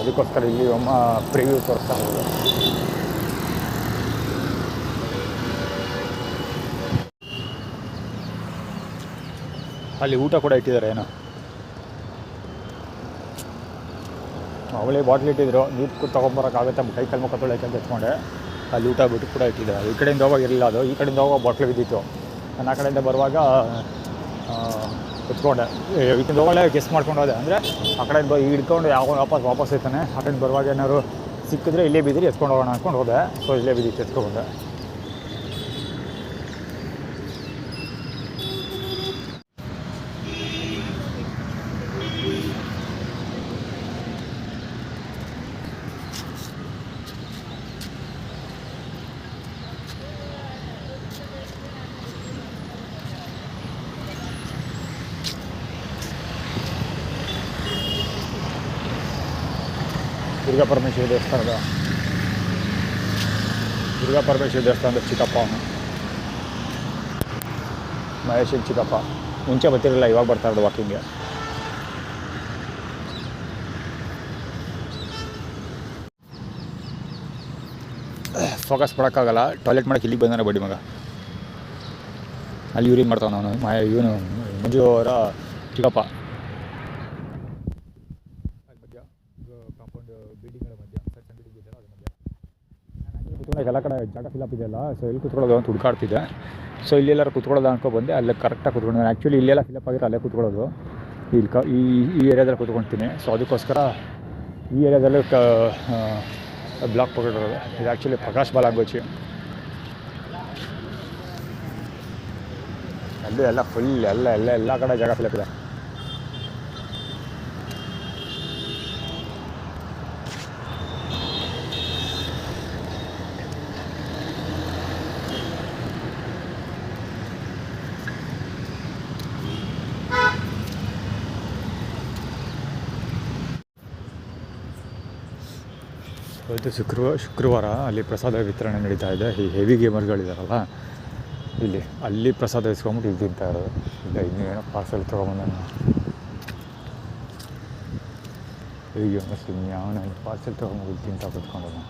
A: ಅದಕ್ಕೋಸ್ಕರ ಇಲ್ಲಿ ಅಮ್ಮ ಪ್ರಿವ್ಯೂ ತೋರಿಸ್ತಾ ಹೋಗೋದು. ಅಲ್ಲಿ ಊಟ ಕೂಡ ಇಟ್ಟಿದ್ದಾರೆ. ಏನೋ ಅವಳೇ ಬಾಟ್ಲ್ ಇಟ್ಟಿದ್ರು, ನೀರು ತೊಗೊಂಬರೋಕ್ಕಾಗುತ್ತೆ ಕೈ ಕಾಲು ಮುಖ ತೊಳೆಯಕ್ಕೆ ಅಂತ ಎತ್ಕೊಂಡೆ. ಅಲ್ಲಿ ಊಟ ಬಿಟ್ಟು ಕೂಡ ಇಟ್ಟಿದ್ದಾರೆ. ಈ ಕಡೆಯಿಂದ ಹೋಗೋವಾಗ ಇರಲಿಲ್ಲ ಅದು, ಈ ಕಡೆಯಿಂದ ಹೋಗೋ ಬಾಟ್ಲು ಬಿದ್ದಿತ್ತು. ನಾನು ಆ ಕಡೆಯಿಂದ ಬರುವಾಗ ಎತ್ಕೊಂಡೆ. ಇದರಿಂದ ಹೋಗಲೇ ಗೆಸ್ ಮಾಡ್ಕೊಂಡು ಹೋದೆ. ಅಂದರೆ ಆ ಕಡೆ ಹಿಡ್ಕೊಂಡು ಯಾವ ವಾಪಸ್ ಇರ್ತಾನೆ. ಆ ಕಡೆ ಬರುವಾಗ ಏನಾದ್ರು ಸಿಕ್ಕಿದ್ರೆ ಇಲ್ಲೇ ಬಿದ್ದರೆ ಎತ್ಕೊಂಡು ಹೋಗೋಣ ಅಂದ್ಕೊಂಡು ಹೋದೆ. ಸೊ ಇಲ್ಲೇ ಬಿದ್ದಿತ್ತು, ಎತ್ಕೊಂಡೆ. ದುರ್ಗಾ ಪರಮೇಶ್ವರಿ ದೇವಸ್ಥಾನದ ಚಿಕ್ಕಪ್ಪ ಅವನು.
B: ಮಹೇಶ್ ಚಿಕ್ಕಪ್ಪ ಮುಂಚೆ ಬರ್ತಿರಲಿಲ್ಲ, ಇವಾಗ ಬರ್ತಾ ಇರೋದು ವಾಕಿಂಗ್ಗೆ. ಫೋಕಸ್ ಮಾಡೋಕ್ಕಾಗಲ್ಲ. ಟಾಯ್ಲೆಟ್ ಮಾಡೋಕ್ಕೆ ಇಲ್ಲಿಗೆ ಬಂದಾನೆ ಬಡ್ಡಿ ಮಗ. ಅಲ್ಲಿ ಯೂರಿನ್ ಮಾಡ್ತಾವ ಅವನು ಇವನು ಮಂಜು ಅವರ ಚಿಕ್ಕಪ್ಪ. ಮಧ್ಯ ಕಾಂಪೌಂಡ್ ಬಿಲ್ಡಿಂಗ್ಗಳ ಮಧ್ಯ ಸಣ್ಣ ಬಿಲ್ಡಿಂಗ್ ಇದೆಯಲ್ಲ ಅದ್ರ ಮಧ್ಯ ಕುತ್ಕೊಳ್ಳೋಕೆ ಎಲ್ಲ ಕಡೆ ಜಾಗ ಫಿಲಪ್ ಇದೆಯಲ್ಲ. ಸೊ ಇಲ್ಲಿ ಕುತ್ಕೊಳ್ಳೋದು ಅಂತ ಹುಡುಕಾಡ್ತಿದ್ದೆ. ಸೊ ಇಲ್ಲೆಲ್ಲರೂ ಕುತ್ಕೊಳ್ಳೋದು ಅನ್ಕೊ ಬಂದೆ. ಅಲ್ಲೇ ಕರೆಕ್ಟಾಗಿ ಕುತ್ಕೊಂಡು ನಾನು ಆ್ಯಕ್ಚುಲಿ ಇಲ್ಲೆಲ್ಲ ಫಿಲಪ್ ಆಗಿರೋ ಅಲ್ಲೇ ಕುತ್ಕೊಳ್ಳೋದು. ಇಲ್ಲಿ ಈ ಏರಿಯಾದಲ್ಲಿ ಕುತ್ಕೊಳ್ತೀನಿ. ಸೊ ಅದಕ್ಕೋಸ್ಕರ ಈ ಏರಿಯಾದಲ್ಲೂ ಬ್ಲಾಕ್ ಪಕಡಿರೋದು. ಇದು ಆ್ಯಕ್ಚುಲಿ ಪ್ರಕಾಶ್ ಬಾಲಾಂಗೋಚಿ. ಅಲ್ಲಿ ಎಲ್ಲ ಫುಲ್ ಎಲ್ಲ ಕಡೆ ಜಾಗ ಫಿಲಪ್ ಇದೆ. ಇವತ್ತು ಶುಕ್ರವಾರ ಅಲ್ಲಿ ಪ್ರಸಾದ ವಿತರಣೆ ನಡೀತಾ ಇದೆ. ಈ ಹೆವಿ ಗೇಮರ್ಗಳಿದಾರಲ್ಲ ಇಲ್ಲಿ, ಅಲ್ಲಿ ಪ್ರಸಾದ ಇಸ್ಕೊಂಬಿಟ್ಟು ಇಲ್ಲಿ ತಿಂತಾ ಇರೋದು. ಇಲ್ಲ ಇನ್ನೇನೋ ಪಾರ್ಸೆಲ್ ತೊಗೊಂಬಂದ ಹೆವಿ ಗೇಮರ್ಸ್ ಇನ್ಯಾವನ ಪಾರ್ಸೆಲ್ ತೊಗೊಂಬಂದು ತಿಂತ ಕೂತ್ಕೊಂಡು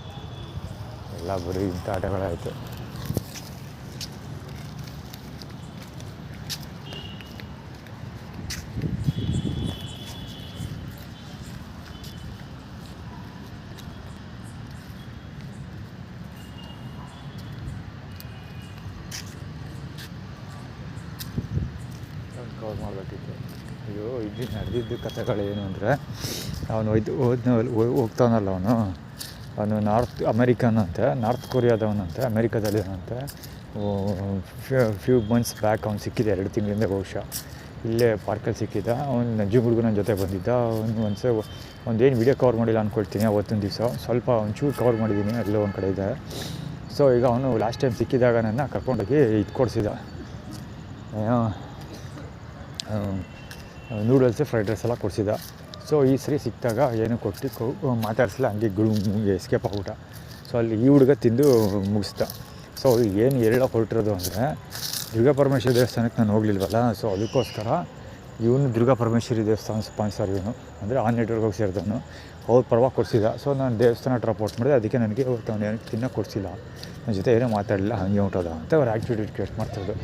B: ಎಲ್ಲ ಬರೀ ಇಂಥ ಆಟಗಳಾಯಿತು. ಕವರ್ ಮಾಡಬೇಕಿತ್ತು. ಅಯ್ಯೋ ಇಲ್ಲಿ ನಡೆದಿದ್ದು ಕಥೆಗಳೇನು ಅಂದರೆ, ಅವನು ಹೋಗ್ತಾವನಲ್ಲ ಅವನು ನಾರ್ತ್ ಅಮೇರಿಕನ್ ಅಂತೆ, ನಾರ್ತ್ ಕೊರಿಯಾದವನಂತೆ, ಅಮೇರಿಕಾದಲ್ಲಿವನಂತೆ. ಫ್ಯೂ ಮಂತ್ಸ್ ಬ್ಯಾಕ್ ಅವ್ನು ಸಿಕ್ಕಿದೆ, 2 ತಿಂಗಳಿಂದ ಬಹುಶಃ. ಇಲ್ಲೇ ಪಾರ್ಕಲ್ಲಿ ಸಿಕ್ಕಿದ್ದ. ಅವ್ನು ನಜ್ಜು ಹುಡುಗನ ಜೊತೆ ಬಂದಿದ್ದ. ಒಂದೇನು ವೀಡಿಯೋ ಕವರ್ ಮಾಡಿಲ್ಲ ಅಂದ್ಕೊಳ್ತೀನಿ ಅವತ್ತೊಂದು ದಿವಸ. ಸ್ವಲ್ಪ ಒಂಚೂರು ಕವರ್ ಮಾಡಿದ್ದೀನಿ, ಎಲ್ಲೋ ಒಂದು ಕಡೆ ಇದೆ. ಸೊ ಈಗ ಅವನು ಲಾಸ್ಟ್ ಟೈಮ್ ಸಿಕ್ಕಿದಾಗ ನನ್ನ ಕರ್ಕೊಂಡೋಗಿ ಇದು ಕೊಡಿಸಿದ, ಏನೋ ನೂಡಲ್ಸು ಫ್ರೈಡ್ ರೈಸ್ ಎಲ್ಲ ಕೊಡಿಸಿದ. ಸೊ ಈ ಸರಿ ಸಿಕ್ಕಿದಾಗ ಏನು ಕೊಟ್ಟು ಮಾತಾಡಿಸಿಲ್ಲ, ಹಂಗೆ ಎಸ್ಕೇಪ್ ಆಗ್ಬಿಟ್ಟ. ಸೊ ಅಲ್ಲಿ ಈ ಹುಡುಗ ತಿಂದು ಮುಗಿಸ್ದ. ಸೊ ಏನು ಹೊರಟಿರೋದು ಅಂದರೆ, ದುರ್ಗಾಪರಮೇಶ್ವರಿ ದೇವಸ್ಥಾನಕ್ಕೆ ನಾನು ಹೋಗ್ಲಿಲ್ವಲ್ಲ. ಸೊ ಅದಕ್ಕೋಸ್ಕರ ಇವನು ದುರ್ಗಾಪರಮೇಶ್ವರಿ ದೇವಸ್ಥಾನ ಸ್ಪಾನ್ಸರ್. ಇವನು ಅಂದರೆ ಆ ನೆಟ್ವರ್ಕಿಗೆ ಸೇರಿದವನು. ಅವ್ರ ಪರವಾಗಿ ಕೊಡಿಸಿದ. ಸೊ ನಾನು ದೇವಸ್ಥಾನ ಡ್ರಾಪ್ ಮಾಡಿದೆ. ಅದಕ್ಕೆ ನನಗೆ ಇವತ್ತು ಅವ್ನು ಏನಕ್ಕೆ ತಿನ್ನೋಕೆ ಕೊಡಿಸಿಲ್ಲ, ನನ್ನ ಜೊತೆ ಏನೂ ಮಾತಾಡಲಿಲ್ಲ, ಹಂಗೆ ಹೊಂಟೋದ ಅಂತ ಅವ್ರು ಆ್ಯಕ್ಟಿವಿಟಿ ಕ್ರಿಯೇಟ್ ಮಾಡ್ತಿರೋದು.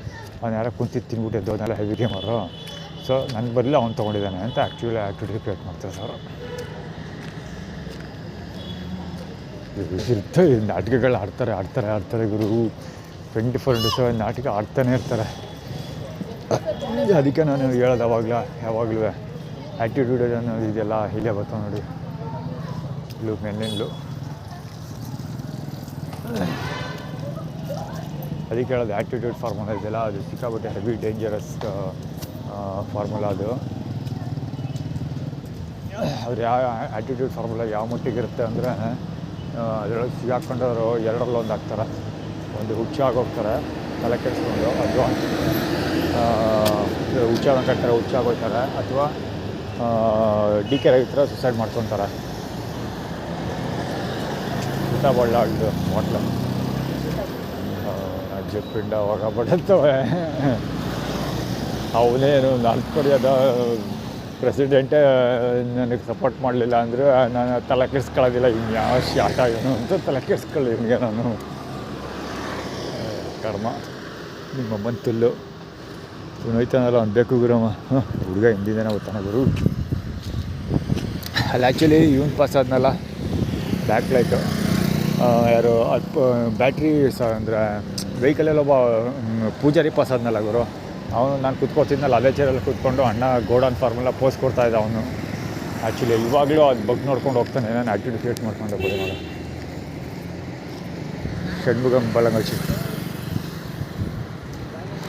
B: ಅವ್ನು ಯಾರೋ ಕುಂತಿದ್ದು ತಿನ್ಬಿಟ್ಟಿದ್ದು, ಅದನ್ನೆಲ್ಲ ಹೆವಿ ಗೇಮರು. ಸೊ ನನ್ನ ಬರಲಿಲ್ಲ, ಅವ್ನು ತೊಗೊಂಡಿದ್ದಾನೆ ಅಂತ ಆ್ಯಕ್ಟಿವಿಟಿ ಕ್ರಿಯೇಟ್ ಮಾಡ್ತಾರೆ ಸರ್. ಇರ್ತವೆ ನಾಟಕಗಳು ಆಡ್ತಾರೆ ಗುರು. 24/7 ನಾಟಕ ಆಡ್ತಾನೆ ಇರ್ತಾರೆ. ಅದಕ್ಕೆ ನಾನು ಹೇಳೋದು ಯಾವಾಗಲೂ ಆ್ಯಕ್ಟಿಟ್ಯೂಡ್ ಅನ್ನೋದು ಇದೆಲ್ಲ ಇಲ್ಲೇ ಬರ್ತಾವೆ ನೋಡಿ. ಇಲ್ಲೂ ಮೆನ್ನೆಂಡ್ಲು ಅದಕ್ಕೆ ಹೇಳೋದು ಆ್ಯಕ್ಟಿಟ್ಯೂಡ್ ಫಾರ್ಮುಲಾ ಇದೆಯಲ್ಲ, ಅದು ಸಿಕ್ಕಾಬಿಟ್ಟೆ ಹೆವಿ ಡೇಂಜರಸ್ ಫಾರ್ಮುಲಾ. ಅದು ಅವ್ರು ಯಾವ ಆ್ಯಟಿಟ್ಯೂಡ್ ಫಾರ್ಮುಲಾ ಯಾವ ಮಟ್ಟಿಗಿರುತ್ತೆ ಅಂದರೆ, ಅದರೊಳಗೆ ಸಿಗಾಕೊಂಡವರು 2ರಲ್ಲಿ ಆಗ್ತಾರೆ. ಒಂದು ಹುಚ್ಚಾಗೋಗ್ತಾರೆ ತಲೆ ಕೆಡಿಸ್ಕೊಂಡು, ಅಥವಾ ಹುಚ್ಚಾಗೋಗ್ತಾರೆ, ಅಥವಾ DK ರವಿತ್ರ ಸುಸೈಡ್ ಮಾಡ್ಕೊತಾರೆ. ಊಟ ಬಳ್ಳಾಡ್ದು ಹೋಟ್ಲು ಅಜ್ಜಪಿಂಡ ಹೋಗಬಡತ್ತವೆ. ಅವನೇನು ನಾರ್ತ್ ಕೊರಿಯಾದ ಪ್ರೆಸಿಡೆಂಟೇ ನನಗೆ ಸಪೋರ್ಟ್ ಮಾಡಲಿಲ್ಲ ಅಂದರೆ ನಾನು ತಲೆ ಕೆಡಿಸ್ಕೊಳ್ಳೋದಿಲ್ಲ. ಇನ್ಯಾವ ಶಾಟ ಏನು ಅಂತ ತಲೆ ಕೆಡಿಸ್ಕೊಳ್ಳಿ ನಾನು. ಕರ್ಮ ನಿಮ್ಮಮ್ಮನ ತುಲ್ಲು ಇವನು ಹೋಯ್ತಾನಲ್ಲ, ಅವ್ನು ಬೇಕು ಗುರಮ್ಮ. ಹುಡುಗ ಹಿಂದಿನ ಓದ್ತಾನೆ ಗುರು. ಅಲ್ಲಿ ಆ್ಯಕ್ಚುಲಿ ಇವನು ಪಾಸ್ ಆದ್ನಲ್ಲ, ಬ್ಯಾಕ್ ಲೈಟು ಯಾರು ಬ್ಯಾಟ್ರಿ ಅಂದರೆ ವೆಹಿಕಲಲ್ಲಿ ಒಬ್ಬ ಪೂಜಾರಿ ಪಾಸ್ ಆದ್ನಲ್ಲ ಗುರು. ಅವನು ನಾನು ಕೂತ್ಕೋತಿದ್ನಲ್ಲ, ಅದೇ ಚೇರಲ್ಲಿ ಕೂತ್ಕೊಂಡು ಅಣ್ಣ ಗೋಡನ್ ಫಾರ್ಮುಲಾ ಪೋಸ್ ಕೊಡ್ತಾಯಿದ್ದ ಅವನು. ಆ್ಯಕ್ಚುಲಿ ಇವಾಗಲೂ ಅದು ಬಗ್ಗೆ ನೋಡ್ಕೊಂಡು ಹೋಗ್ತಾನೆ. ನಾನು ಆ್ಯಕ್ಟಿವಿಟಿ ಕ್ರಿಯೇಟ್ ಮಾಡ್ಕೊಂಡು ಹೋಗ್ಬೋದು ನೋಡಿ.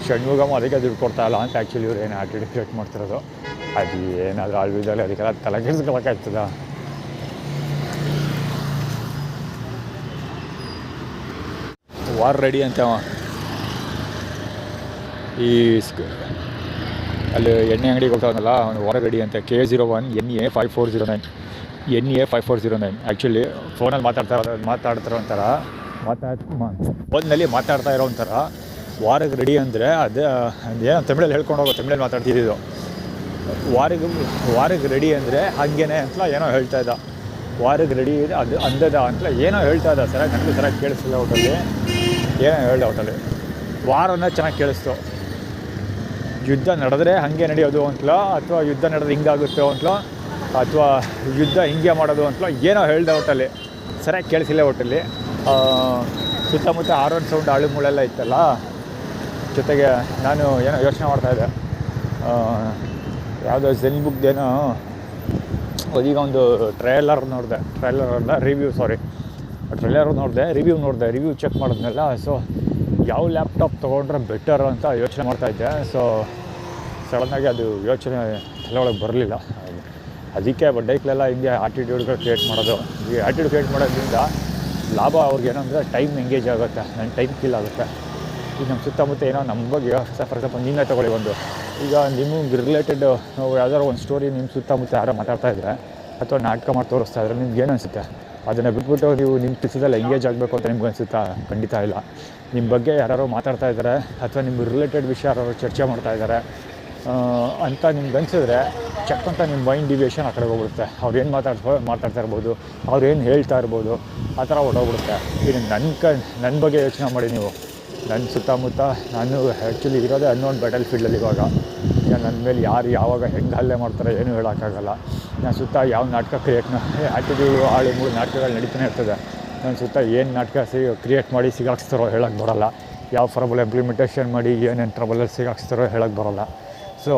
B: ಷಣ್ಮುಗಮ್ ಅದಕ್ಕೆ ದುಡ್ಡು ಕೊಡ್ತಾಯಿಲ್ಲ ಅಂತ ಆ್ಯಕ್ಚುಲಿ ಇವ್ರು ಏನು ಆ್ಯಕ್ಟಿವಿಟಿ ಕ್ರಿಯೇಟ್ ಮಾಡ್ತಿರೋದು. ಅದು ಏನಾದರೂ ಆಳ್ವಿದಲ್ಲಿ ಅದಕ್ಕೆಲ್ಲ ತಲೆ ಕೆಡಿಸ್ಕೊಳಕ್ಕಾಗ್ತದ. ವಾರ್ ರೆಡಿ ಅಂತ ಈ ಅಲ್ಲಿ ಎಣ್ಣೆ ಅಂಗಡಿಗೆ ಹೋಗ್ತಾವನಲ್ಲ, ಅವನು ವಾರ್ ರೆಡಿ ಅಂತ. K01 NA 5409 NA 5409. ಆ್ಯಕ್ಚುಲಿ ಫೋನಲ್ಲಿ ಮಾತಾಡ್ತಾ ಇರೋ ಒಂಥರ, ಫೋನಲ್ಲಿ ಮಾತಾಡ್ತಾ ಇರೋ ಒಂಥರ ವಾರಕ್ಕೆ ರೆಡಿ ಅಂದರೆ ಅದೇನೋ ತಮಿಳಲ್ಲಿ ಹೇಳ್ಕೊಂಡು ಹೋಗೋ, ತಮಿಳಲ್ಲಿ ಮಾತಾಡ್ತಿದ್ದು. ವಾರಕ್ಕೆ ರೆಡಿ ಅಂದರೆ ಹಾಗೇನೆ ಅಂತ ಏನೋ ಹೇಳ್ತಾ ಇದ್ದ. ವಾರಕ್ಕೆ ರೆಡಿ ಅದು ಅಂದದ ಅಂತ ಏನೋ ಹೇಳ್ತಾ ಇದ್ದ. ಸರಿಯಾಗಿ ನನಗೂ ಸರಿಯಾಗಿ ಕೇಳಿಸ್ತಿಲ್ಲ ಔಟಲ್ಲಿ, ಏನೋ ಹೇಳ್ದೆ ಔಟಲ್ಲಿ. ವಾರನ ಚೆನ್ನಾಗಿ ಕೇಳಿಸ್ತು. ಯುದ್ಧ ನಡೆದ್ರೆ ಹಾಗೆ ನಡೆಯೋದು ಅಂತಲೋ, ಅಥವಾ ಯುದ್ಧ ನಡೆದ್ರೆ ಹಿಂಗಾಗುತ್ತೋ ಅಂತಲೋ, ಅಥವಾ ಯುದ್ಧ ಹಿಂಗೆ ಮಾಡೋದು ಅಂತಲೋ ಏನೋ ಹೇಳ್ದೆ ಔಟಲ್ಲಿ, ಸರಿಯಾಗಿ ಕೇಳಿಸಿಲ್ಲ ಔಟಲ್ಲಿ. ಸುತ್ತಮುತ್ತ ಹಾರನ್ ಸೌಂಡ್ ಆಳು ಮುಳೆಲ್ಲ ಇತ್ತಲ್ಲ, ಜೊತೆಗೆ ನಾನು ಏನೋ ಯೋಚನೆ ಮಾಡ್ತಾಯಿದ್ದೆ, ಯಾವುದೋ ಝೆನ್ ಬುಕ್ದೇನೋ ಅದೀಗ ಒಂದು ಟ್ರೈಲರ್ ನೋಡಿದೆ, ರಿವ್ಯೂ ನೋಡಿದೆ, ರಿವ್ಯೂ ಚೆಕ್ ಮಾಡಿದ್ಮೇಲೆ ಸೊ ಯಾವ ಲ್ಯಾಪ್ಟಾಪ್ ತೊಗೊಂಡ್ರೆ ಬೆಟರ್ ಅಂತ ಯೋಚನೆ ಮಾಡ್ತಾಯಿದ್ದೆ. ಸೊ ಸಡನ್ನಾಗಿ ಅದು ಯೋಚನೆ ತಲೆ ಒಳಗೆ ಬರಲಿಲ್ಲ. ಅದಕ್ಕೆ ಬಡ್ಡೈಕ್ಲೆಲ್ಲ ಹಿಂಗೆ ಆ್ಯಟಿಟ್ಯೂಡ್ಗಳು ಕ್ರಿಯೇಟ್ ಮಾಡೋದು. ಈ ಆ್ಯಟಿಟ್ಯೂಡ್ ಕ್ರಿಯೇಟ್ ಮಾಡೋದ್ರಿಂದ ಲಾಭ ಅವ್ರಿಗೇನಂದರೆ ಟೈಮ್ ಎಂಗೇಜ್ ಆಗುತ್ತೆ, ನನ್ನ ಟೈಮ್ ಕಿಲ್ ಆಗುತ್ತೆ. ಈಗ ನಮ್ಮ ಸುತ್ತಮುತ್ತ ಏನೋ ನಮ್ಮ ಬಗ್ಗೆ ಫಾರ್ ಎಕ್ಸಾಂಪಲ್ ನೀವೇ ತೊಗೊಳ್ಳಿ, ಈಗ ನಿಮಗೆ ರಿಲೇಟೆಡ್ ಯಾವ್ದಾದ್ರು ಒಂದು ಸ್ಟೋರಿ ನಿಮ್ಮ ಸುತ್ತಮುತ್ತ ಯಾರೋ ಮಾತಾಡ್ತಾಯಿದ್ರೆ ಅಥವಾ ನಾಟಕ ಮಾಡಿ ತೋರಿಸ್ತಾ ಇದ್ರೆ ನಿಮ್ಗೆ ಏನು ಅನಿಸುತ್ತೆ? ಅದನ್ನು ಬಿಟ್ಬಿಟ್ಟು ನೀವು ನಿಮ್ಮ ಕೆಲಸದಲ್ಲಿ ಎಂಗೇಜ್ ಆಗಬೇಕು ಅಂತ ನಿಮ್ಗೆ ಅನಿಸುತ್ತಾ? ಖಂಡಿತ ಇಲ್ಲ. ನಿಮ್ಮ ಬಗ್ಗೆ ಯಾರು ಮಾತಾಡ್ತಾ ಇದ್ದಾರೆ ಅಥವಾ ನಿಮ್ಮ ರಿಲೇಟೆಡ್ ವಿಷಯ ಯಾರು ಚರ್ಚೆ ಮಾಡ್ತಾಯಿದ್ದಾರೆ ಅಂತ ನಿಮ್ಗೆ ಅನಿಸಿದ್ರೆ ಚೆಕ್ ಅಂತ ನಿಮ್ಮ ಮೈಂಡ್ ಡಿವಿಯೇಷನ್ ಆ ಕಡೆ ಹೋಗ್ಬಿಡುತ್ತೆ. ಅವ್ರು ಏನು ಮಾತಾಡ್ತಾ ಇರ್ಬೋದು, ಅವ್ರು ಏನು ಹೇಳ್ತಾ ಇರ್ಬೋದು, ಆ ಥರ ಹೊರಟೋಗ್ಬಿಡುತ್ತೆ. ಈಗ ನನ್ನ ಬಗ್ಗೆ ಯೋಚನೆ ಮಾಡಿ ನೀವು. ನನ್ನ ಸುತ್ತಮುತ್ತ ನಾನು ಆ್ಯಕ್ಚುಲಿ ಇರೋದೇ ಅನ್ನೋನ್ ಬ್ಯಾಟಲ್ ಫೀಲ್ಡಲ್ಲಿ. ಇವಾಗ ನನ್ನ ಮೇಲೆ ಯಾರು ಯಾವಾಗ ಹೆಂಗೆ ಹಲ್ಲೆ ಮಾಡ್ತಾರೆ ಏನೂ ಹೇಳೋಕ್ಕಾಗಲ್ಲ. ನನ್ನ ಸುತ್ತ ಯಾವ ನಾಟಕ ಆ್ಯಟಿಟ್ಯೂಡ್ ಆಳು ಮೂರು ನಾಟಕಗಳು ನಡೀತಾನೆ ಇರ್ತದೆ. ನನ್ನ ಸುತ್ತ ಏನು ನಾಟಕ ಕ್ರಿಯೇಟ್ ಮಾಡಿ ಸಿಗಾಕ್ಸ್ತಾರೋ ಹೇಳೋಕ್ಕೆ ಬರೋಲ್ಲ. ಯಾವ ಫಾರ್ಮುಲಾ ಇಂಪ್ಲಿಮೆಂಟೇಷನ್ ಮಾಡಿ ಏನೇನು ಟ್ರಬಲಲ್ಲಿ ಸಿಗಾಕ್ಸ್ತಾರೋ ಹೇಳೋಕ್ಕೆ ಬರೋಲ್ಲ. So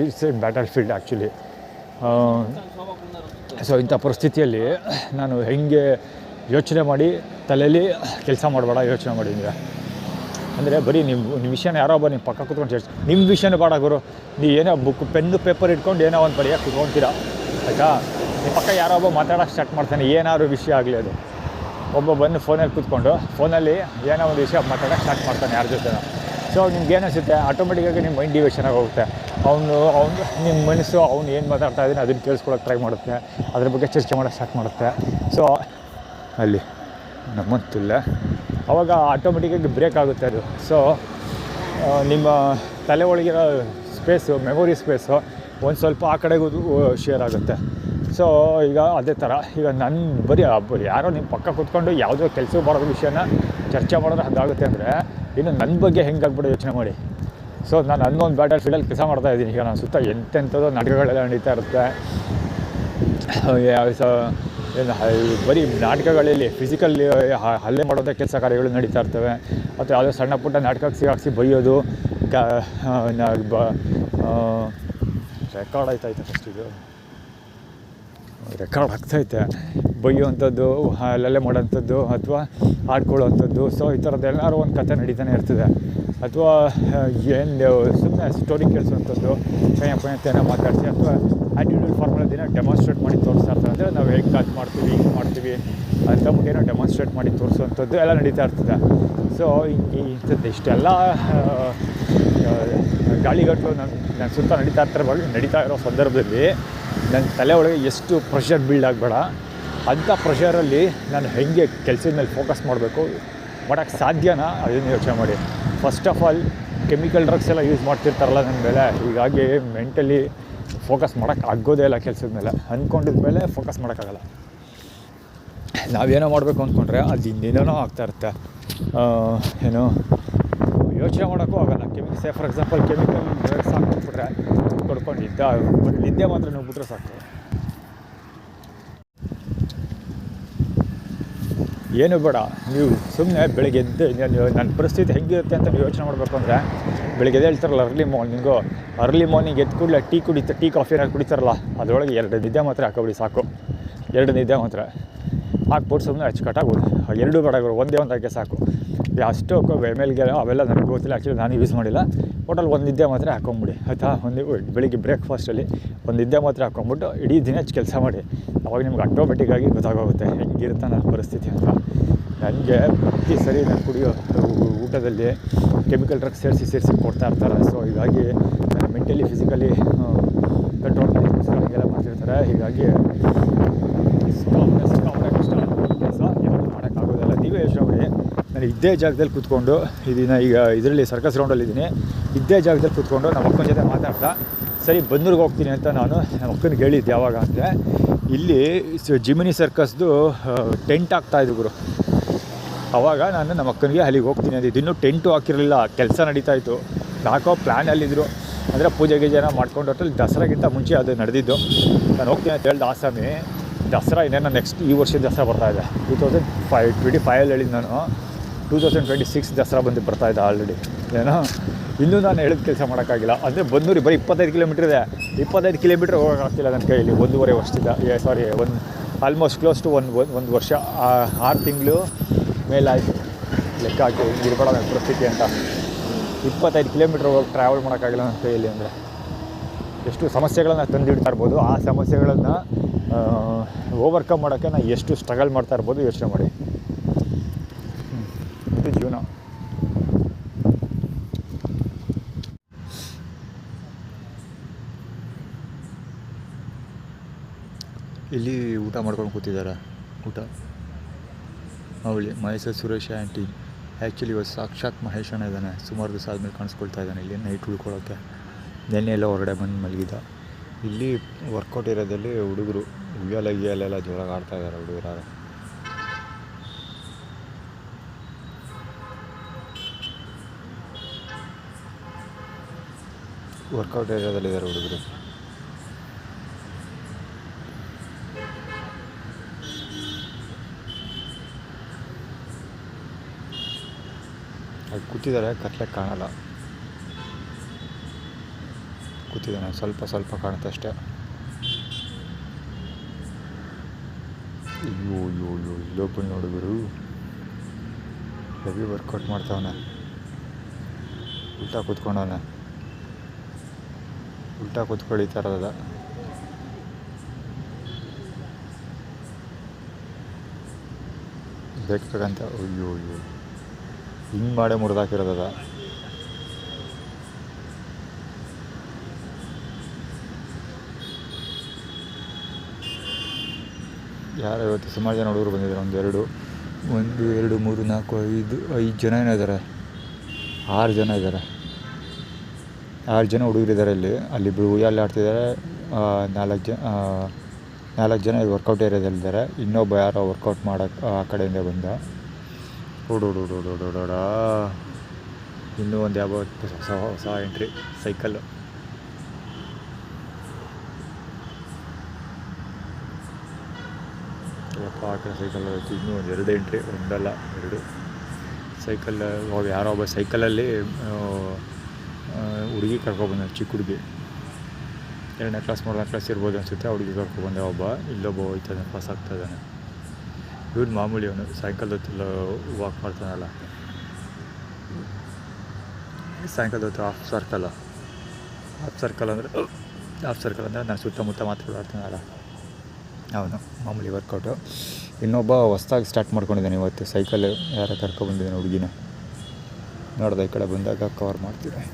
B: it's A battle field actually. So ಇಂಥ ಪರಿಸ್ಥಿತಿಯಲ್ಲಿ ನಾನು ಹೆಂಗೆ ಯೋಚನೆ ಮಾಡಿ ತಲೆಯಲ್ಲಿ ಕೆಲಸ ಮಾಡಬೇಡ ಯೋಚನೆ ಮಾಡಿದ್ರೆ ಅಂದರೆ ಬರೀ ನಿಮ್ಮ ವಿಷಯನ ಯಾರೋ ಒಬ್ಬ ನಿಮ್ಮ ಪಕ್ಕ ಕೂತ್ಕೊಂಡು ನಿಮ್ಮ ವಿಷಯನೇ ಬೇಡ ಗುರು. ನೀವು ಏನೋ ಪೆನ್ನು ಪೇಪರ್ ಇಟ್ಕೊಂಡು ಏನೋ ಒಂದು ಬರೆಯೋಕ್ಕೆ ಕೂತ್ಕೊಳ್ತೀರಾ ಆಯಿತಾ. ನಿಮ್ಮ ಪಕ್ಕ ಯಾರೋ ಒಬ್ಬ ಮಾತಾಡೋಕ್ಕೆ ಸ್ಟಾರ್ಟ್ ಮಾಡ್ತಾನೆ, ಏನಾದ್ರು ವಿಷಯ ಆಗಲಿ ಅದು. ಒಬ್ಬ ಬಂದು ಫೋನಲ್ಲಿ ಕೂತ್ಕೊಂಡು ಫೋನಲ್ಲಿ ಏನೋ ಒಂದು ವಿಷಯ ಮಾತಾಡೋಕ್ಕೆ ಸ್ಟಾರ್ಟ್ ಮಾಡ್ತಾನೆ ಯಾರ ಜೊತೆ. ಸೊ ನಿಮ್ಗೆ ಏನಿಸುತ್ತೆ, ಆಟೋಮೆಟಿಕ್ಕಾಗಿ ನಿಮ್ಮ ಮೈಂಡ್ ಡಿವಿಷನ್ ಆಗಿ ಹೋಗುತ್ತೆ. ಅವನು ನಿಮ್ಮ ಮನಸ್ಸು ಅವ್ನು ಏನು ಮಾತಾಡ್ತಾ ಇದ್ದೀನಿ ಅದನ್ನು ಕೇಳಿಸ್ಕೊಳಕ್ಕೆ ಟ್ರೈ ಮಾಡುತ್ತೆ, ಅದ್ರ ಬಗ್ಗೆ ಚರ್ಚೆ ಮಾಡೋಕ್ಕೆ ಸ್ಟಾರ್ಟ್ ಮಾಡುತ್ತೆ. ಸೊ ಅಲ್ಲಿ ನಮ್ಮಂತಿಲ್ಲ ಅವಾಗ ಆಟೋಮೆಟಿಕ್ಕಾಗಿ ಬ್ರೇಕ್ ಆಗುತ್ತೆ ಅದು. ಸೊ ನಿಮ್ಮ ತಲೆ ಒಳಗಿರೋ ಸ್ಪೇಸು, ಮೆಮೊರಿ ಸ್ಪೇಸು ಒಂದು ಸ್ವಲ್ಪ ಆ ಕಡೆಗೂ ಶೇರ್ ಆಗುತ್ತೆ. ಸೊ ಈಗ ಅದೇ ಥರ ಈಗ ಬರೀ ಯಾರೋ ನಿಮ್ಮ ಪಕ್ಕ ಕೂತ್ಕೊಂಡು ಯಾವುದೋ ಕೆಲಸ ಮಾಡೋದು ವಿಷಯನ ಚರ್ಚೆ ಮಾಡಿದ್ರೆ ಅದಾಗುತ್ತೆ ಅಂದರೆ ಇನ್ನು ನನ್ನ ಬಗ್ಗೆ ಹೆಂಗಾಗ್ಬಿಡೋ ಯೋಚನೆ ಮಾಡಿ. ಸೊ ನಾನು ಅನ್ನೊಂದು ಬ್ಯಾಟಲ್ ಫೀಲ್ಡಲ್ಲಿ ಕೆಲಸ ಮಾಡ್ತಾಯಿದ್ದೀನಿ. ಈಗ ನಾನು ಸುತ್ತ ಎಂತೆಂಥದ್ದು ನಾಟಕಗಳೆಲ್ಲ ನಡೀತಾ ಇರುತ್ತೆ. ಬರೀ ನಾಟಕಗಳಲ್ಲಿ ಫಿಸಿಕಲ್ ಹಲ್ಲೆ ಮಾಡೋದೇ ಕೆಲಸ ಕಾರ್ಯಗಳು ನಡೀತಾ ಇರ್ತವೆ. ಅಥವಾ ಯಾವುದೋ ಸಣ್ಣ ಪುಟ್ಟ ನಾಟಕಕ್ಕೆ ಸಿಗಾಕ್ಸಿ ಬೈಯೋದು, ರೆಕಾರ್ಡ್ ಆಯ್ತಾಯ್ತು ಫಸ್ಟ್ ಇದು ರೆಕಾರ್ಡ್ ಆಗ್ತೈತೆ, ಬೈಯುವಂಥದ್ದು, ಹಲ್ಲೆ ಮಾಡೋಂಥದ್ದು ಅಥವಾ ಆಡ್ಕೊಳ್ಳೋವಂಥದ್ದು. ಸೊ ಈ ಥರದ್ದು ಎಲ್ಲರೂ ಒಂದು ಕಥೆ ನಡೀತಾನೆ ಇರ್ತದೆ. ಅಥವಾ ಏನು ಸುಮ್ಮನೆ ಸ್ಟೋರಿ ಕೇಳಿಸುವಂಥದ್ದು, ಪಯಂತೇನೋ ಮಾತಾಡ್ತೀವಿ ಅಥವಾ ಆ್ಯಟಿಟ್ಯೂಡ್ ಫಾರ್ಮುಲಾ ದಿನ ಡೆಮಾನ್ಸ್ಟ್ರೇಟ್ ಮಾಡಿ ತೋರಿಸ್ತಾ ಇರ್ತಾರೆ. ಅಂದರೆ ನಾವು ಹೆಂಗೆ ಅದು ಮಾಡ್ತೀವಿ ಹಿಂಗೆ ಮಾಡ್ತೀವಿ ಅಂತ ಏನೋ ಡೆಮಾನ್ಸ್ಟ್ರೇಟ್ ಮಾಡಿ ತೋರಿಸುವಂಥದ್ದು ಎಲ್ಲ ನಡೀತಾ ಇರ್ತದೆ. ಸೊ ಇಂಥದ್ದು ಇಷ್ಟೆಲ್ಲ ಗಾಳಿಗಟ್ಟಲು ನನ್ನ ಸುತ್ತ ನಡೀತಾ ಇರೋ ಸಂದರ್ಭದಲ್ಲಿ ನನ್ನ ತಲೆ ಒಳಗೆ ಎಷ್ಟು ಪ್ರೆಷರ್ ಬಿಲ್ಡ್ ಆಗಬೇಡ. ಅಂಥ ಪ್ರೆಷರಲ್ಲಿ ನಾನು ಹೆಂಗೆ ಕೆಲಸದ ಮೇಲೆ ಫೋಕಸ್ ಮಾಡೋಕ್ಕೆ ಸಾಧ್ಯನಾ ಅದನ್ನು ಯೋಚನೆ ಮಾಡಿ. First of all chemical drugs ಎಲ್ಲ ಯೂಸ್ ಮಾಡ್ತಿರ್ತಾರಲ್ಲ ನನ್ನ ಮೇಲೆ, ಹೀಗಾಗಿ ಮೆಂಟಲಿ ಫೋಕಸ್ ಮಾಡೋಕ್ಕೆ ಆಗೋದೇ ಇಲ್ಲ ಕೆಲಸದ ಮೇಲೆ. ಅಂದ್ಕೊಂಡಿದ ಮೇಲೆ ಫೋಕಸ್ ಮಾಡೋಕ್ಕಾಗಲ್ಲ. ನಾವೇನೋ ಮಾಡಬೇಕು ಅಂದ್ಕೊಂಡ್ರೆ ಅದು ಇನ್ನೇನೋ ಆಗ್ತಾಯಿರುತ್ತೆ. ಏನು ಯೋಚನೆ ಮಾಡೋಕ್ಕೂ ಆಗೋಲ್ಲ. ಫಾರ್ ಎಕ್ಸಾಂಪಲ್ ಕೆಮಿಕಲ್ ಡ್ರಗ್ಸ್ ಹಾಕ್ಬಿಟ್ರೆ ಕೊಡ್ಕೊಂಡಿದ್ದ ನಿದ್ದೆ ಮಾತ್ರ ನೀವು ಬಿಟ್ರೆ ಸಾಕು. ಏನು ಬೇಡ, ನೀವು ಸುಮ್ಮನೆ ಬೆಳಗ್ಗೆ ಎದ್ದು ನನ್ನ ಪರಿಸ್ಥಿತಿ ಹೆಂಗಿರುತ್ತೆ ಅಂತ ನೀವು ಯೋಚನೆ ಮಾಡಬೇಕು ಅಂದರೆ ಬೆಳಗ್ಗೆ ಹೇಳ್ತಾರಲ್ಲ ಅರ್ಲಿ ಮಾರ್ನಿಂಗ್ ಎದ್ದು ಕೂಡಲೇ ಟೀ ಕಾಫಿ ಏನಾದ್ರು ಕುಡಿತಾರಲ್ಲ, ಅದರೊಳಗೆ 2 ನಿದ್ದೆ ಮಾತ್ರ ಹಾಕೋಬಿಡಿ ಸಾಕು. 2 ನಿದ್ದೆ ಮಾತ್ರ ಹಾಕ್ಬಿಟ್ಟು ಸುಮ್ಮನೆ ಅಚ್ಚುಕಟ್ಟಾಗ್ಬೋದು. 2 ಬೇಡ, ಒಂದೇ ಒಂದು ಹಾಕಿ ಸಾಕು. ಅಷ್ಟು ಎಮ್ಎಲ್ಗೆ ಅವೆಲ್ಲ ನನಗೆ ಗೊತ್ತಿಲ್ಲ, ಆ್ಯಕ್ಚುಲಿ ನಾನು ಯೂಸ್ ಮಾಡಿಲ್ಲ. ಟೋಟಲ್ 1 ನಿದ್ದೆ ಮಾತ್ರ ಹಾಕೊಂಬಿಡಿ ಆಯಿತಾ. ಬೆಳಿಗ್ಗೆ ಬ್ರೇಕ್ಫಾಸ್ಟಲ್ಲಿ 1 ನಿದ್ದೆ ಮಾತ್ರ ಹಾಕ್ಕೊಂಬಿಟ್ಟು ಇಡೀ ದಿನ ಕೆಲಸ ಮಾಡಿ. ಅವಾಗ ನಿಮ್ಗೆ ಆಟೋಮೆಟಿಕ್ಕಾಗಿ ಗೊತ್ತಾಗೋಗುತ್ತೆ ಹೆಂಗಿರುತ್ತೆ ನನ್ನ ಪರಿಸ್ಥಿತಿ ಅಂತ. ನನಗೆ ಪ್ರತಿ ಸರಿ ನಾನು ಕುಡಿಯೋ ಊಟದಲ್ಲಿ ಕೆಮಿಕಲ್ ಡ್ರಗ್ಸ್ ಸೇರಿಸಿ ಕೊಡ್ತಾ ಇರ್ತಾರೆ. ಸೊ ಹೀಗಾಗಿ ನಾನು ಮೆಂಟಲಿ ಫಿಸಿಕಲಿ ಕಂಟ್ರೋಲ್ ಹಾಗೆಲ್ಲ ಮಾಡ್ತಿರ್ತಾರೆ. ಹೀಗಾಗಿ ಸಿಕ್ಕಾಪಟ್ಟೆ ಕಷ್ಟ ಕೆಲಸ ಯಾವುದು ಮಾಡೋಕ್ಕಾಗೋದಿಲ್ಲ. ನೀವೇ ಯೋಚನೆ ಮಾಡಿ, ನಾನು ಇದ್ದೇ ಜಾಗದಲ್ಲಿ ಕೂತ್ಕೊಂಡು ಇದನ್ನು ಈಗ ಇದರಲ್ಲಿ ಸರ್ಕಸ್ ರೌಂಡಲ್ಲಿದ್ದೀನಿ. ಇದ್ದೇ ಜಾಗದಲ್ಲಿ ಕೂತ್ಕೊಂಡು ನಮ್ಮ ಅಕ್ಕನ ಜೊತೆ ಮಾತಾಡ್ತಾ ಸರಿ ಬನ್ನೂರಿಗೆ ಹೋಗ್ತೀನಿ ಅಂತ ನಾನು ನಮ್ಮ ಅಕ್ಕನಿಗೆ ಹೇಳಿದ್ದು. ಯಾವಾಗ ಅಂದರೆ ಇಲ್ಲಿ ಜಿಮಿನಿ ಸರ್ಕಸ್ದು ಟೆಂಟ್ ಹಾಕ್ತಾಯಿದ್ರು ಗುರು. ಆವಾಗ ನಾನು ನಮ್ಮ ಅಕ್ಕನಿಗೆ ಅಲ್ಲಿಗೆ ಹೋಗ್ತೀನಿ ಅಂದಿದ್ದು. ಇನ್ನೂ ಟೆಂಟು ಹಾಕಿರಲಿಲ್ಲ, ಕೆಲಸ ನಡೀತಾಯಿತ್ತು. ಹಾಕೋ ಪ್ಲ್ಯಾನಲ್ಲಿದ್ದರು. ಅಂದರೆ ಪೂಜೆ ಗೀಜೆನ ಮಾಡ್ಕೊಂಡು ಹೊಟ್ಟಲ್ಲಿ ದಸರಾಗಿಂತ ಮುಂಚೆ ಅದು ನಡೆದಿದ್ದು. ನಾನು ಹೋಗ್ತೀನಿ ಅಂತ ಹೇಳ್ದು ಆಸಾಮಿ. ದಸರಾ ಇನ್ನೇನೋ ನೆಕ್ಸ್ಟ್ ಈ ವರ್ಷದ ದಸರಾ ಬರ್ತಾಯಿದೆ. 2025 ಹೇಳಿದ್ದು ನಾನು. 2026 ದಸರಾ ಬಂದು ಬರ್ತಾಯಿದ್ದೆ ಆಲ್ರೆಡಿ. ಏನೋ ಇನ್ನೂ ನಾನು ಹೇಳಿದ ಕೆಲಸ ಮಾಡೋಕ್ಕಾಗಿಲ್ಲ. ಅಂದರೆ ಬನ್ನೂರಿಗೆ ಬರೀ 25 ಕಿಲೋಮೀಟ್ರ್ ಇದೆ. 25 ಕಿಲೋಮೀಟ್ರ್ ಹೋಗೋಕ್ಕಾಗ್ತಿಲ್ಲ ನನ್ನ ಕೈಯಲ್ಲಿ. 1.5 ವರ್ಷದಿಂದ ಆಲ್ಮೋಸ್ಟ್ ಕ್ಲೋಸ್ ಟು ಒಂದು ವರ್ಷ 6 ತಿಂಗಳು ಮೇಲಾಯಿತು ಲೆಕ್ಕ ಹಾಕಿ. ಇರ್ಬೇಡ ನನ್ನ ಪರಿಸ್ಥಿತಿ ಅಂತ. 25 ಕಿಲೋಮೀಟ್ರ್ ಹೋಗಿ ಟ್ರಾವೆಲ್ ಮಾಡೋಕ್ಕಾಗಿಲ್ಲ ನನ್ನ ಕೈಯಲ್ಲಿ. ಅಂದರೆ ಎಷ್ಟು ಸಮಸ್ಯೆಗಳನ್ನು ತಂದಿಡ್ತಾ ಇರ್ಬೋದು. ಆ ಸಮಸ್ಯೆಗಳನ್ನು ಓವರ್ಕಮ್ ಮಾಡೋಕ್ಕೆ ನಾನು ಎಷ್ಟು ಸ್ಟ್ರಗಲ್ ಮಾಡ್ತಾ ಇರ್ಬೋದು ಯೋಚನೆ ಮಾಡಿ. ಇದು ಜೀವನ. ಇಲ್ಲಿ ಊಟ ಮಾಡ್ಕೊಂಡು ಕೂತಿದ್ದಾರೆ. ಊಟ ಅವಳಿ ಮಹೇಶ ಸುರೇಶ ಆ್ಯಂಟಿ. ಆ್ಯಕ್ಚುಲಿ ಇವತ್ತು ಸಾಕ್ಷಾತ್ ಮಹೇಶಣ್ಣ ಇದ್ದಾನೆ. ಸುಮಾರು ದಿವಸ ಆದಮೇಲೆ ಕಾಣಿಸ್ಕೊಳ್ತಾ ಇದ್ದಾನೆ ಇಲ್ಲಿ ನೈಟ್ ಉಳ್ಕೊಳ್ಳೋಕ್ಕೆ. ನೆನ್ನೆ ಎಲ್ಲ ಹೊರಗಡೆ ಬಂದು ಮಲಗಿದ. ಇಲ್ಲಿ ವರ್ಕೌಟ್ ಏರಿಯಾದಲ್ಲಿ ಹುಡುಗರು ಉಯ್ಯಾಲೆಲ್ಲ ಜೋರಾಗಿ ಆಡ್ತಾಯಿದ್ದಾರೆ ಹುಡುಗರು. ವರ್ಕೌಟ್ ಏರಿಯಾದಲ್ಲಿದ್ದಾರೆ ಹುಡುಗರು. ಅಲ್ಲಿ ಕೂತಿದ್ದಾರೆ, ಕತ್ಲೆಗೆ ಕಾಣಲ್ಲ. ಕೂತಿದ್ದಾನೆ, ಸ್ವಲ್ಪ ಕಾಣುತ್ತೆ ಅಷ್ಟೇ. ಅಯ್ಯೋ ಇಲ್ಲೊಬ್ಬ ನೋಡುಗರು ಹೆವಿ ವರ್ಕೌಟ್ ಮಾಡ್ತಾವನೆ. ಉಲ್ಟಾ ಕೂತ್ಕೊಂಡವನೆ. ಉಲ್ಟಾ ಕೂತ್ಕೊಳ್ಳಿ ಥರದ. ಬೇಕಂತ ಅಯ್ಯೋ ಹಿಂಗೆ ಮಾಡೇ ಮುರಿದಾಕಿರೋದ. ಯಾರು ಇವತ್ತು ಸುಮಾರು ಜನ ಹುಡುಗರು ಬಂದಿದ್ದಾರೆ. 1 2 3 4 5 ಜನ ಏನೋ ಇದ್ದಾರೆ. 6 ಜನ ಇದ್ದಾರೆ. 6 ಜನ ಹುಡುಗರಿದ್ದಾರೆ ಇಲ್ಲಿ. ಅಲ್ಲಿಬ್ಬರು ಉಯ್ಯಾಲೆ ಆಡ್ತಿದ್ದಾರೆ. 4 ಜನ ವರ್ಕೌಟ್ ಏರಿಯಾದಲ್ಲಿದ್ದಾರೆ. ಇನ್ನೊಬ್ಬ ಯಾರೋ ವರ್ಕೌಟ್ ಮಾಡೋಕ್ಕೆ ಆ ಕಡೆಯಿಂದ ಬಂದ. ಓಡೋಡೋಡೋಡೋಡ. ಇನ್ನೂ ಒಂದು ಯಾವ ಹೊಸ ಎಂಟ್ರಿ ಸೈಕಲ್ಲು. ಆ ಕಡೆ ಸೈಕಲ್ ಆಯಿತು. ಇನ್ನೂ ಒಂದು 2 ಎಂಟ್ರಿ, ಒಂದಲ್ಲ 2 ಸೈಕಲ್. ಯಾರೋ ಒಬ್ಬ ಸೈಕಲಲ್ಲಿ ಹುಡುಗಿ ಕರ್ಕೊಬಂದ. ಚಿಕ್ಕ ಹುಡುಗಿ 2ನೇ ಕ್ಲಾಸ್ 3ನೇ ಕ್ಲಾಸ್ ಇರ್ಬೋದು ಅನಿಸುತ್ತೆ. ಆ ಹುಡುಗಿ ಕರ್ಕೊಬಂದೆ ಒಬ್ಬ. ಇಲ್ಲೊಬ್ಬ ಹೋಯ್ತಾನೆ, ಪಾಸ್ ಆಗ್ತಾಯಿದ್ದಾನೆ. ಇವನು ಮಾಮೂಲಿ ಅವನು ಸಾಯಂಕಾಲದ ಹೊತ್ತೆಲ್ಲ ವಾಕ್ ಮಾಡ್ತಾನಲ್ಲ. ಸಾಯಂಕಾಲದ ಹೊತ್ತು ಹಾಫ್ ಸರ್ಕಲ್ ಅಂದರೆ ನಾನು ಸುತ್ತಮುತ್ತ ಮಾತ್ರ ಆಡ್ತಾನಲ್ಲ ಅವನು ಮಾಮೂಲಿ ವರ್ಕೌಟು. ಇನ್ನೊಬ್ಬ ಹೊಸ್ದಾಗಿ ಸ್ಟಾರ್ಟ್ ಮಾಡ್ಕೊಂಡಿದ್ದಾನೆ ಇವತ್ತು. ಸೈಕಲ್ ಯಾರೋ ಕರ್ಕೊಬಂದಿದ್ದಾನೆ ಹುಡುಗಿನ. ನೋಡ್ದೆ ಈ ಕಡೆ ಬಂದಾಗ ಕವರ್ ಮಾಡ್ತೀನಿ.